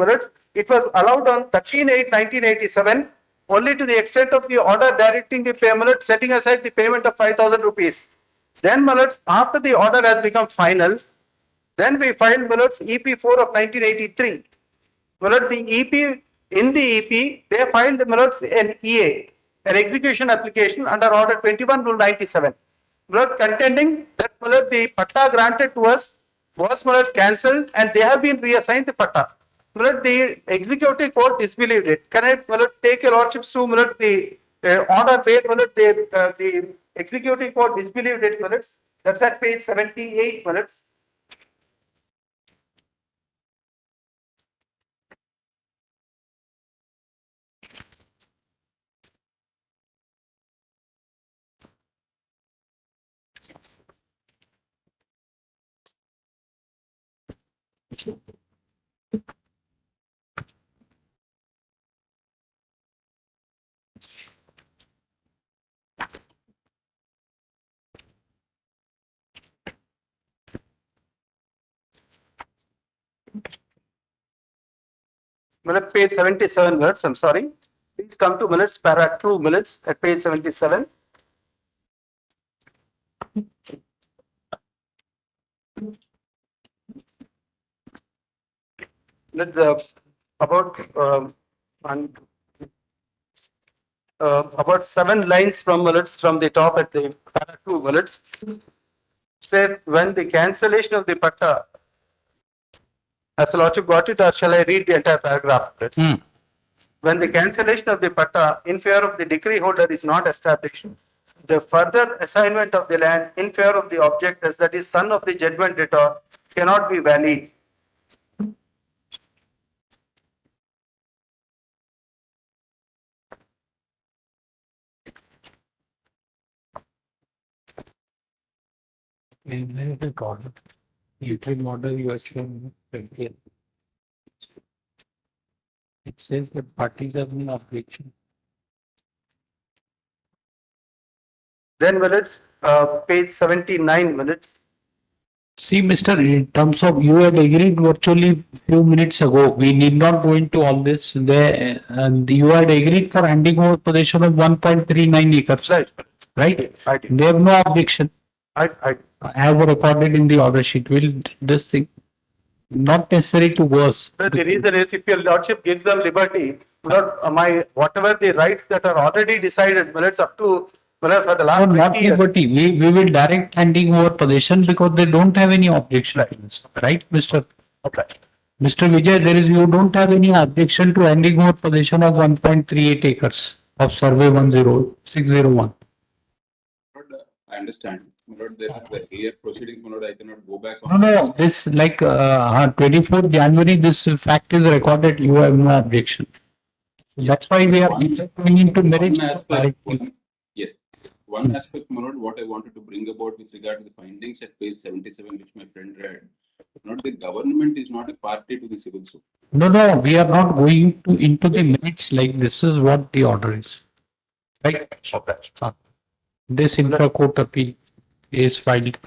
It was allowed on 13/8/1987 only to the extent of the order directing the payment, setting aside the payment of 5,000 rupees. Then after the order has become final, then we filed EP 4 of 1983. The EP In the EP, they filed, my lords, an EA, an execution application under order 21 rule 97. My lord, contending that, my lord, the patta granted to us was, my lords, cancelled and they have been reassigned the patta. My lord, the executive court disbelieved it. Can I, my lord, take your lordships to, my lord, the order made, my lord, the executive court disbelieved it, my lords. That's at page 78, my lords. Page 77 minutes, I'm sorry. Please come to minutes, para 2 minutes at page 77. About about 7 lines from minutes from the top at the para 2 minutes says when the cancellation of the patta, as the lordship got it, or shall I read the entire paragraph? When the cancellation of the patta in favor of the decree holder is not established, the further assignment of the land in favor of the object as that is son of the judgment debtor cannot be valid. Utility model you are showing. It says that parties have no objection. Then minutes, page 79 minutes. See, Mr. In terms of you had agreed virtually few minutes ago, we need not go into all this. There, you had agreed for handing over possession of 1.39 acres. Right? I did. They have no objection. I have recorded in the order sheet. Will this thing not necessary to worse? The reason is if your lordship gives them liberty, whatever the rights that are already decided, well, it's up to for the last No, not 20 years. liberty. We will direct handing over possession because they don't have any objection to this. Right, Mr. Okay. Mr. Vijay, you don't have any objection to handing over possession of 1.38 acres of survey 10601. I understand. My lord, there is a here proceeding, my lord, I cannot go back No, on. no, this like 24th January, this fact is recorded, you have no objection. That's why we are going into merits. Yes, one aspect, my lord, what I wanted to bring about with regard to the findings at page 77, which my friend read, not the government is not a party to the civil suit. No, no, we are not going to into the merits like this is what the order is. Right? This intra-court appeal is filed.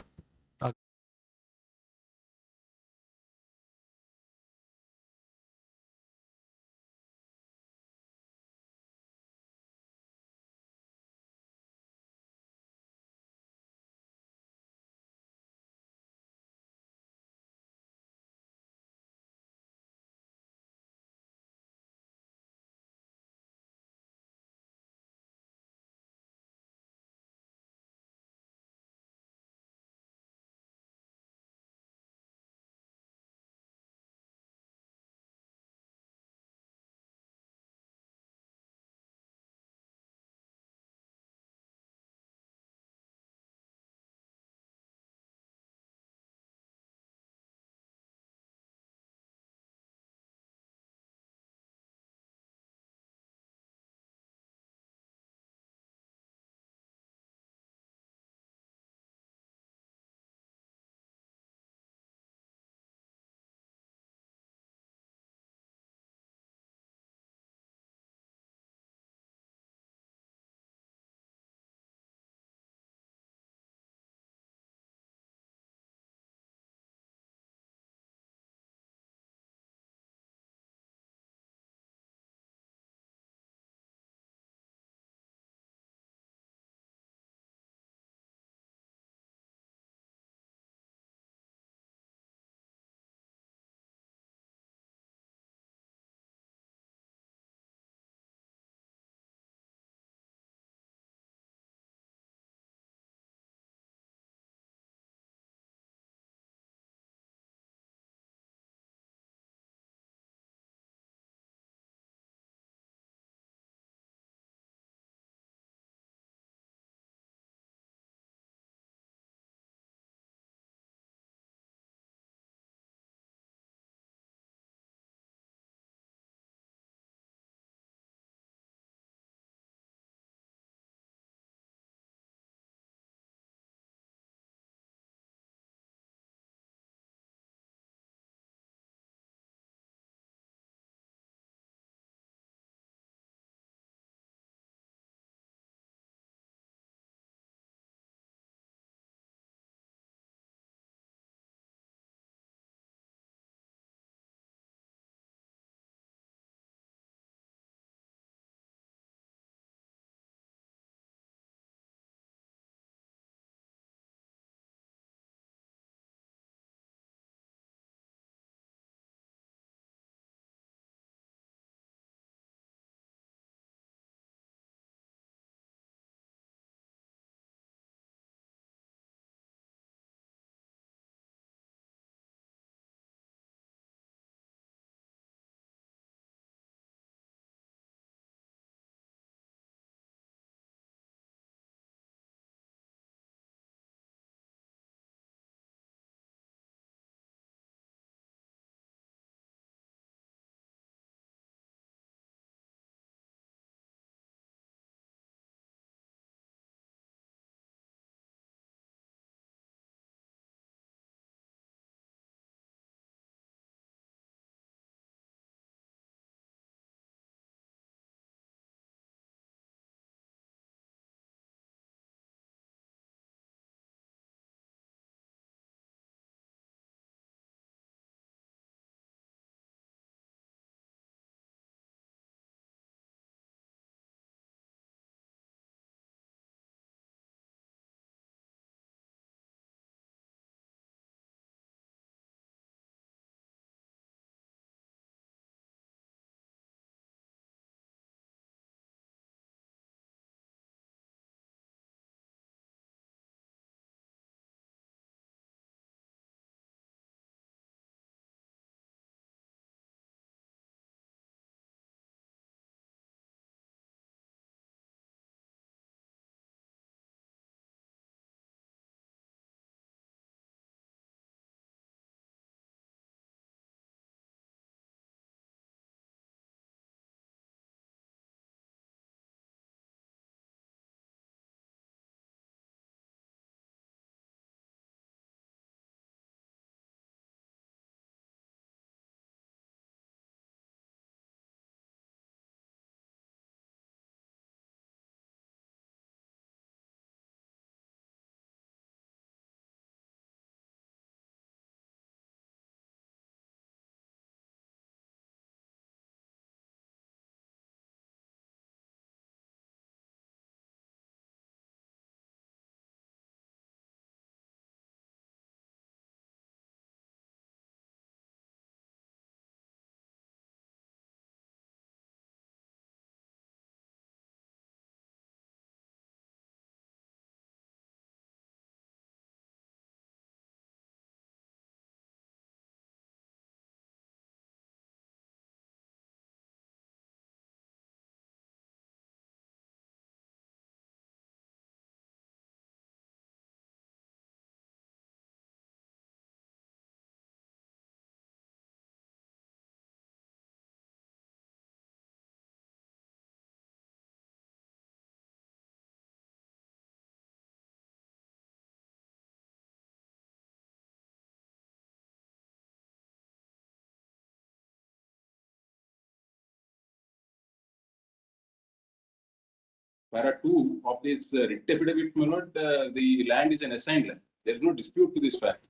para 2 of this writ affidavit, my lord, the land is an assigned land. There is no dispute to this fact.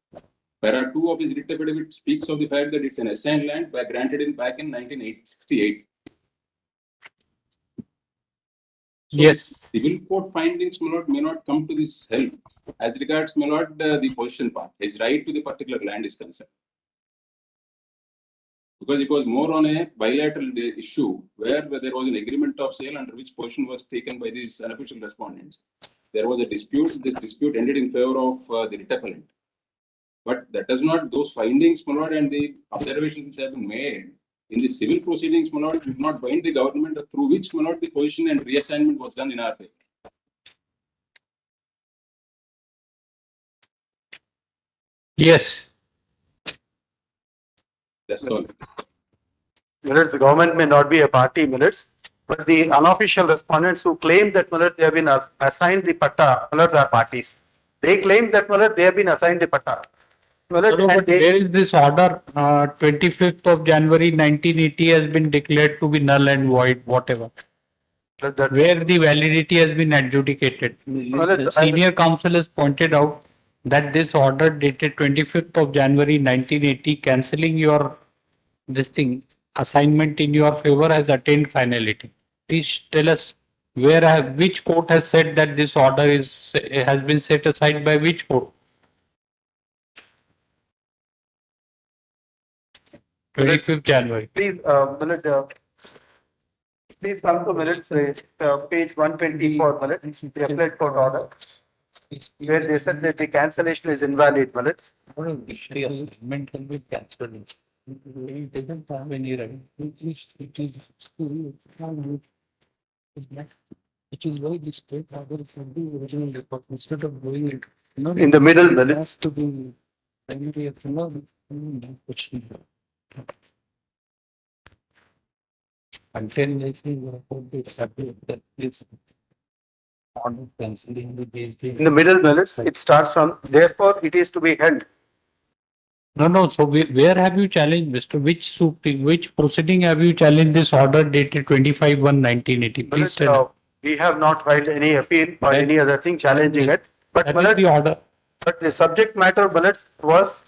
Para 2 of his writ affidavit speaks of the fact that it's an assigned land granted back in 1968. So Yes. civil court findings, my lord, may not come to this help as regards, my lord, the possession part. His right to the particular land is concerned. Because it was more on a bilateral issue where there was an agreement of sale under which possession was taken by these unofficial respondents. There was a dispute. This dispute ended in favor of the writ appellant. But that does not, those findings, my lord, and the observations which have been made in the civil proceedings, my lord, did not bind the government through which, my lord, the possession and reassignment was done in our favor. Yes. That's all. Minutes, government may not be a party, minutes, but the unofficial respondents who claim that minutes they have been assigned the patta, minutes are parties. They claim that minutes they have been assigned the patta. No, but there is this order, 25th of January 1980 has been declared to be null and void, whatever. Where the validity has been adjudicated. The senior counsel has pointed out that this order dated 25th of January 1980 cancelling your this thing assignment in your favor has attained finality. Please tell us which court has said that this order has been set aside by which court? 25th January. Please, please come to minutes, page 124 minutes, the appellate court order, where they said that the cancellation is invalid minutes. The assignment can be cancelled. It doesn't have any right. Which is why the state order should be original report instead of going it. In the middle minutes. To be primary of until they see the report is happy that this order cancelling the DSP. In the middle minutes, it starts from, therefore it is to be held. No. So where have you challenged, Mr. Which proceeding have you challenged this order dated 25/1/1980? Please tell. We have not filed any appeal or any other thing challenging it. But the order. But the subject matter bullets was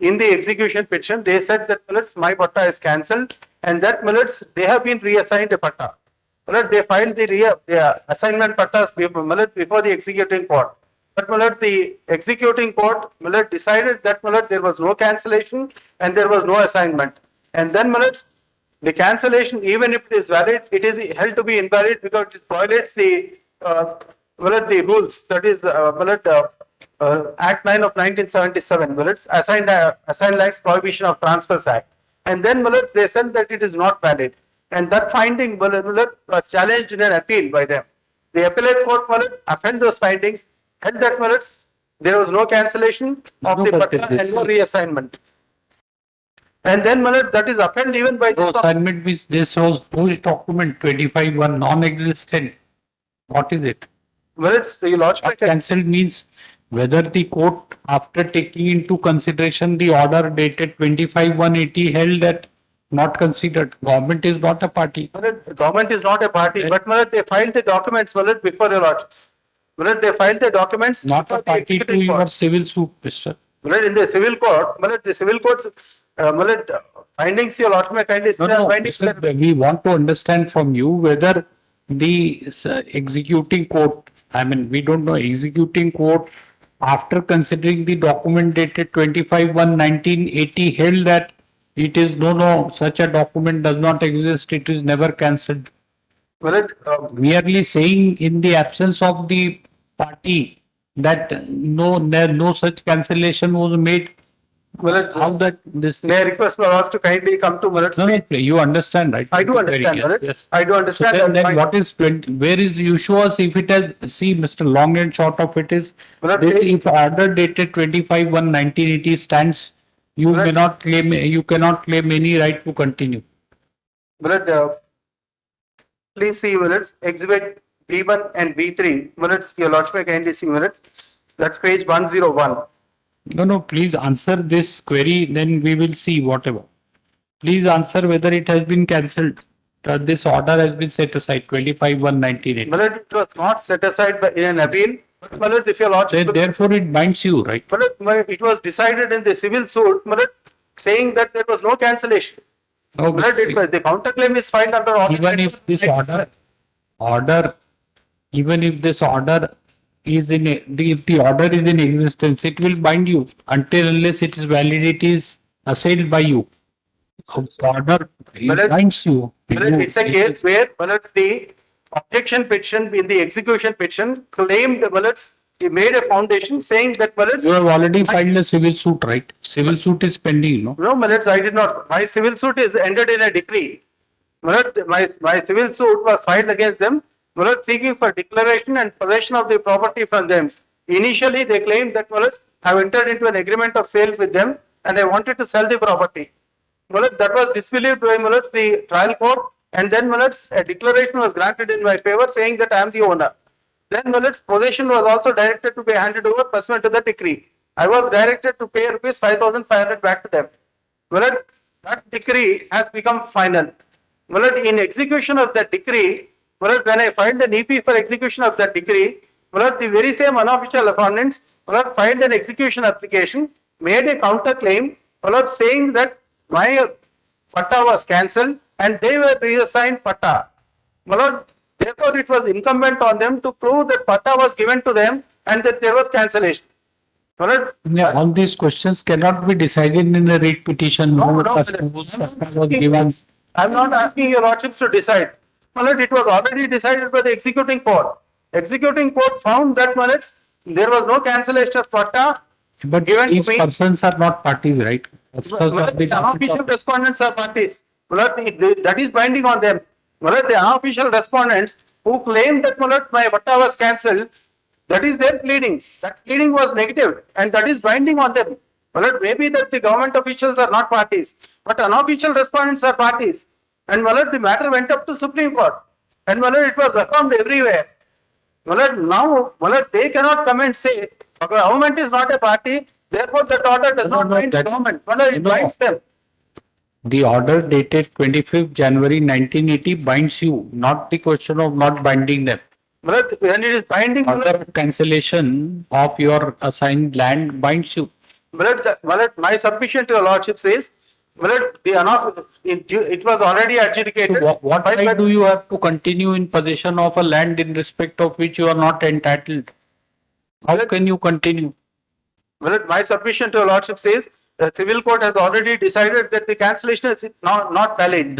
in the execution petition. They said that bullets my patta is cancelled, and that bullets they have been reassigned a patta. They filed the assignment pattas before the executing court. But the executing court decided that there was no cancellation and there was no assignment. And then the cancellation, even if it is valid, it is held to be invalid because it violates the rules. That is Act 9 of 1977. Assigned lands Prohibition of Transfers Act. And then they said that it is not valid. And that finding was challenged in an appeal by them. The appellate court upheld those findings. Held that there was no cancellation of the patta and no reassignment. And then that is upheld even by the assignment means this was forged document 25/1 non-existent. What is it? Well, it's the lodgement cancelled means whether the court, after taking into consideration the order dated 25/1/80 held that not considered. Government is not a party. Government is not a party, but they filed the documents before the lordships. They filed the documents. Not a party to your civil suit, Mr. In the civil court, the civil court's findings your lordship kindly. We want to understand from you whether the executing court, I mean, we don't know, executing court, after considering the document dated 25/1/1980 held that it is no, such a document does not exist, it is never cancelled. Merely saying in the absence of the party that no such cancellation was made. How that this? May I request my lord to kindly come to minutes? No, you understand, right? I do understand, yes. I do understand. So then what is where is you show us if it has, see Mr. Long and short of it is, if order dated 25/1/1980 stands, you cannot claim any right to continue. Please see minutes, exhibit B1 and B3, minutes, your lordship kindly see minutes. That's page 101. No, please answer this query, then we will see whatever. Please answer whether it has been cancelled. this order has been set aside, 25/1/1980. My lord, it was not set aside by in an appeal. My lord, if your lordship. Therefore, it binds you, right? My lord, it was decided in the civil suit, my lord, saying that there was no cancellation. Oh, My lord, the counterclaim is filed under order. even if this order, even if this order is if the order is in existence, it will bind you until unless its validity is assailed by you. Order binds you. It's a case where the objection petition in the execution petition claimed he made a foundation saying that You have already filed a civil suit, right? Civil suit is pending, no? no, I did not. My civil suit is ended in a decree. My civil suit was filed against them, seeking for declaration and possession of the property from them. Initially, they claimed that have entered into an agreement of sale with them and I wanted to sell the property. That was disbelieved by the trial court, and then a declaration was granted in my favor saying that I am the owner. Then possession was also directed to be handed over pursuant to the decree. I was directed to pay rupees 5,500 back to them. That decree has become final. In execution of that decree, when I filed an EP for execution of that decree, the very same unofficial opponents filed an execution application, made a counterclaim, saying that my patta was cancelled and they were reassigned patta. Therefore, it was incumbent on them to prove that patta was given to them and that there was cancellation. All these questions cannot be decided in a writ petition. I'm not asking your lordships to decide. It was already decided by the executing court. Executing court found that there was no cancellation of patta. But these persons are not parties, right? The unofficial respondents are parties. That is binding on them. The unofficial respondents who claimed that my patta was cancelled, that is their pleading. That pleading was negative and that is binding on them. Maybe that the government officials are not parties, but unofficial respondents are parties. And the matter went up to Supreme Court. And it was affirmed everywhere. Now they cannot come and say the government is not a party, therefore that order does not bind the government. It binds them. The order dated 25th January 1980 binds you, not the question of not binding them. When it is binding, order cancellation of your assigned land binds you. My submission to your lordship says, it was already adjudicated. So what right do you have to continue in possession of a land in respect of which you are not entitled? How can you continue? My submission to your lordship says the civil court has already decided that the cancellation is not valid.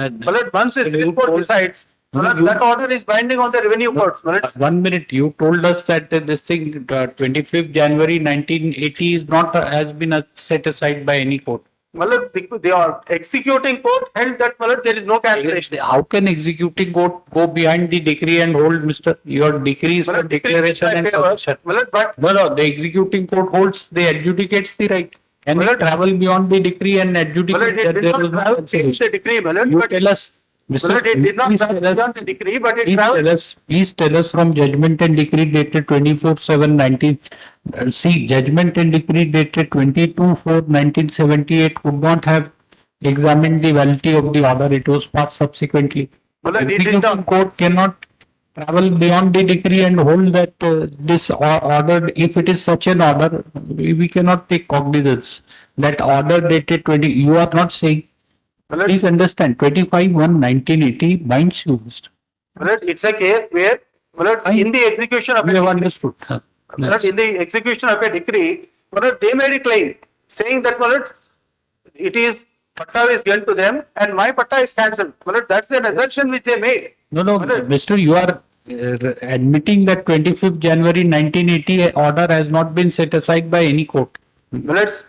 Once the civil court decides, that order is binding on the revenue courts. 1 minute, you told us that this thing, 25th January 1980 is not has been set aside by any court. The executing court held that there is no cancellation. How can executing court go behind the decree and hold, Mr. Your decree is for declaration and submission? No, the executing court holds, they adjudicates the right. And we travel beyond the decree and adjudicate that there is no cancellation. You tell us, Mr. Please tell us from judgment and decree dated 24/7/19. See, judgment and decree dated 22/4/1978 could not have examined the validity of the order. It was passed subsequently. Executing court cannot travel beyond the decree and hold that this order, if it is such an order, we cannot take cognizance. That order dated 20, you are not saying. Please understand, 25/1/1980 binds you, Mr. It's a case where in the execution of we have understood. In the execution of a decree, they made a claim saying that it is patta is given to them and my patta is cancelled. That's an assertion which they made. No, Mr. You are admitting that 25th January 1980 order has not been set aside by any court. That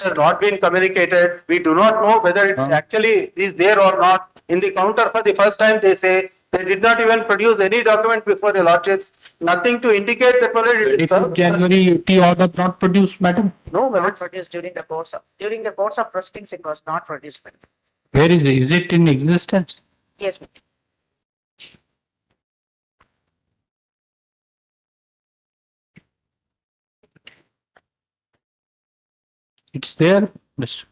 has not been communicated. We do not know whether it actually is there or not. In the counter for the first time, they say they did not even produce any document before the lordships. Nothing to indicate that it is January 80 order not produced, madam. No, not produced during the course of proceedings. It was not produced. Where is it? Is it in existence? Yes. It's there, Mr.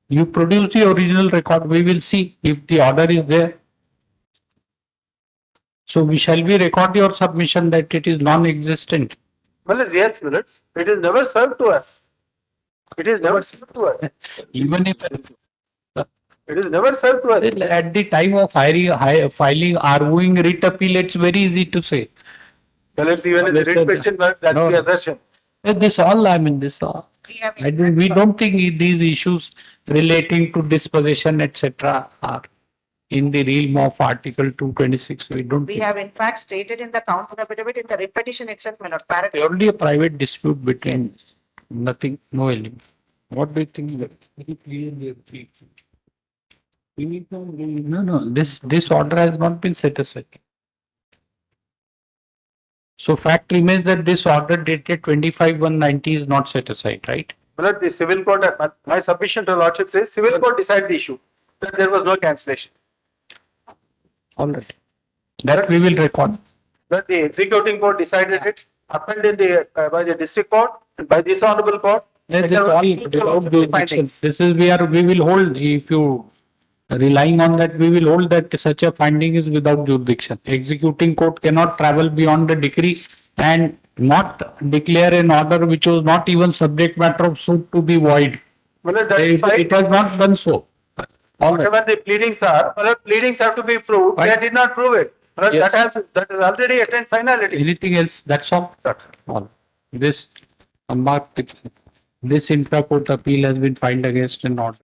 You produce the original record, we will see if the order is there. So shall we record your submission that it is non-existent? Well, yes, minutes. It is never served to us. It is never served to us. Even if It is never served to us. at the time of filing, arguing writ appeal, it's very easy to say. Well, it's even in the writ petition, but that's the assertion. This all, I mean, this all. We don't think these issues relating to disposition, etc., are in the realm of Article 226. We don't We think. have in fact stated in the counter affidavit in the writ petition itself, my lord, paragraph. Only a private dispute between nothing, no element. What do you think? Very clearly. No, this order has not been set aside. So fact remains that this order dated 25/1/90 is not set aside, right? Well, the civil court, my submission to lordship says civil court decided the issue, that there was no cancellation. All right. That we will record. That the executing court decided it, upheld in the, by the district court, and by this honorable court. This all without jurisdiction. This is we will hold, if you relying on that, we will hold that such a finding is without jurisdiction. Executing court cannot travel beyond the decree and not declare an order which was not even subject matter of suit to be void. Well, that is fine. It has not done so. All right. Whatever the pleadings are, well, pleadings have to be proved. They did not prove it. Well, Yes. that has already attained finality. Anything else? That's all. All. This this intra-court appeal has been filed against an order.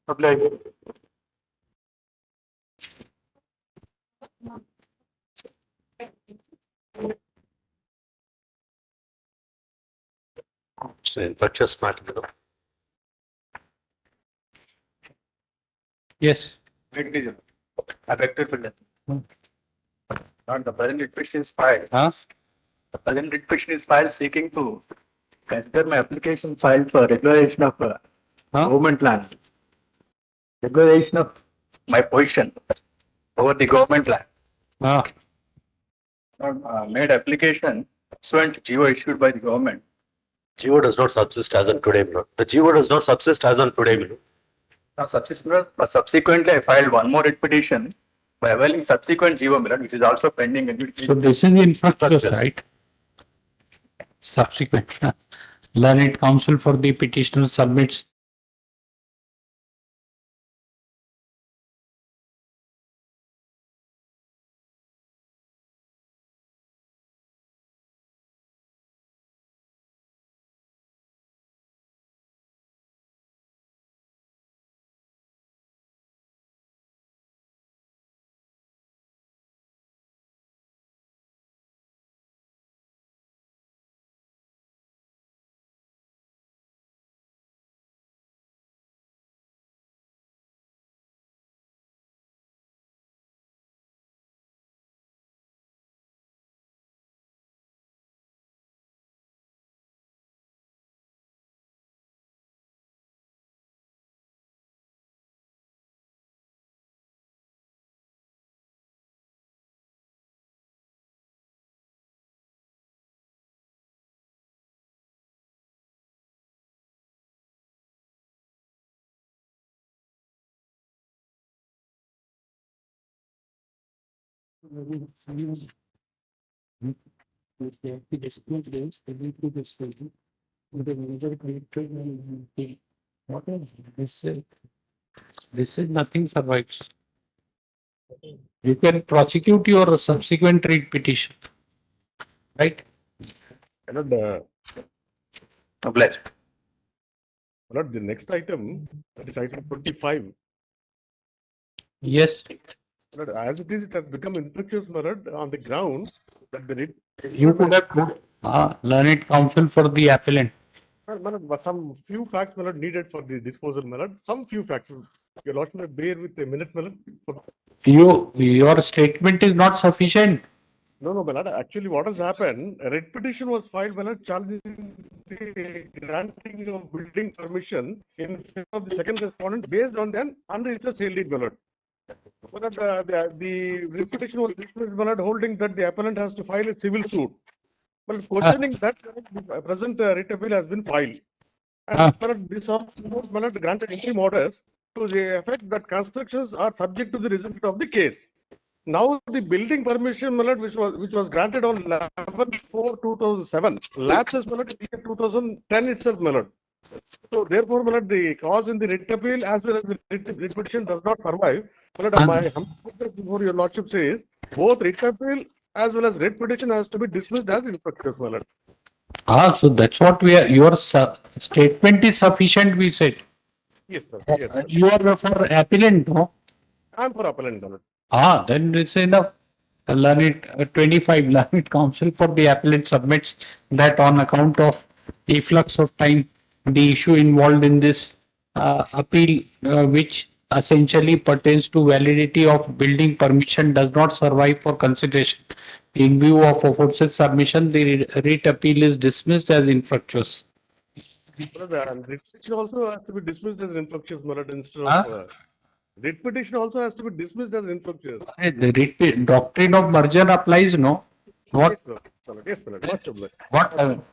Apply. So infectious matter. Yes. Affected building. Not the present writ petition is filed. The present writ petition is filed seeking to consider my application filed for regulation of government land. Regulation of my position over the government land. Made application pursuant to GO issued by the government. GO does not subsist as on today, my lord. The GO does not subsist as on today, my lord. Now subsequently, I filed one more writ petition by availing subsequent GO, my lord, which is also pending. So this is infructuous, right? Subsequent. Learned counsel for the petitioner submits. This is nothing survives. You can prosecute your subsequent writ petition, right? Obliged. Lord, the next item, that is item 25. Yes. Lord, as it is, it has become infectious, my lord, on the ground that the writ. You could have put learned counsel for the appellant. My lord, some few facts, my lord, needed for the disposal, my lord. Some few facts. Your lordship may bear with a minute, my lord. Your statement is not sufficient. No, my lord. Actually, what has happened, a writ petition was filed, my lord, challenging the granting of building permission in favor of the second respondent based on the unregistered sale deed, my lord. But the writ petition was dismissed, my lord, holding that the appellant has to file a civil suit. But questioning that, the present writ appeal has been filed. And my lord, this also, my lord, granted interim orders to the effect that constructions are subject to the result of the case. Now the building permission, my lord, which was granted on 11/4/2007, lapses, my lord, in 2010 itself, my lord. So therefore, my lord, the cause in the writ appeal as well as the writ petition does not survive. My lord, my humble request before your lordship says both writ appeal as well as writ petition has to be dismissed as infructuous, my lord. So that's what we are. Your statement is sufficient, we said. Yes, sir. Yes, sir. You are for appellant, no? I am for appellant, my lord. Then it's enough. Learned 25 learned counsel for the appellant submits that on account of efflux of time, the issue involved in this appeal, which essentially pertains to validity of building permission, does not survive for consideration. In view of aforesaid submission, the writ appeal is dismissed as infructuous. The writ petition also has to be dismissed as infructuous, my lord, instead of. Writ petition also has to be dismissed as infructuous. The writ doctrine of merger applies, no? What? Yes, sir. Yes, sir. What?